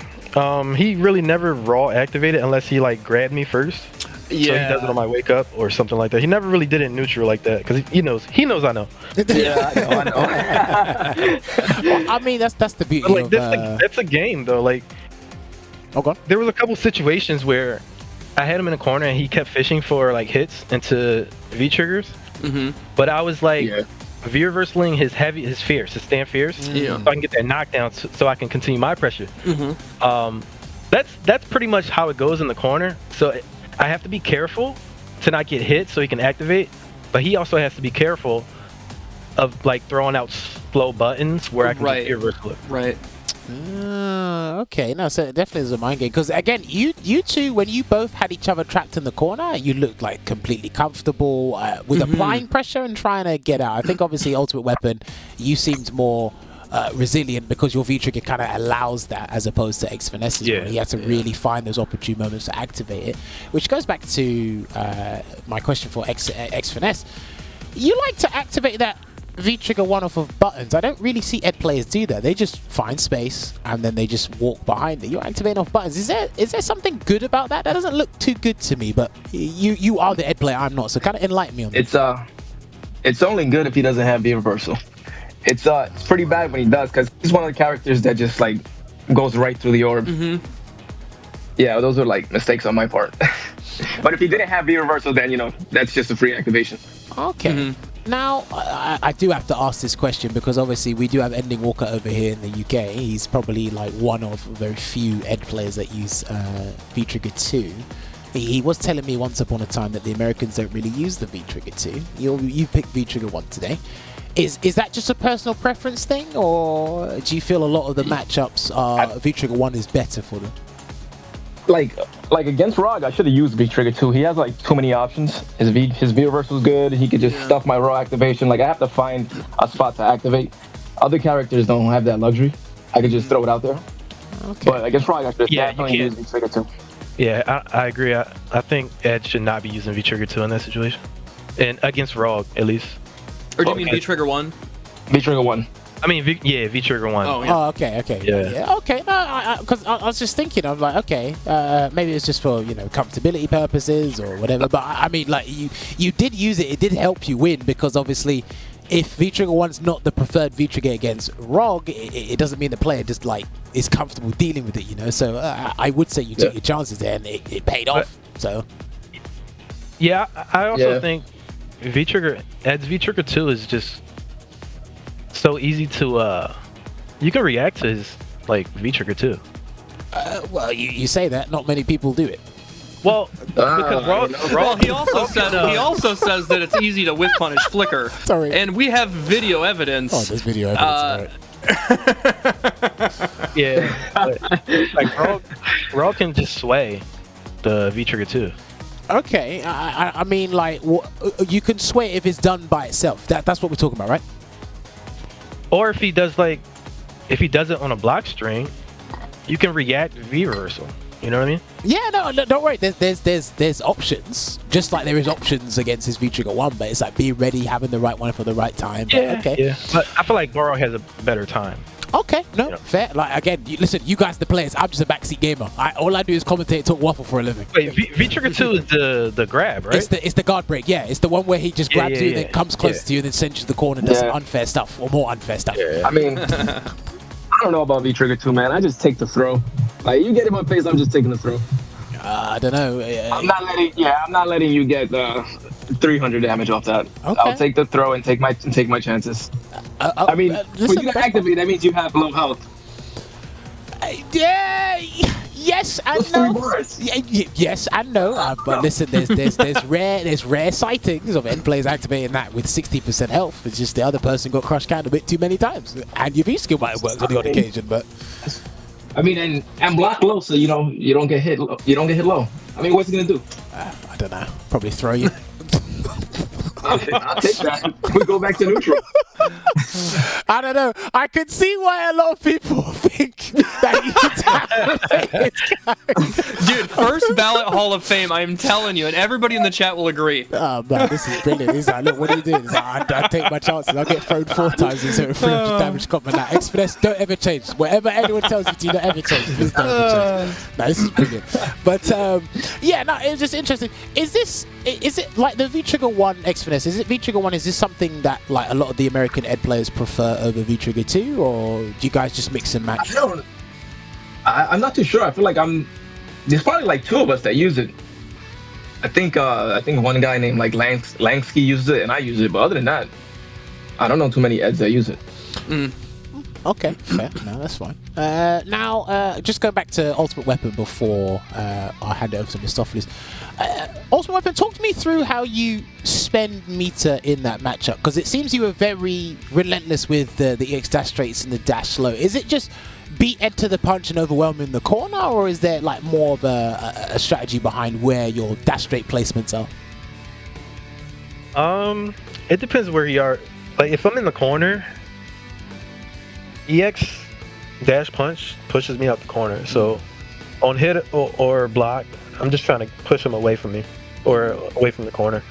He really never raw activated unless he like grabbed me first. So he does it on my wake up or something like that. He never really did it in neutral like that because he knows I know. Yeah, I know. Well, I mean, that's the beauty But like of... that's a game though. Like, okay. There was a couple situations where I had him in a corner and he kept fishing for like hits into V triggers. But I was like V reversaling his fierce, his stand fierce, so I can get that knockdown, so I can continue my pressure. That's pretty much how it goes in the corner. So I have to be careful to not get hit so he can activate, but he also has to be careful of like throwing out slow buttons where I can just reversal it. Right. Okay, no, so it definitely is a mind game. Because again, you two, when you both had each other trapped in the corner, you looked like completely comfortable with applying pressure and trying to get out. I think obviously Ultimate Weapon, you seemed more resilient because your V-Trigger kind of allows that as opposed to X-Finesse's one. He had to really find those opportune moments to activate it, which goes back to my question for X-Finesse. You like to activate that V-Trigger one off of buttons. I don't really see Ed players do that. They just find space and then they just walk behind it. You're activating off buttons. Is there something good about that? That doesn't look too good to me, but you are the Ed player, I'm not, so kind of enlighten me on that. It's only good if he doesn't have V reversal. It's pretty bad when he does, because he's one of the characters that just like goes right through the orb. Yeah, those are like mistakes on my part. But if he didn't have V reversal, then you know that's just a free activation. Okay. Now, I do have to ask this question because obviously we do have Ending Walker over here in the UK. He's probably like one of very few Ed players that use V-Trigger 2. He was telling me once upon a time that the Americans don't really use the V-Trigger 2. You picked V-Trigger 1 today. Is that just a personal preference thing, or do you feel a lot of the matchups V-Trigger 1 is better for them? Like against Rog, I should have used V-Trigger 2. He has like too many options. His V reversal is good. He could just stuff my raw activation. Like I have to find a spot to activate. Other characters don't have that luxury. I could just throw it out there. Okay. But against Rog, I should definitely use V-Trigger 2. Yeah, I agree. I think Ed should not be using V-Trigger 2 in that situation. And against Rog, at least. Or do you mean V-Trigger 1? V-Trigger 1. I mean, V-Trigger 1. Oh, okay. Yeah. Okay. No, because I was just thinking, I'm like, okay, maybe it's just for, comfortability purposes or whatever. But I mean, like, you did use it. It did help you win because obviously, if V-Trigger 1's not the preferred V-Trigger against Rog, it doesn't mean the player just like is comfortable dealing with it, So I would say you took your chances there and it paid off. So. Yeah, I also think Ed's V-Trigger 2 is just so easy to you can react to his like V-Trigger 2. Well, you say that, not many people do it. Well, because he also says that it's easy to whiff punish Flicker. Sorry. And we have video evidence. Oh, there's video evidence. Yeah, like Rog can just sway the V-Trigger 2. Okay, I mean, like, you can sway if it's done by itself. That's what we're talking about, right? Or if he does it on a block string, you can react V reversal. You know what I mean? Yeah, no, don't worry. There's options, just like there is options against his V-Trigger 1, but it's like be ready, having the right one for the right time. Yeah, okay. Yeah. But I feel like Goro has a better time. Okay, no, fair. Like again, listen, you guys the players. I'm just a backseat gamer. All I do is commentate, talk waffle for a living. Wait, V-Trigger 2 is the grab, right? It's the guard break. Yeah, it's the one where he just grabs you, and then comes close to you, and then sends you to the corner and does some unfair stuff or more unfair stuff. Yeah. I mean, I don't know about V-Trigger 2, man. I just take the throw. Like you get in my face, I'm just taking the throw. I don't know. I'm not letting you get 300 damage off that. Okay. I'll take the throw and take my chances. I mean, for you to activate, that means you have low health. Yes and no. Yes and no. But listen, there's rare sightings of end players activating that with 60% health. It's just the other person got crush canned a bit too many times, and your V skill might have worked on the odd occasion, but. I mean, and block low, so you don't get hit. You don't get hit low. I mean, what's he gonna do? I don't know. Probably throw you. Okay, I'll take that. We go back to neutral. I don't know. I could see why a lot of people think Dude, first ballot Hall of Fame, I am telling you, and everybody in the chat will agree. Oh man, this is brilliant. He's like, look, what are you doing? He's like, I take my chances. I'll get thrown 4 times into a 300 damage combat. Now, X-Finesse, don't ever change. Whatever anyone tells you to, don't ever change. Please don't ever change. No, this is brilliant. But yeah, no, it was just interesting. Is it like the V-Trigger 1 X-Finesse? Is it V-Trigger 1? Is this something that like a lot of the American Ed players prefer over V-Trigger 2, or do you guys just mix and match? I'm not too sure. I feel like there's probably like 2 of us that use it. I think one guy named like Langsky uses it and I use it, but other than that, I don't know too many Eds that use it. Okay, fair. No, that's fine. Now, just going back to Ultimate Weapon before I hand it over to Mostafles. Ultimate Weapon, talk to me through how you spend meter in that matchup, because it seems you were very relentless with the EX dash straights and the dash slow. Is it just beat Ed to the punch and overwhelm in the corner, or is there like more of a strategy behind where your dash straight placements are? It depends where you are. Like if I'm in the corner, EX dash punch pushes me out the corner. So on hit or block, I'm just trying to push him away from me or away from the corner.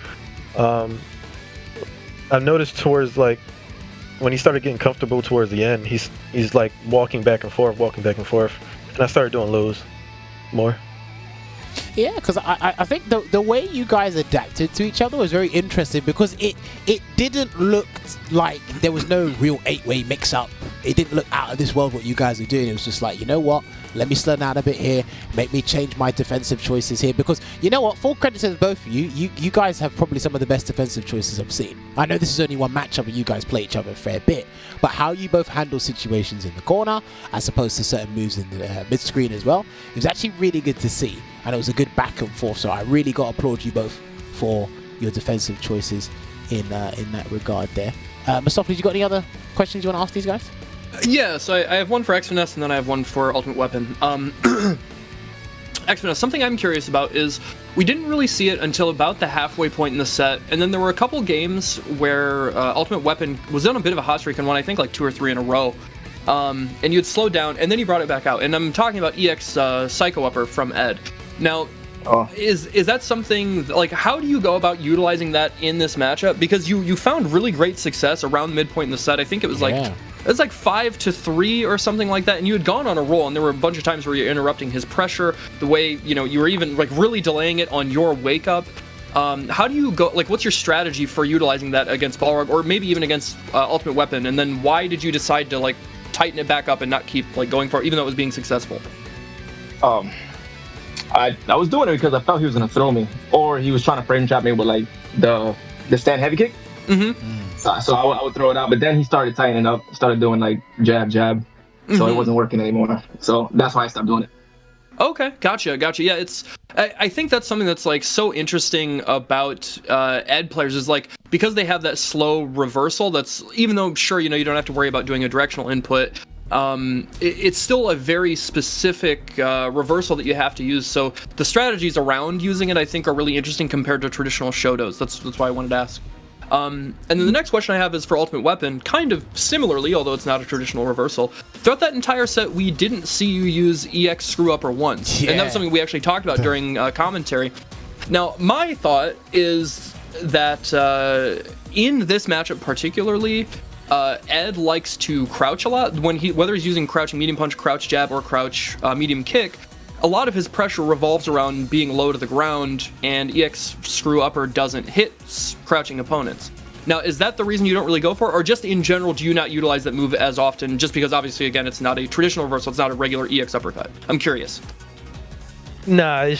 I've noticed towards like when he started getting comfortable towards the end, he's like walking back and forth, and I started doing lows more. Yeah, because I think the way you guys adapted to each other was very interesting, because it didn't look like there was no real 8-way mix-up. It didn't look out of this world what you guys were doing. It was just like, you know what, let me slow down a bit here, make me change my defensive choices here, because you know what, full credit to both of you, you guys have probably some of the best defensive choices I've seen. I know this is only one matchup and you guys play each other a fair bit, but how you both handle situations in the corner as opposed to certain moves in the mid-screen as well, it was actually really good to see, and it was a good back and forth, so I really got to applaud you both for your defensive choices in that regard there. Mostafles, you got any other questions you want to ask these guys? Yeah, so I have one for X-Finesse and then I have one for Ultimate Weapon. X-Finesse, something I'm curious about is we didn't really see it until about the halfway point in the set, and then there were a couple games where Ultimate Weapon was on a bit of a hot streak and won I think like 2 or 3 in a row. And you had slowed down and then you brought it back out. And I'm talking about EX Psycho Upper from Ed. Now, is that something, like, how do you go about utilizing that in this matchup? Because you found really great success around midpoint in the set. I think it was like 5-3 or something like that, and you had gone on a roll, and there were a bunch of times where you're interrupting his pressure, the way, you know, you were even like really delaying it on your wake up. How do you go, like, what's your strategy for utilizing that against Balrog, or maybe even against Ultimate Weapon? And then why did you decide to like tighten it back up and not keep like going for it, even though it was being successful? I was doing it because I felt he was gonna throw me, or he was trying to frame trap me with like the stand heavy kick. So I would throw it out, but then he started tightening up, started doing like jab, so it wasn't working anymore. So that's why I stopped doing it. Okay, gotcha. Yeah, I think that's something that's like so interesting about Ed players is like, because they have that slow reversal, that's, even though sure, you know, you don't have to worry about doing a directional input, it's still a very specific reversal that you have to use. So the strategies around using it, I think, are really interesting compared to traditional Shotos. That's why I wanted to ask. And then the next question I have is for Ultimate Weapon, kind of similarly, although it's not a traditional reversal. Throughout that entire set, we didn't see you use EX Screw Upper once. And that was something we actually talked about during commentary. Now, my thought is that in this matchup particularly, Ed likes to crouch a lot. Whether he's using crouching medium punch, crouch jab, or crouch medium kick, a lot of his pressure revolves around being low to the ground, and EX Screw Upper doesn't hit crouching opponents. Now, is that the reason you don't really go for it, or just in general do you not utilize that move as often, just because obviously, again, it's not a traditional reversal, it's not a regular EX uppercut? I'm curious. Nah,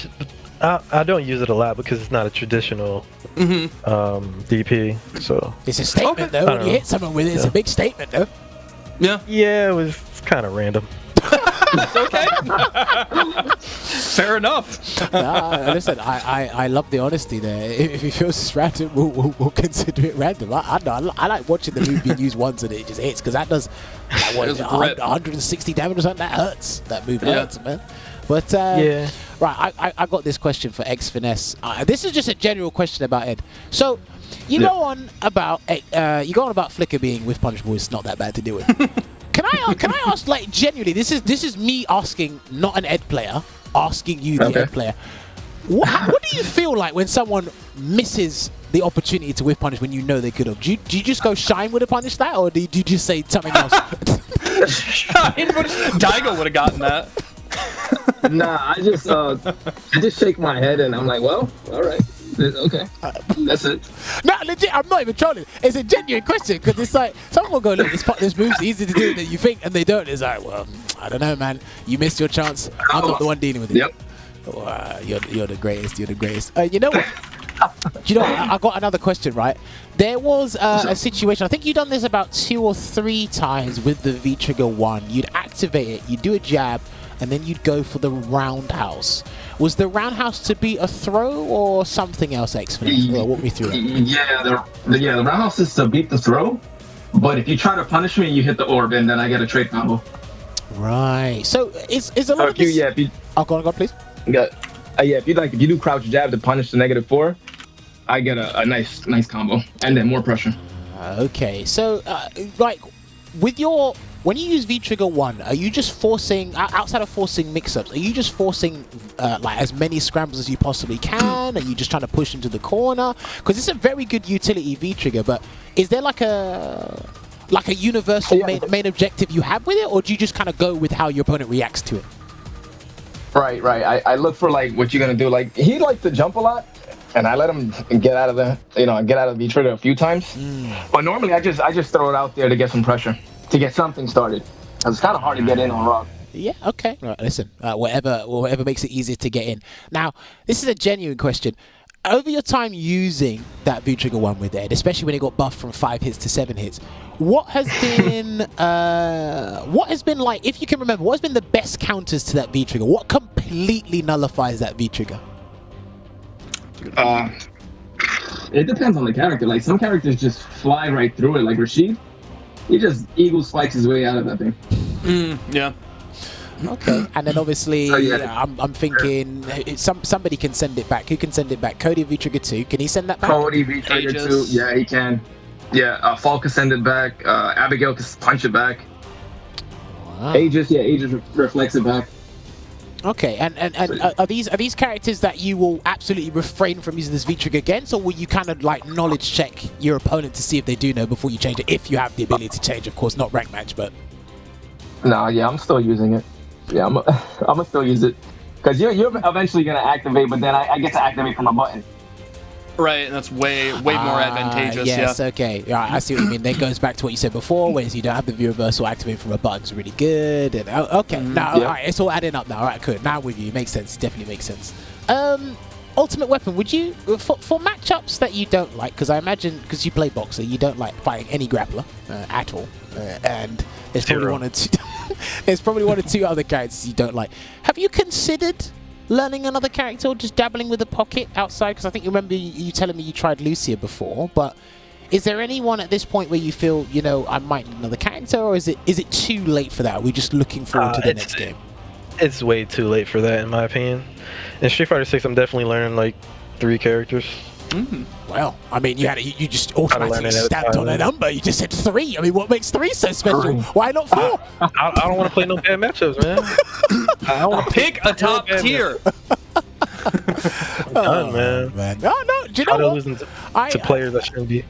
I don't use it a lot because it's not a traditional DP, so... It's a statement, though. When you hit someone with it, it's a big statement, though. Yeah, it's kind of random. Okay. Fair enough. Listen, I love the honesty there. If he feels it's random, we'll consider it random. I like watching the move being used once and it just hits, because that does 160 damage or something. That hurts. That move hurts, man. But right, I got this question for X-Finesse. This is just a general question about Ed. So you go on about Flicker being with punishable is not that bad to deal with. Can I ask, like, genuinely? This is me asking, not an Ed player, asking you, the Ed player. What do you feel like when someone misses the opportunity to whiff punish when you know they could have? Do you just go shine with a punish that, or do you just say something else? Daigo would have gotten that. Nah, I just shake my head and I'm like, well, all right. Okay, that's it. No, legit, I'm not even trolling. It's a genuine question because it's like someone will go, look, this move's easy to do than you think, and they don't. It's like, well, I don't know, man. You missed your chance. I'm not the one dealing with it. Yep. You're the greatest. You're the greatest. You know what? Do you know what? I got another question, right? There was a situation, I think you've done this about 2 or 3 times with the V-Trigger 1. You'd activate it, you'd do a jab, and then you'd go for the roundhouse. Was the roundhouse to be a throw or something else, X-Fnatic? Well, walk me through it. Yeah, the roundhouse is to beat the throw, but if you try to punish me, you hit the orb, and then I get a trade combo. Right. So is a lot of this... Oh, go on, please. If you do crouch jab to punish the -4, I get a nice combo, and then more pressure. Okay, so like with when you use V-Trigger 1, are you just forcing, outside of forcing mix-ups, are you just forcing like as many scrambles as you possibly can? Are you just trying to push into the corner? Because it's a very good utility V-Trigger, but is there like a universal main objective you have with it, or do you just kind of go with how your opponent reacts to it? Right. I look for like what you're gonna do. Like he likes to jump a lot, and I let him get out of the V-Trigger a few times. But normally I just throw it out there to get some pressure, to get something started. Cause it's kind of hard to get in on rock. Yeah. Okay. Right. Listen. Whatever makes it easier to get in. Now, this is a genuine question. Over your time using that V-Trigger 1 with Ed, especially when it got buffed from 5 hits to 7 hits, what has been like, if you can remember, what has been the best counters to that V-Trigger? What completely nullifies that V-Trigger? It depends on the character. Like some characters just fly right through it, like Rashid. He just eagle spikes his way out of that thing. Yeah. Okay, and then obviously I'm thinking somebody can send it back. Who can send it back? Cody V-Trigger 2. Can he send that back? Cody V-Trigger 2. Yeah, he can. Yeah, Fall can send it back. Abigail can punch it back. Wow. Aegis reflects it back. Okay, and are these characters that you will absolutely refrain from using this V-Trigger against, or will you kind of like knowledge check your opponent to see if they do know before you change it? If you have the ability to change, of course, not rank match, but. Nah, yeah, I'm still using it. Yeah, I'm gonna still use it because you're eventually gonna activate, but then I get to activate from a button. Right, and that's way more advantageous. Yes, yeah. Okay. Yeah, I see what you mean. That goes back to what you said before, whereas you don't have the view reversal activate from a button is really good. And okay, now all right, it's all adding up now. All right, good. Now with you, makes sense. Definitely makes sense. Ultimate Weapon, would you for matchups that you don't like? Because I imagine because you play boxer, you don't like fighting any grappler at all, and there's probably one or two. There's probably 1 or 2 other characters you don't like. Have you considered learning another character or just dabbling with the pocket outside? Because I think you remember you telling me you tried Lucia before, but is there anyone at this point where you feel, I might need another character, or is it too late for that? Are we just looking forward to the next game? It's way too late for that, in my opinion. In Street Fighter 6, I'm definitely learning like 3 characters. Well, I mean, you just automatically stamped on a number. You just said 3. I mean, what makes 3 so special? Why not 4? I don't want to play no bad matchups, man. I don't want to pick a top tier. Man. No. Do you know what? Losing to players that shouldn't be.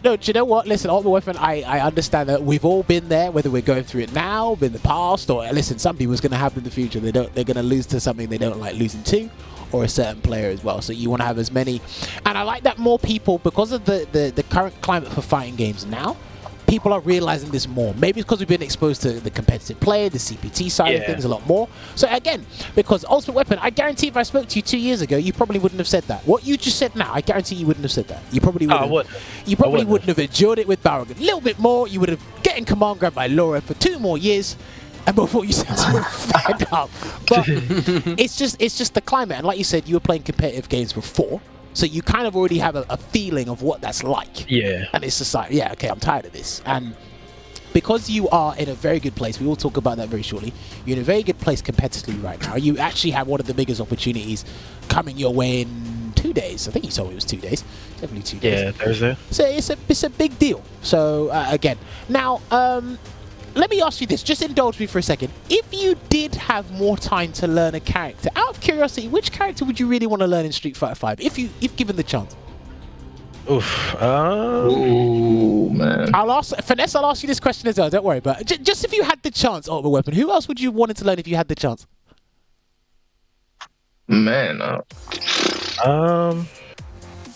No, do you know what? Listen, Ultimate Weapon, I understand that we've all been there, whether we're going through it now, in the past, or listen, some people's going to happen in the future. They're going to lose to something they don't like losing to, or a certain player as well. So you want to have as many, and I like that more people, because of the current climate for fighting games now, people are realizing this more. Maybe it's because we've been exposed to the competitive play, the CPT side of things a lot more. So again, because Ultimate Weapon, I guarantee if I spoke to you 2 years ago, you probably wouldn't have said that. What you just said now, I guarantee you wouldn't have said that. You probably wouldn't. You probably wouldn't have endured it with Barragan. A little bit more, you would have getting command grabbed by Laura for 2 more years. And before you said you were fed up. But it's just the climate. And like you said, you were playing competitive games before. So you kind of already have a feeling of what that's like. Yeah. And it's just like, yeah, okay, I'm tired of this. And because you are in a very good place, we will talk about that very shortly, you're in a very good place competitively right now. You actually have one of the biggest opportunities coming your way in 2 days. I think you told me it was 2 days. Definitely 2 days. Yeah, Thursday. So it's a big deal. So again, now let me ask you this. Just indulge me for a second. If you did have more time to learn a character, out of curiosity, which character would you really want to learn in Street Fighter 5 if given the chance? Oof. Ooh, man. I'll ask you this question as well. Don't worry. But just if you had the chance, Ultimate Weapon, who else would you wanted to learn if you had the chance? Man.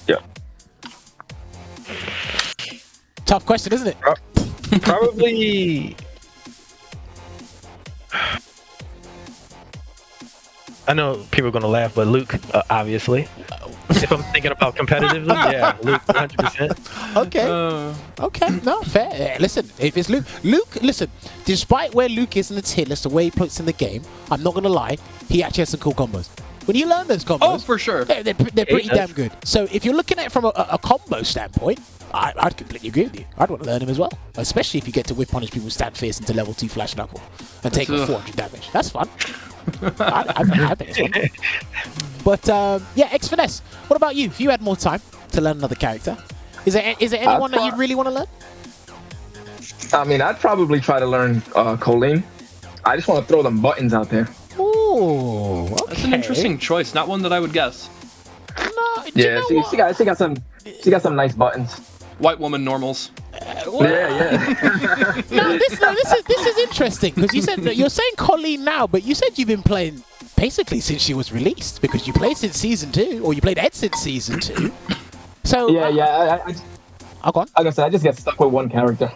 Yeah. Tough question, isn't it? Probably. I know people are gonna laugh, but Luke, obviously. If I'm thinking about competitively, yeah, Luke, 100%. Okay, no, fair. Listen, if it's Luke, listen, despite where Luke is in the tier list, the way he plays in the game, I'm not gonna lie, he actually has some cool combos. When you learn those combos, for sure, they're pretty damn good. So if you're looking at it from a combo standpoint, I'd completely agree with you. I'd want to learn him as well, especially if you get to whip punish people, stand fierce into level 2 flash knuckle, and take 400 damage. That's fun. I think it's fun. But yeah, X Finesse. What about you? If you had more time to learn another character, is there anyone that you really want to learn? I mean, I'd probably try to learn Colleen. I just want to throw them buttons out there. Ooh, okay. That's an interesting choice. Not one that I would guess. No, yeah, she got some nice buttons. White woman normals. Yeah. No, this is interesting because you're saying Colleen now, but you said you've been playing basically since she was released because you played since season 2, or you played Ed since season 2. So I'll go on. Like I said, I just get stuck with one character.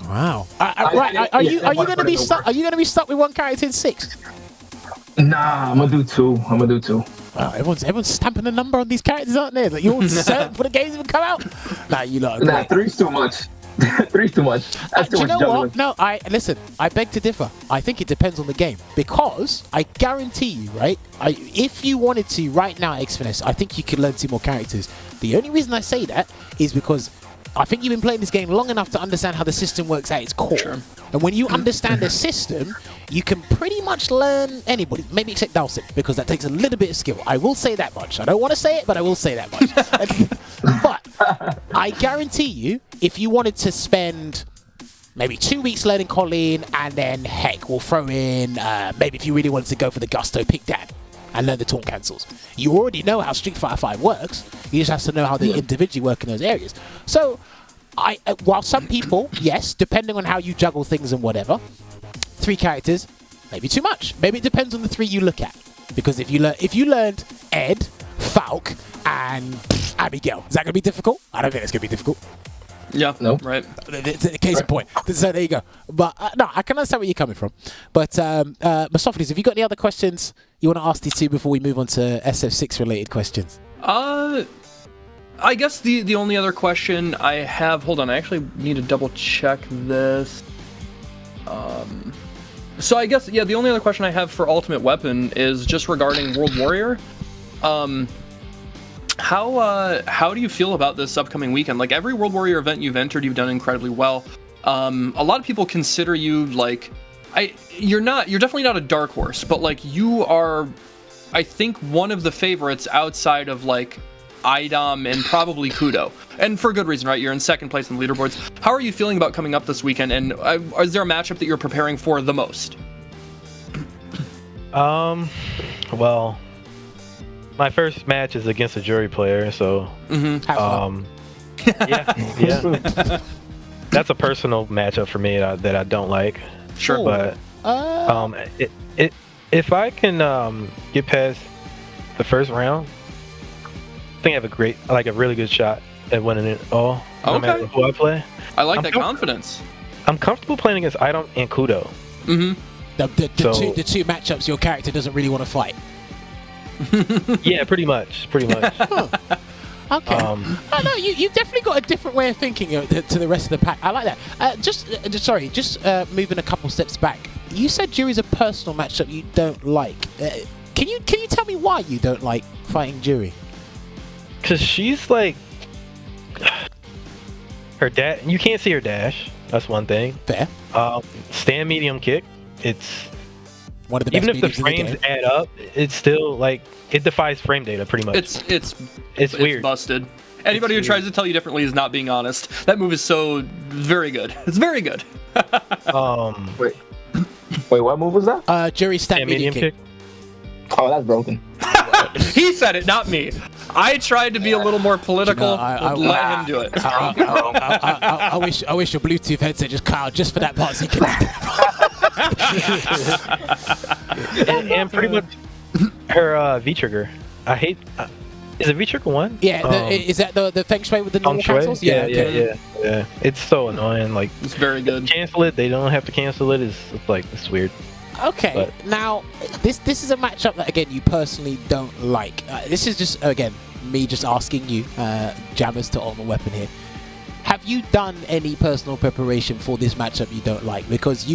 Wow. Are you going to be stuck? Are you going to be stuck with one character in 6? Nah, I'm gonna do 2. Wow, everyone's stamping a number on these characters, aren't they? Like, you're all certain for the games to come out. Nah, you lot. Nah, 3's too much. 3's too much. That's too much. Do you know what? No, listen. I beg to differ. I think it depends on the game because I guarantee you, right? If you wanted to right now, X Finesse, I think you could learn 2 more characters. The only reason I say that is because I think you've been playing this game long enough to understand how the system works at its core. Sure. And when you understand the system, you can pretty much learn anybody, maybe except Dowsett, because that takes a little bit of skill. I will say that much. I don't want to say it, but I will say that much. But I guarantee you, if you wanted to spend maybe 2 weeks learning Colleen, and then, heck, we'll throw in, maybe if you really wanted to go for the gusto, pick Dan and learn the taunt cancels. You already know how Street Fighter 5 works. You just have to know how they individually work in those areas. So, while some people, yes, depending on how you juggle things and whatever, 3 characters, maybe too much. Maybe it depends on the 3 you look at. Because if you learned Ed, Falk, and Abigail, is that going to be difficult? I don't think it's going to be difficult. Yeah, no, right. It's a case in point. So there you go. But no, I can understand where you're coming from. But Mostafles, have you got any other questions you want to ask these 2 before we move on to SF6 related questions? I guess the only other question I have, hold on, I actually need to double check this. So I guess, yeah, the only other question I have for Ultimate Weapon is just regarding World Warrior. How do you feel about this upcoming weekend? Like, every World Warrior event you've entered, you've done incredibly well. A lot of people consider you like, you're definitely not a dark horse, but like you are, I think, one of the favorites outside of like Idom and probably Kudo, and for good reason, right? You're in 2nd place in the leaderboards. How are you feeling about coming up this weekend, and is there a matchup that you're preparing for the most? Well, my first match is against a jury player, so yeah. That's a personal matchup for me that I don't like. Sure, but if I can get past the first round, I think I have a really good shot at winning it all. No matter who I play. I like that confidence. I'm comfortable playing against Idom and Kudo. The two matchups your character doesn't really want to fight. Yeah, pretty much. Okay. No, you've definitely got a different way of thinking to the rest of the pack. I like that. Just moving a couple steps back. You said Jury's a personal matchup you don't like. Can you tell me why you don't like fighting Jury? Because she's like her you can't see her dash. That's one thing. Fair. Stand medium kick. It's one of the best. Even if the frames add up, it's still like it defies frame data pretty much. It's weird. It's busted. Anybody who tries to tell you differently is not being honest. That move is so very good. It's very good. Wait, what move was that? Jury stand medium kick. Oh, that's broken. He said it, not me. I tried to be a little more political. But let him do it. I wish your Bluetooth headset just cut out just for that part. So you can... and pretty much her V trigger. I hate. Is it V trigger 1? Yeah. Is that the Feng Shui with the normal cancels? Yeah. It's so annoying. Like, it's very good. Cancel it. They don't have to cancel it. It's weird. Okay, but now this is a matchup that again you personally don't like. This is just again me just asking you, Jammerz to Ultimate Weapon here. Have you done any personal preparation for this matchup you don't like? Because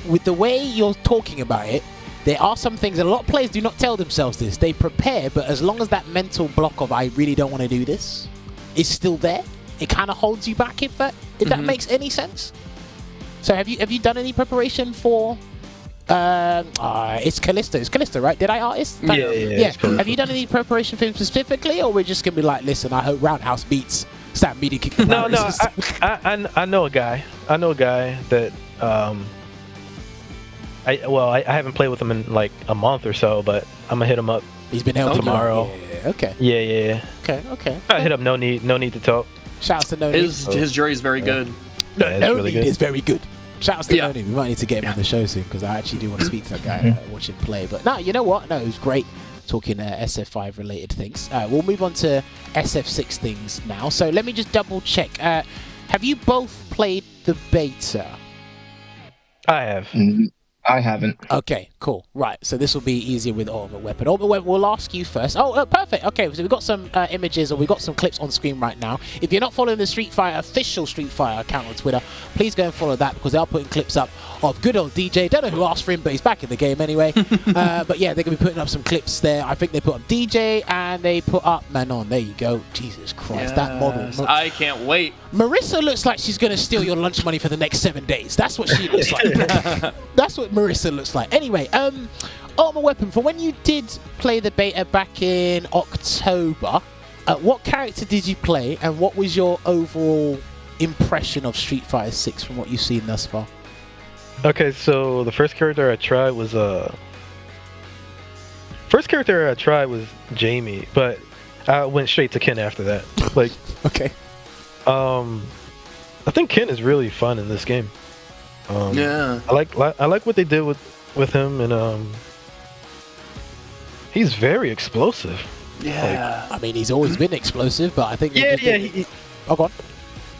with the way you're talking about it, there are some things, and a lot of players do not tell themselves this. They prepare, but as long as that mental block of I really don't want to do this is still there, it kind of holds you back. If that makes any sense. So have you done any preparation for? It's Callisto. It's Callisto, right? Did I artist? Yeah. Have you done any preparation for him specifically, or we're just gonna be like, listen, I hope Roundhouse beats Stat Media Kick? No. I know a guy. I know a guy that I haven't played with him in like a month or so, but I'm gonna hit him up. He's been helping tomorrow. Yeah. Okay. Yeah. Okay. I hit up. No need to talk. Shouts to No Need. His jury is very good. No Need is very good. Shouts to No Need. We might need to get him on the show soon because I actually do want to speak to that guy, watch him play. But no, you know what? No, it was great talking SF5 related things. We'll move on to SF6 things now. So let me just double check. Have you both played the beta? I have. I haven't. Okay, cool. Right, so this will be easier with Ultimate Weapon. Ultimate Weapon, we'll ask you first. Oh, perfect. Okay, so we've got some images, or we've got some clips on screen right now. If you're not following the official Street Fighter account on Twitter, please go and follow that because they are putting clips up of good old DJ. Don't know who asked for him, but he's back in the game anyway. But yeah, they're going to be putting up some clips there. I think they put up DJ and they put up Manon. There you go. Jesus Christ, that model. I can't wait. Marissa looks like she's going to steal your lunch money for the next 7 days. That's what she looks like. That's what Marissa looks like. Anyway, Ultimate Weapon, for when you did play the beta back in October, what character did you play and what was your overall impression of Street Fighter 6 from what you've seen thus far? Okay, so the first character I tried was Jamie, but I went straight to Ken after that. Like, okay. I think Ken is really fun in this game. Yeah. I like what they did with him, and he's very explosive. Yeah. I mean, he's always been explosive, but I think oh, go on.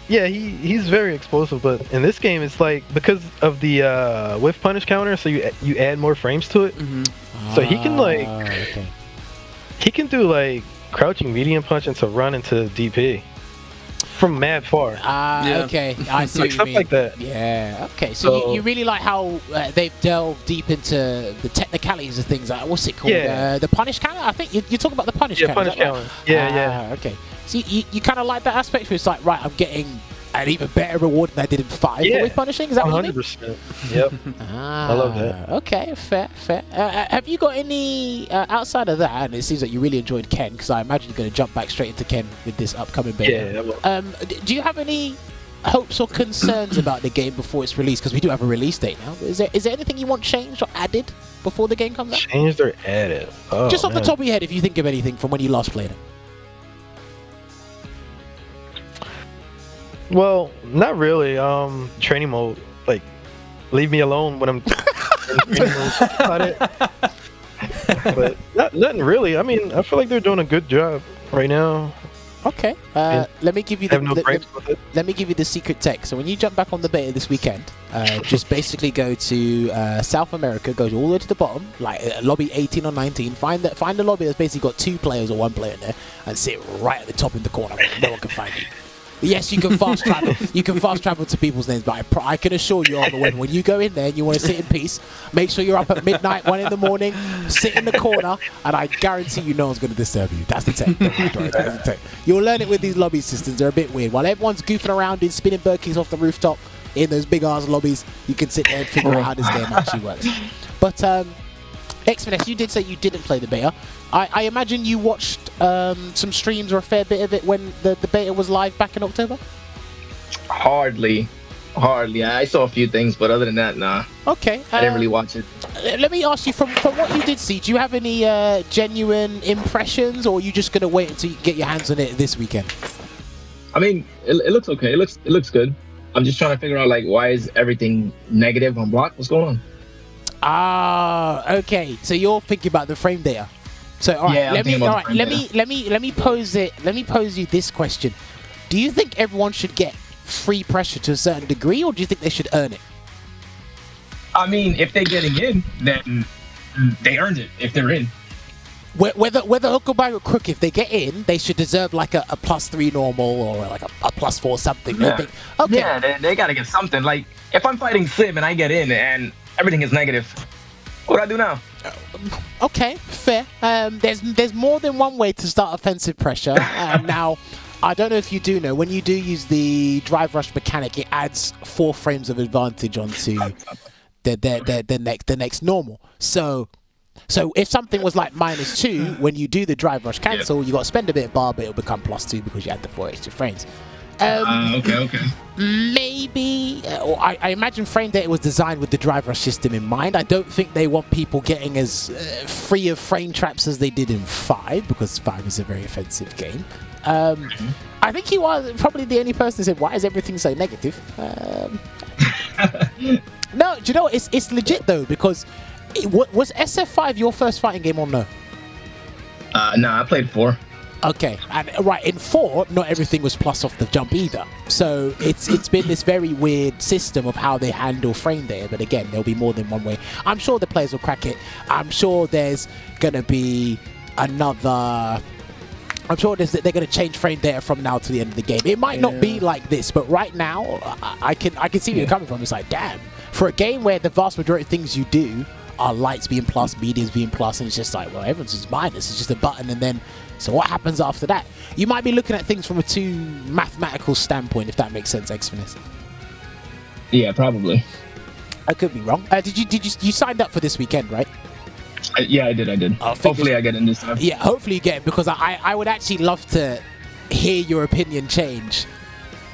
Yeah, he's very explosive, but in this game it's like because of the whiff punish counter, so you add more frames to it. So he can he can do like crouching medium punch into run into DP from mad far. Okay, I see what you stuff mean. like that. Yeah, okay. So you really like how they've delved deep into the technicalities of things. Like, what's it called? Yeah. The punish counter? I think you're talking about the punish counter. Punish counter. Right? Yeah. Okay. So you kind of like that aspect where it's like, right, I'm getting an even better reward than I did in 5 with punishing? Is that what you mean? 100%. Yep. I love that. Okay, fair. Have you got any, outside of that, and it seems like you really enjoyed Ken, because I imagine you're going to jump back straight into Ken with this upcoming beta. Yeah. Do you have any hopes or concerns about the game before it's released? Because we do have a release date now. Is there anything you want changed or added before the game comes out? Changed or added? Oh, just off the top of your head, if you think of anything from when you last played it. Well, not really. Training mode, like, leave me alone when I'm in training mode. But nothing really. I mean, I feel like they're doing a good job right now. Okay. Let me give you let me give you the secret tech. So when you jump back on the beta this weekend, just basically go to South America, go all the way to the bottom, like lobby 18 or 19. Find the lobby that's basically got 2 players or 1 player in there, and sit right at the top in the corner. No one can find you. Yes, you can fast travel. You can fast travel to people's names, but I can assure you, when you go in there and you want to sit in peace, make sure you're up at midnight, 1 in the morning, sit in the corner, and I guarantee you no one's going to disturb you. That's the tech. That's the tech. You'll learn it with these lobby systems. They're a bit weird. While everyone's goofing around in spinning Birkins off the rooftop in those big ass lobbies, you can sit there and figure out how this game actually works. But X-Finesse, you did say you didn't play the beta. I imagine you watched some streams or a fair bit of it when the beta was live back in October? Hardly. Hardly. I saw a few things, but other than that, nah. Okay. I didn't really watch it. Let me ask you, from what you did see, do you have any genuine impressions, or are you just gonna wait until you get your hands on it this weekend? I mean, it looks okay. It looks good. I'm just trying to figure out like why is everything negative on block? What's going on? Ah, okay. So you're thinking about the frame data. So all right, Yeah, let me pose you this question. Do you think everyone should get free pressure to a certain degree, or do you think they should earn it? I mean, if they're getting in, then they earned it. If they're in, Whether hook or by or crook, if they get in, they should deserve like a +3 normal or like a +4 something. yeah, Think, okay. yeah, they gotta get something. Like if I'm fighting Sim and I get in and everything is negative, what do I do now? Okay, fair. There's more than one way to start offensive pressure. Now, I don't know if you do know, when you do use the drive rush mechanic, it adds 4 frames of advantage onto the next normal. So if something was like -2, when you do the drive rush cancel, you got to spend a bit of bar, but it'll become +2 because you add the 4 extra frames. Okay. Maybe, or I imagine frame data was designed with the drive rush system in mind. I don't think they want people getting as free of frame traps as they did in 5, because 5 is a very offensive game. I think you are probably the only person who said, why is everything so negative? No, do you know what? It's legit though, because was SF5 your first fighting game or no? No, I played 4. Okay, and right, in 4, not everything was plus off the jump either. So it's been this very weird system of how they handle frame data. But again, there'll be more than one way. I'm sure the players will crack it. I'm sure there's gonna be another. I'm sure they're going to change frame data from now to the end of the game. It might not be like this, but right now, I can see where you're coming from. It's like, damn, for a game where the vast majority of things you do are lights being plus, mediums being plus, and it's just like, well, everyone's just minus. It's just a button, and then, so what happens after that? You might be looking at things from a too mathematical standpoint, if that makes sense, Xfinus. Yeah, probably. I could be wrong. You signed up for this weekend, right? Yeah, I did. Hopefully I get in this time. Yeah, hopefully you get it, because I would actually love to hear your opinion change.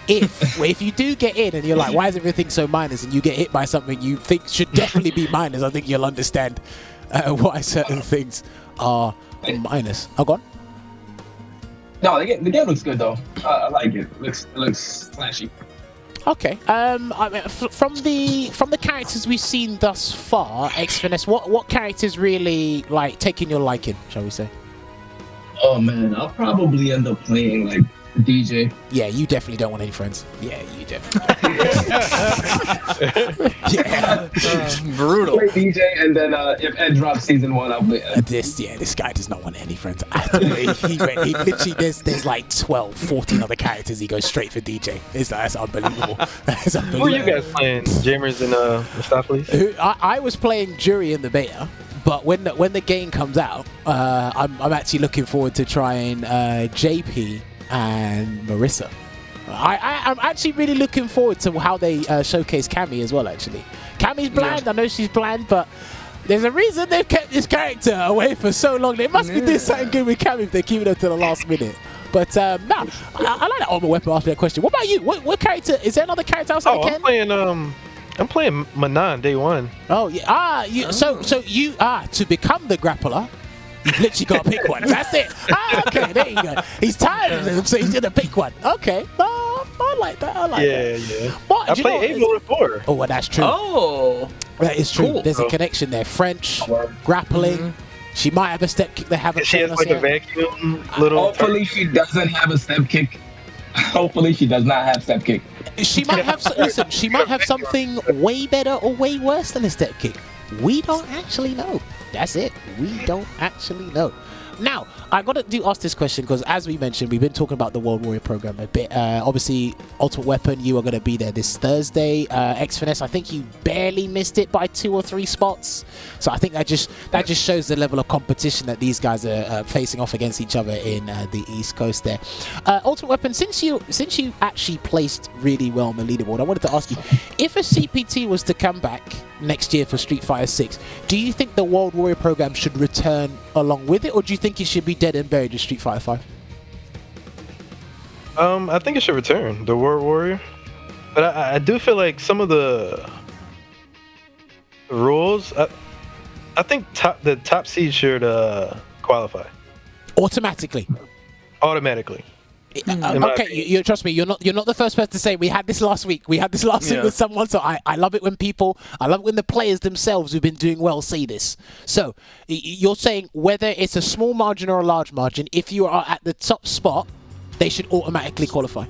If you do get in and you're like, why is everything so minus, and you get hit by something you think should definitely be minus, I think you'll understand why certain things are minus. Oh, go on. No, the game looks good though. I like it. It looks flashy. Okay. I mean, from the characters we've seen thus far, Xfinus, what characters really like taking your liking, shall we say? Oh man, I'll probably end up playing like DJ. Yeah, you definitely don't want any friends. Yeah, you definitely. Yeah. Brutal. Play DJ, and then if Ed drops season 1, I'll play Ed. This guy does not want any friends. he literally, there's like 12, 14 other characters. He goes straight for DJ. That's unbelievable. That's unbelievable. Who are you guys playing? Jammerz and Mostafles? I was playing Jury in the beta. But when the game comes out, I'm actually looking forward to trying JP and Marissa. I'm actually really looking forward to how they showcase Cammy as well, actually. Cammy's bland, I know she's bland, but there's a reason they've kept this character away for so long. They must be doing something good with Cammy if they're keeping her to the last minute. But I like that Ultimate Weapon asking that question. What about you? What character? Is there another character outside of Ken? I'm playing Manan day 1. Oh yeah. So you to become the grappler, you've literally got to pick one. That's it. Okay, there you go. He's tired of them, so he's gonna pick one. Okay. I like that. Yeah. But, I play Able before. Oh, well, that's true. Oh, that is true. Cool. There's a connection there. French, grappling. Mm-hmm. She might have a step kick they haven't shown us yet. She has like a vacuum little. Hopefully she doesn't have a step kick. Hopefully she does not have step kick. She might have. Listen, she might have something way better or way worse than a step kick. We don't actually know. That's it. We don't actually know. Now, I got to ask this question because, as we mentioned, we've been talking about the World Warrior program a bit. Obviously, Ultimate Weapon, you are going to be there this Thursday. Xfiness, I think you barely missed it by 2 or 3 spots. So I think that just shows the level of competition that these guys are facing off against each other in the East Coast there. Ultimate Weapon, since you actually placed really well on the leaderboard, I wanted to ask you, if a CPT was to come back next year for Street Fighter 6, do you think the World Warrior program should return along with it, or do you think it should be dead and buried with Street Fighter 5? I think it should return. The World Warrior. But I do feel like some of the rules. I think the top seed should qualify Automatically. automatically. Okay, you trust me. You're not the first person to say we had this last week. We had this last week with someone. So I love it when I love it when the players themselves who've been doing well say this. So you're saying whether it's a small margin or a large margin, if you are at the top spot, they should automatically qualify.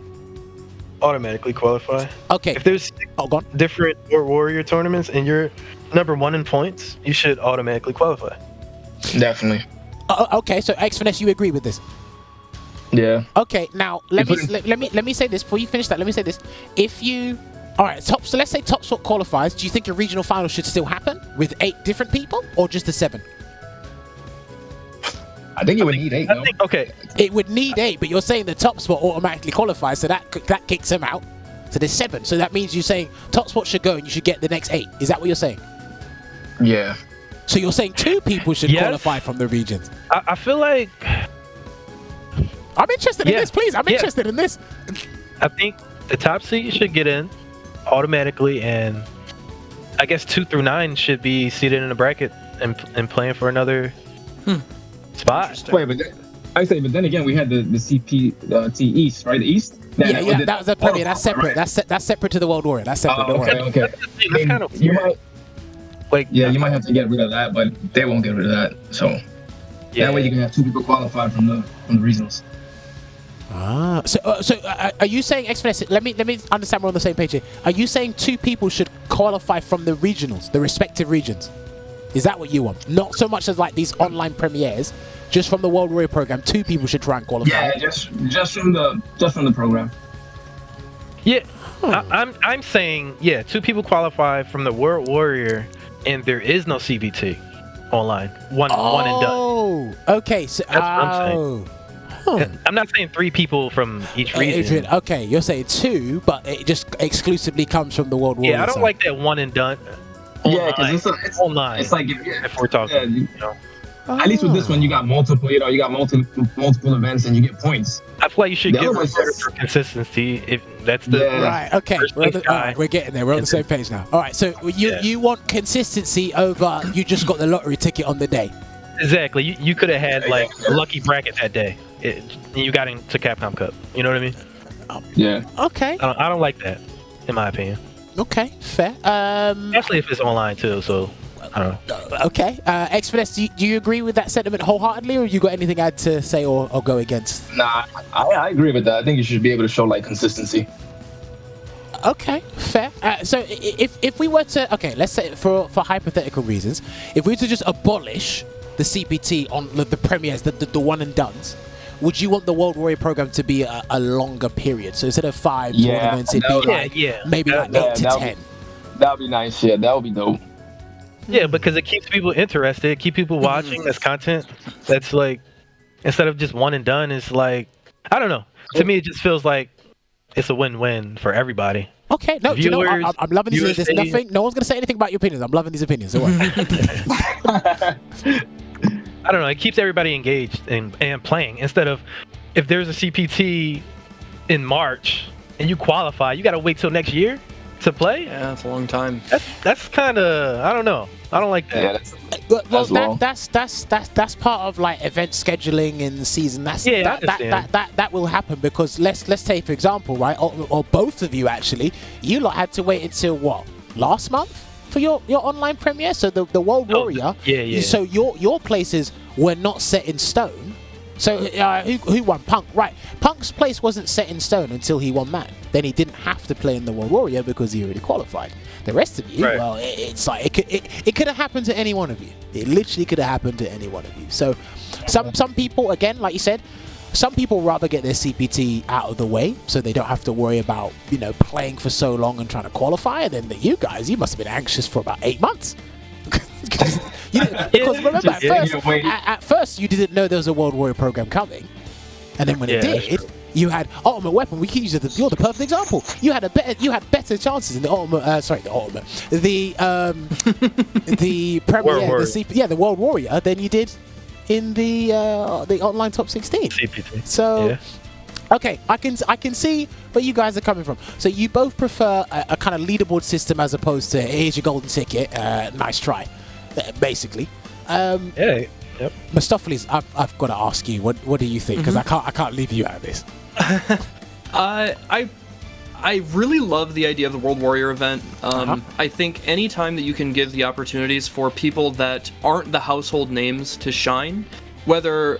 Automatically qualify. Okay. If there's different Warrior tournaments and you're number 1 in points, you should automatically qualify. Definitely. Okay, so X-Finesse, you agree with this? Yeah. Okay, now let me say this before you finish that. Let me say this: if you, all right, so let's say top spot qualifies. Do you think a regional final should still happen with 8 different people, or just the 7? I think it would need 8. Okay. It would need 8, but you're saying the top spot automatically qualifies, so that kicks them out. So there's 7. So that means you're saying top spot should go and you should get the next 8. Is that what you're saying? Yeah. So you're saying 2 people should qualify from the regions? I feel like. I'm interested in this, please. I'm interested in this. I think the top seed should get in automatically, and I guess 2 through 9 should be seated in a bracket and playing for another spot. Wait, but then again, we had the CPT East, right? The East. Yeah, that was a Premier. That's separate. Right? That's separate to the World Warrior. That's separate. Okay. That's kind of you might have to get rid of that, but they won't get rid of that. So that way you can have 2 people qualified from the regionals. So are you saying, X-Finesse, let me understand we're on the same page here. Are you saying 2 people should qualify from the regionals, the respective regions? Is that what you want? Not so much as like these online premieres, just from the World Warrior program, 2 people should try and qualify. Yeah, just from the program. Yeah, I'm saying 2 people qualify from the World Warrior, and there is no CBT online. One and done. Oh, okay. So that's what I'm saying. I'm not saying 3 people from each region. Okay, you're saying 2, but it just exclusively comes from the World Warrior. Yeah, I don't like that one and done. Yeah, because it's online. It's like if we're talking, at least with this one, you got multiple. You got multiple events, and you get points. I feel like you should give better for consistency. If that's the right, okay, we're getting there. We're on the same page now. All right, so you want consistency over you just got the lottery ticket on the day. Exactly. You could have had like a lucky bracket that day. You got into Capcom Cup. You know what I mean? Yeah. Okay. I don't like that, in my opinion. Okay, fair. Especially if it's online too. So I don't know. Okay. X-Finesse, do you agree with that sentiment wholeheartedly, or you got anything I'd to say or go against? Nah, I agree with that. I think you should be able to show like consistency. Okay, fair. So if we were to, let's say for hypothetical reasons, if we were to just abolish the CPT on the premieres, the one and dones, would you want the World Warrior program to be a longer period? So instead of 5 tournaments, it'd be maybe like 8 to 10. That would be nice. Yeah, that would be dope. Yeah, because it keeps people interested, keep people watching. That's content. That's like, instead of just one and done, it's like, I don't know. To me, it just feels like it's a win-win for everybody. Okay, no, viewers, you know, I'm loving these. There's nothing. No one's gonna say anything about your opinions. I'm loving these opinions. Don't worry. I don't know. It keeps everybody engaged and playing. Instead of, if there's a CPT in March and you qualify, you got to wait till next year to play. Yeah, that's a long time. That's kind of, I don't know. I don't like that. Yeah, that's part of like event scheduling in the season. That will happen because let's take for example, right, or both of you actually, you lot had to wait until what, last month for your online premiere. So the World Warrior. Yeah. So your places were not set in stone. So who won? Punk, right? Punk's place wasn't set in stone until he won Man. Then he didn't have to play in the World Warrior because he already qualified. The rest of you, well, it's like it could have happened to any one of you. It literally could have happened to any one of you. So some people, again, like you said, some people rather get their CPT out of the way so they don't have to worry about, playing for so long and trying to qualify. And then you guys, you must have been anxious for about 8 months. Because remember, at first you didn't know there was a World Warrior program coming, and then when it did, you had Ultimate Weapon. We can use it. You're the perfect example. You had better chances in the the premiere, the World Warrior than you did in the online top 16. CPT. So Okay, I can see where you guys are coming from. So you both prefer a kind of leaderboard system as opposed to here's your golden ticket, nice try, basically. Yeah. Yep. Mostafles, I've got to ask you, what do you think? Because I can't leave you out of this. I really love the idea of the World Warrior event. I think anytime that you can give the opportunities for people that aren't the household names to shine, whether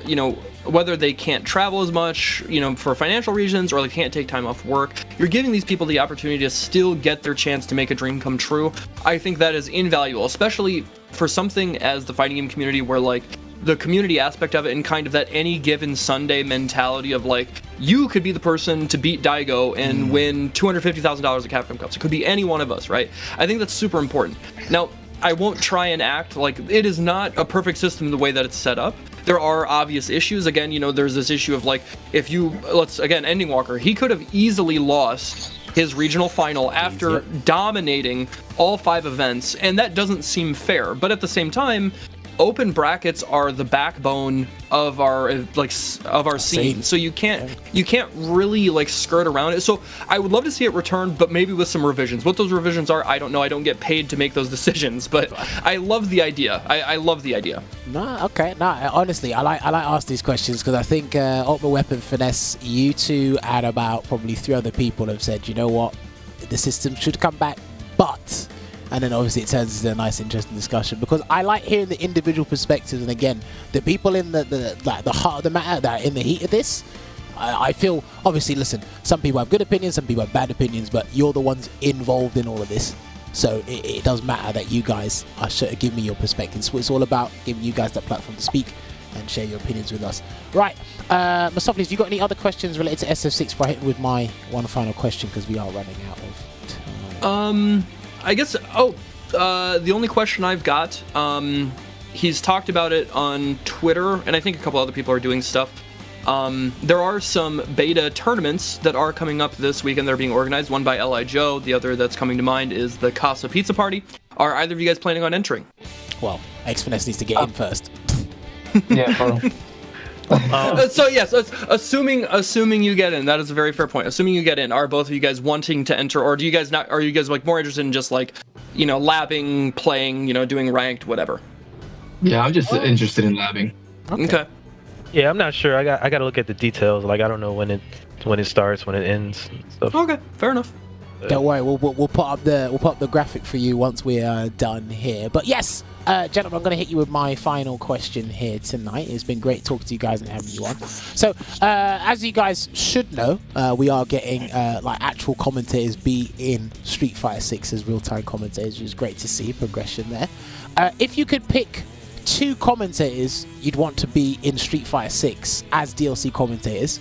they can't travel as much, for financial reasons, or they can't take time off work, you're giving these people the opportunity to still get their chance to make a dream come true. I think that is invaluable, especially for something as the fighting game community where the community aspect of it and kind of that any given Sunday mentality of you could be the person to beat Daigo and win $250,000 at Capcom Cups. It could be any one of us, right? I think that's super important. Now, I won't try and act like it is not a perfect system the way that it's set up. There are obvious issues. Again, there's this issue of Ending Walker, he could have easily lost his regional final after dominating all 5 events, and that doesn't seem fair. But at the same time, open brackets are the backbone of our scene, so you can't really skirt around it. So I would love to see it return, but maybe with some revisions. What those revisions are, I don't know. I don't get paid to make those decisions, but I love the idea. I love the idea. Honestly, I like ask these questions because I think Ultimate Weapon, Finesse, you two and about probably 3 other people have said, you know what, the system should come back, but. And then obviously it turns into a nice, interesting discussion because I like hearing the individual perspectives. And again, the people in the heart of the matter that are in the heat of this, I feel, obviously, listen, some people have good opinions, some people have bad opinions, but you're the ones involved in all of this. So it does matter that you guys are sure to give me your perspectives. So it's all about giving you guys that platform to speak and share your opinions with us. Right, Mostafles, you got any other questions related to SF6 before I hit with my one final question because we are running out of time? I guess, the only question I've got, he's talked about it on Twitter, and I think a couple other people are doing stuff. There are some beta tournaments that are coming up this weekend that are being organized, one by L.I. Joe, the other that's coming to mind is the Casa Pizza Party. Are either of you guys planning on entering? Well, X-Finesse needs to get in first. Yeah, so yes, assuming you get in, that is a very fair point. Assuming you get in, are both of you guys wanting to enter, or are you guys more interested in just labbing, playing, doing ranked, whatever? Yeah, I'm just interested in labbing. Okay. Yeah, I'm not sure. I got to look at the details. I don't know when it starts, when it ends, and stuff. Okay, fair enough. Don't worry, we'll put up the graphic for you once we're done here. But yes, gentlemen, I'm going to hit you with my final question here tonight. It's been great talking to you guys and having you on. So, as you guys should know, we are getting actual commentators be in Street Fighter 6 as real-time commentators, which is great to see progression there. If you could pick 2 commentators you'd want to be in Street Fighter 6 as DLC commentators,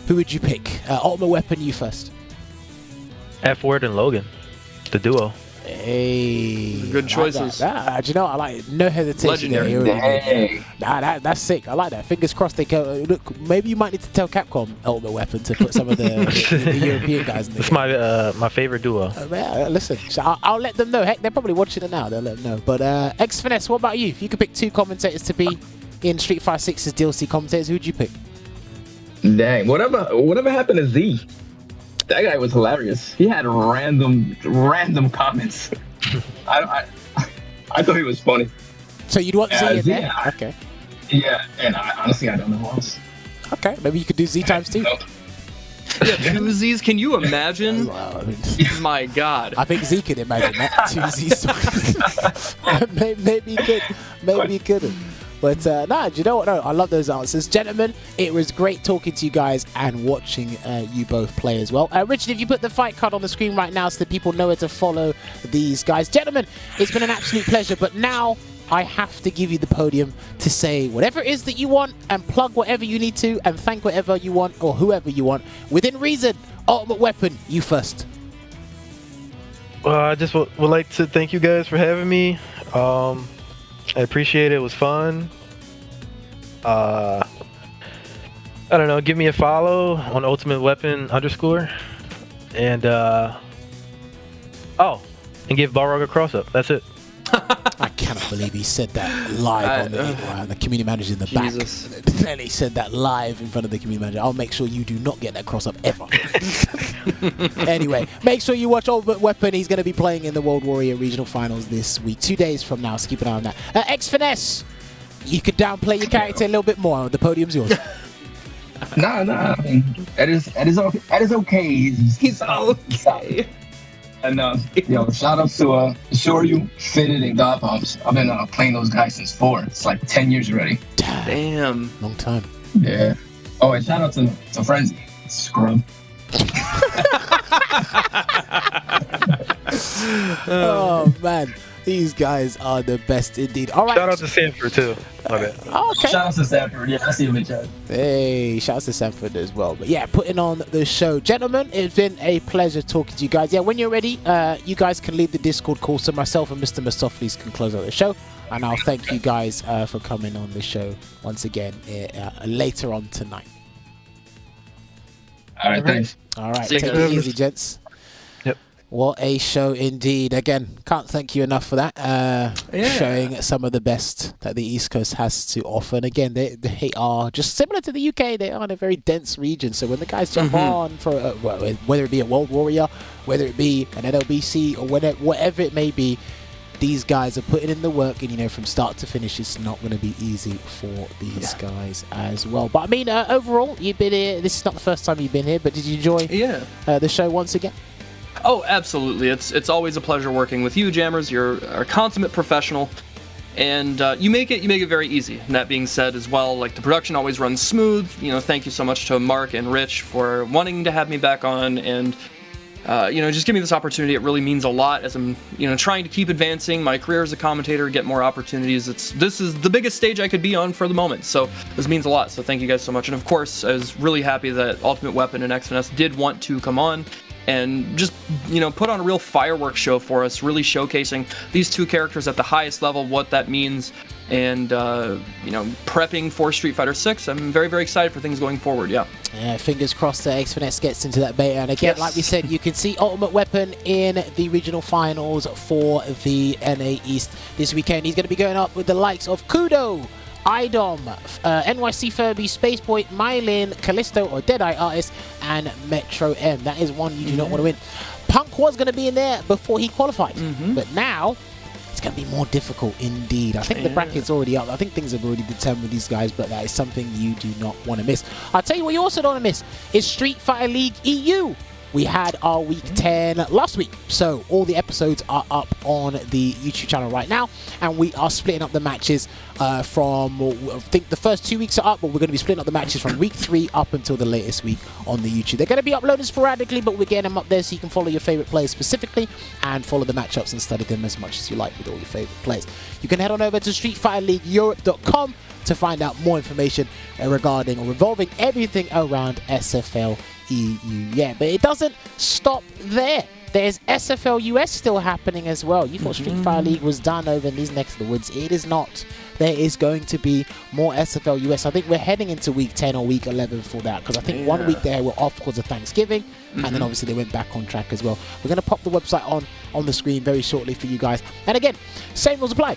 who would you pick? Ultimate Weapon, you first. F-Word and Logan, the duo. Hey, good choices. Do you know, I like no hesitation. Legendary. That's sick. I like that. Fingers crossed they go. Look, maybe you might need to tell Capcom Ultimate Weapon to put some of the European guys in there. It's my favorite duo. Listen, I'll let them know. Heck, they're probably watching it now. They'll let them know. But X-Finesse, what about you? If you could pick 2 commentators to be in Street Fighter 6's DLC commentators, who'd you pick? Dang, whatever happened to Z? That guy was hilarious. He had random comments. I thought he was funny. So you'd want Z in there? Yeah. Okay. Yeah, and honestly, I don't know who else. Okay, maybe you could do Z times 2. Yeah, 2 Zs. Can you imagine? My God. I think Z could imagine that. 2 Zs. maybe he could. Maybe he couldn't. But do you know what? No, I love those answers. Gentlemen, it was great talking to you guys and watching you both play as well. Richard, if you put the fight card on the screen right now so that people know where to follow these guys. Gentlemen, it's been an absolute pleasure, but now I have to give you the podium to say whatever it is that you want and plug whatever you need to and thank whatever you want or whoever you want. Within reason, Ultimate Weapon, you first. Well, I just would like to thank you guys for having me. I appreciate it. It was fun. I don't know. Give me a follow on Ultimate Weapon _ and and give Balrog a cross up. That's it. I cannot believe he said that live on the community manager in the Jesus. back. Clearly said that live in front of the community manager. I'll make sure you do not get that cross up ever. Anyway, make sure you watch Ultimate Weapon. He's going to be playing in the World Warrior Regional Finals this week, 2 days from now, so keep an eye on that. X-Finesse, you could downplay your character a little bit more. The podium's yours. Nah. I mean, that is okay. He's okay. And shout out to Shoryu, Fitted, and God Pumps. I've been playing those guys since 4. It's like 10 years already. Damn. Long time. Yeah. Oh, and shout out to Frenzy. Scrub. Oh man, these guys are the best indeed. All right. Shout out to Sanford too. My bad. Okay. Shout out to Sanford. Yeah, I see him in chat. Hey, shout out to Sanford as well. But yeah, putting on the show. Gentlemen, it's been a pleasure talking to you guys. Yeah, when you're ready, you guys can leave the Discord call so myself and Mr. Mostafles can close out the show. And I'll thank you guys for coming on the show once again later on tonight. All right, thanks. All right, See you take guys. it easy, gents. Yep. What a show indeed. Again, can't thank you enough for that. Showing some of the best that the East Coast has to offer. And again, they are just similar to the UK. They are in a very dense region. So when the guys jump on for, whether it be a World Warrior, whether it be an NLBC, or whatever it may be, these guys are putting in the work, and from start to finish, it's not going to be easy for these guys as well. But I mean, overall, you've been here. This is not the first time you've been here, but did you enjoy the show once again? Oh, absolutely. It's always a pleasure working with you, Jammerz. You're a consummate professional, and you make it very easy. And that being said, as well, like the production always runs smooth. Thank you so much to Mark and Rich for wanting to have me back on, and just give me this opportunity. It really means a lot as I'm, trying to keep advancing my career as a commentator, get more opportunities. This is the biggest stage I could be on for the moment, so this means a lot. So thank you guys so much. And of course, I was really happy that Ultimate Weapon and X-Finesse did want to come on and just, put on a real fireworks show for us, really showcasing these two characters at the highest level, what that means, and, prepping for Street Fighter 6. I'm very, very excited for things going forward, yeah. Fingers crossed that X-Finesse gets into that beta. And again, like we said, you can see Ultimate Weapon in the regional finals for the NA East this weekend. He's going to be going up with the likes of Kudo, Idom, NYC Furby, Spaceboy, Mylin, Callisto or Deadeye Artist, and Metro M. That is one you do not want to win. Punk was going to be in there before he qualified, but now it's going to be more difficult indeed. I think the bracket's already up. I think things have already determined with these guys, but that is something you do not want to miss. I'll tell you what you also don't want to miss is Street Fighter League EU. We had our week 10 last week, so all the episodes are up on the YouTube channel right now, and we are splitting up the matches from, I think the first 2 weeks are up, but we're going to be splitting up the matches from week 3 up until the latest week on the YouTube. They're going to be uploaded sporadically, but we're getting them up there so you can follow your favorite players specifically and follow the matchups and study them as much as you like with all your favorite players. You can head on over to StreetFighterLeagueEurope.com to find out more information regarding or revolving everything around SFL EU. Yeah, but it doesn't stop there. There's SFL US still happening as well. You thought Street Fighter League was done over in these necks of the woods. It is not. There is going to be more SFL US. I think we're heading into week 10 or week 11 for that, because I think 1 week there we're off because of Thanksgiving, and then obviously they went back on track as well. We're going to pop the website on the screen very shortly for you guys. And again, same rules apply.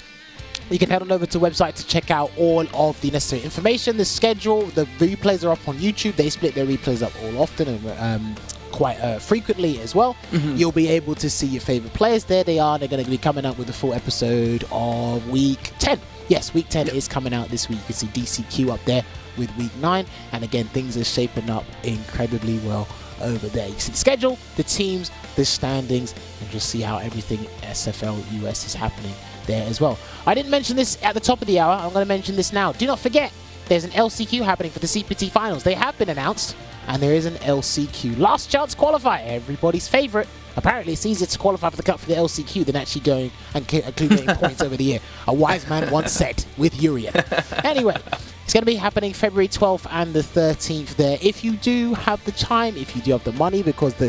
You can head on over to the website to check out all of the necessary information, the schedule. The replays are up on YouTube. They split their replays up all often and quite frequently as well. You'll be able to see your favorite players. There they are. They're going to be coming up with a full episode of week 10. Yes, week 10 is coming out this week. You can see DCQ up there with week 9. And again, things are shaping up incredibly well over there. You can see the schedule, the teams, the standings, and just see how everything SFL US is happening there as well. I didn't mention this at the top of the hour. I'm going to mention this now. Do not forget, there's an LCQ happening for the CPT finals. They have been announced, and there is an LCQ. Last chance qualifier, everybody's favorite. Apparently, it's easier to qualify for the cup for the LCQ than actually going and accumulating points over the year. A wise man once said with Urian. Anyway, it's going to be happening February 12th and the 13th there. If you do have the time, if you do have the money, because the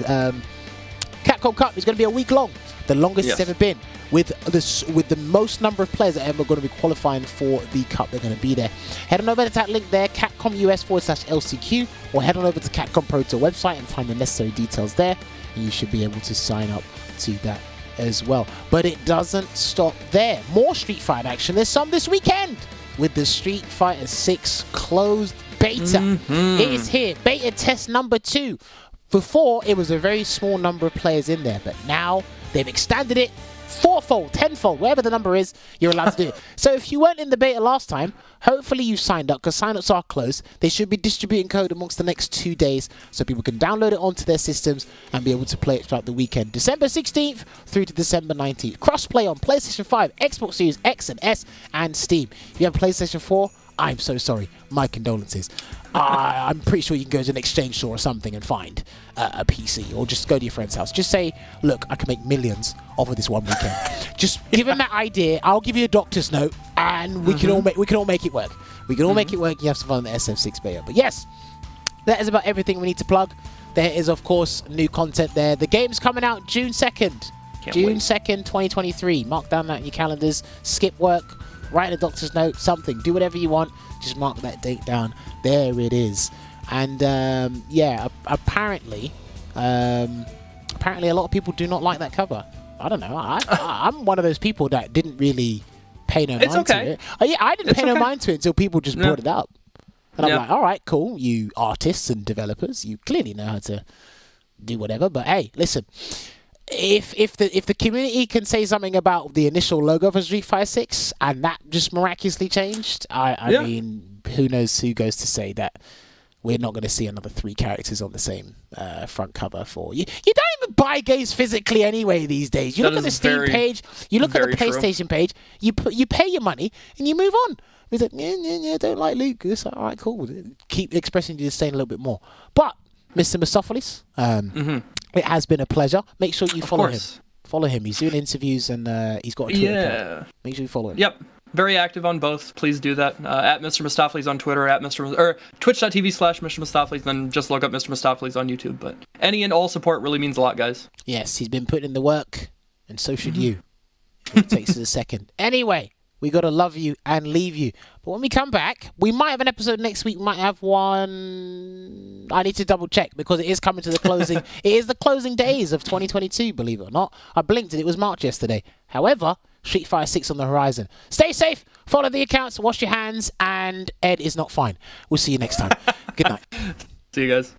Capcom Cup is going to be a week long, the longest it's ever been, with the most number of players that are ever going to be qualifying for the cup. They're going to be there. Head on over to that link there, Capcom US/LCQ, or head on over to Capcom Pro Tour website and find the necessary details there, and you should be able to sign up to that as well. But it doesn't stop there. More Street Fighter action. There's some this weekend with the Street Fighter 6 closed beta. It is here. Beta test number 2. Before, it was a very small number of players in there, but now they've extended it 4-fold, 10-fold, whatever the number is, you're allowed to do it. So if you weren't in the beta last time, hopefully you signed up, because sign-ups are close. They should be distributing code amongst the next 2 days so people can download it onto their systems and be able to play it throughout the weekend. December 16th through to December 19th. Cross-play on PlayStation 5, Xbox Series X and S, and Steam. If you have PlayStation 4, I'm so sorry. My condolences. I'm pretty sure you can go to an exchange store or something and find a PC, or just go to your friend's house. Just say, look, I can make millions off of this one weekend. Just give him that idea. I'll give you a doctor's note, and we can all make it work. We can all make it work. You have some fun on the SF6 beta. But yes, that is about everything we need to plug. There is, of course, new content there. The game's coming out June 2nd. June 2nd, 2023. Mark down that in your calendars. Skip work. Write a doctor's note, something. Do whatever you want. Just mark that date down. There it is. And yeah, apparently a lot of people do not like that cover. I don't know. I'm one of those people that didn't really pay no mind to it. Yeah, I didn't pay no mind to it until people just brought it up. And I'm like, all right, cool. You artists and developers, you clearly know how to do whatever. But hey, listen. If the community can say something about the initial logo for Street Fighter 6 and that just miraculously changed, I mean, who knows who goes to say that we're not going to see another 3 characters on the same front cover for you. You don't even buy games physically anyway these days. You look at the Steam page, you look at the PlayStation page, you pay your money and you move on. He's like, yeah, don't like Lucas. All right, cool. Keep expressing your disdain a little bit more. But Mr. Mostafles, it has been a pleasure. Make sure you follow him. Follow him. He's doing interviews and he's got a Twitter account. Make sure you follow him. Yep. Very active on both. Please do that. At Mr. Mostafles on Twitter, or twitch.tv/Mr. Mostafles, then just look up Mr. Mostafles on YouTube. But any and all support really means a lot, guys. Yes, he's been putting in the work, and so should you. It takes us a second. Anyway, we got to love you and leave you. But when we come back, we might have an episode next week. We might have one. I need to double check because it is coming to the closing. It is the closing days of 2022, believe it or not. I blinked and it was March yesterday. However, Street Fighter 6 on the horizon. Stay safe, follow the accounts, wash your hands, and Ed is not fine. We'll see you next time. Good night. See you guys.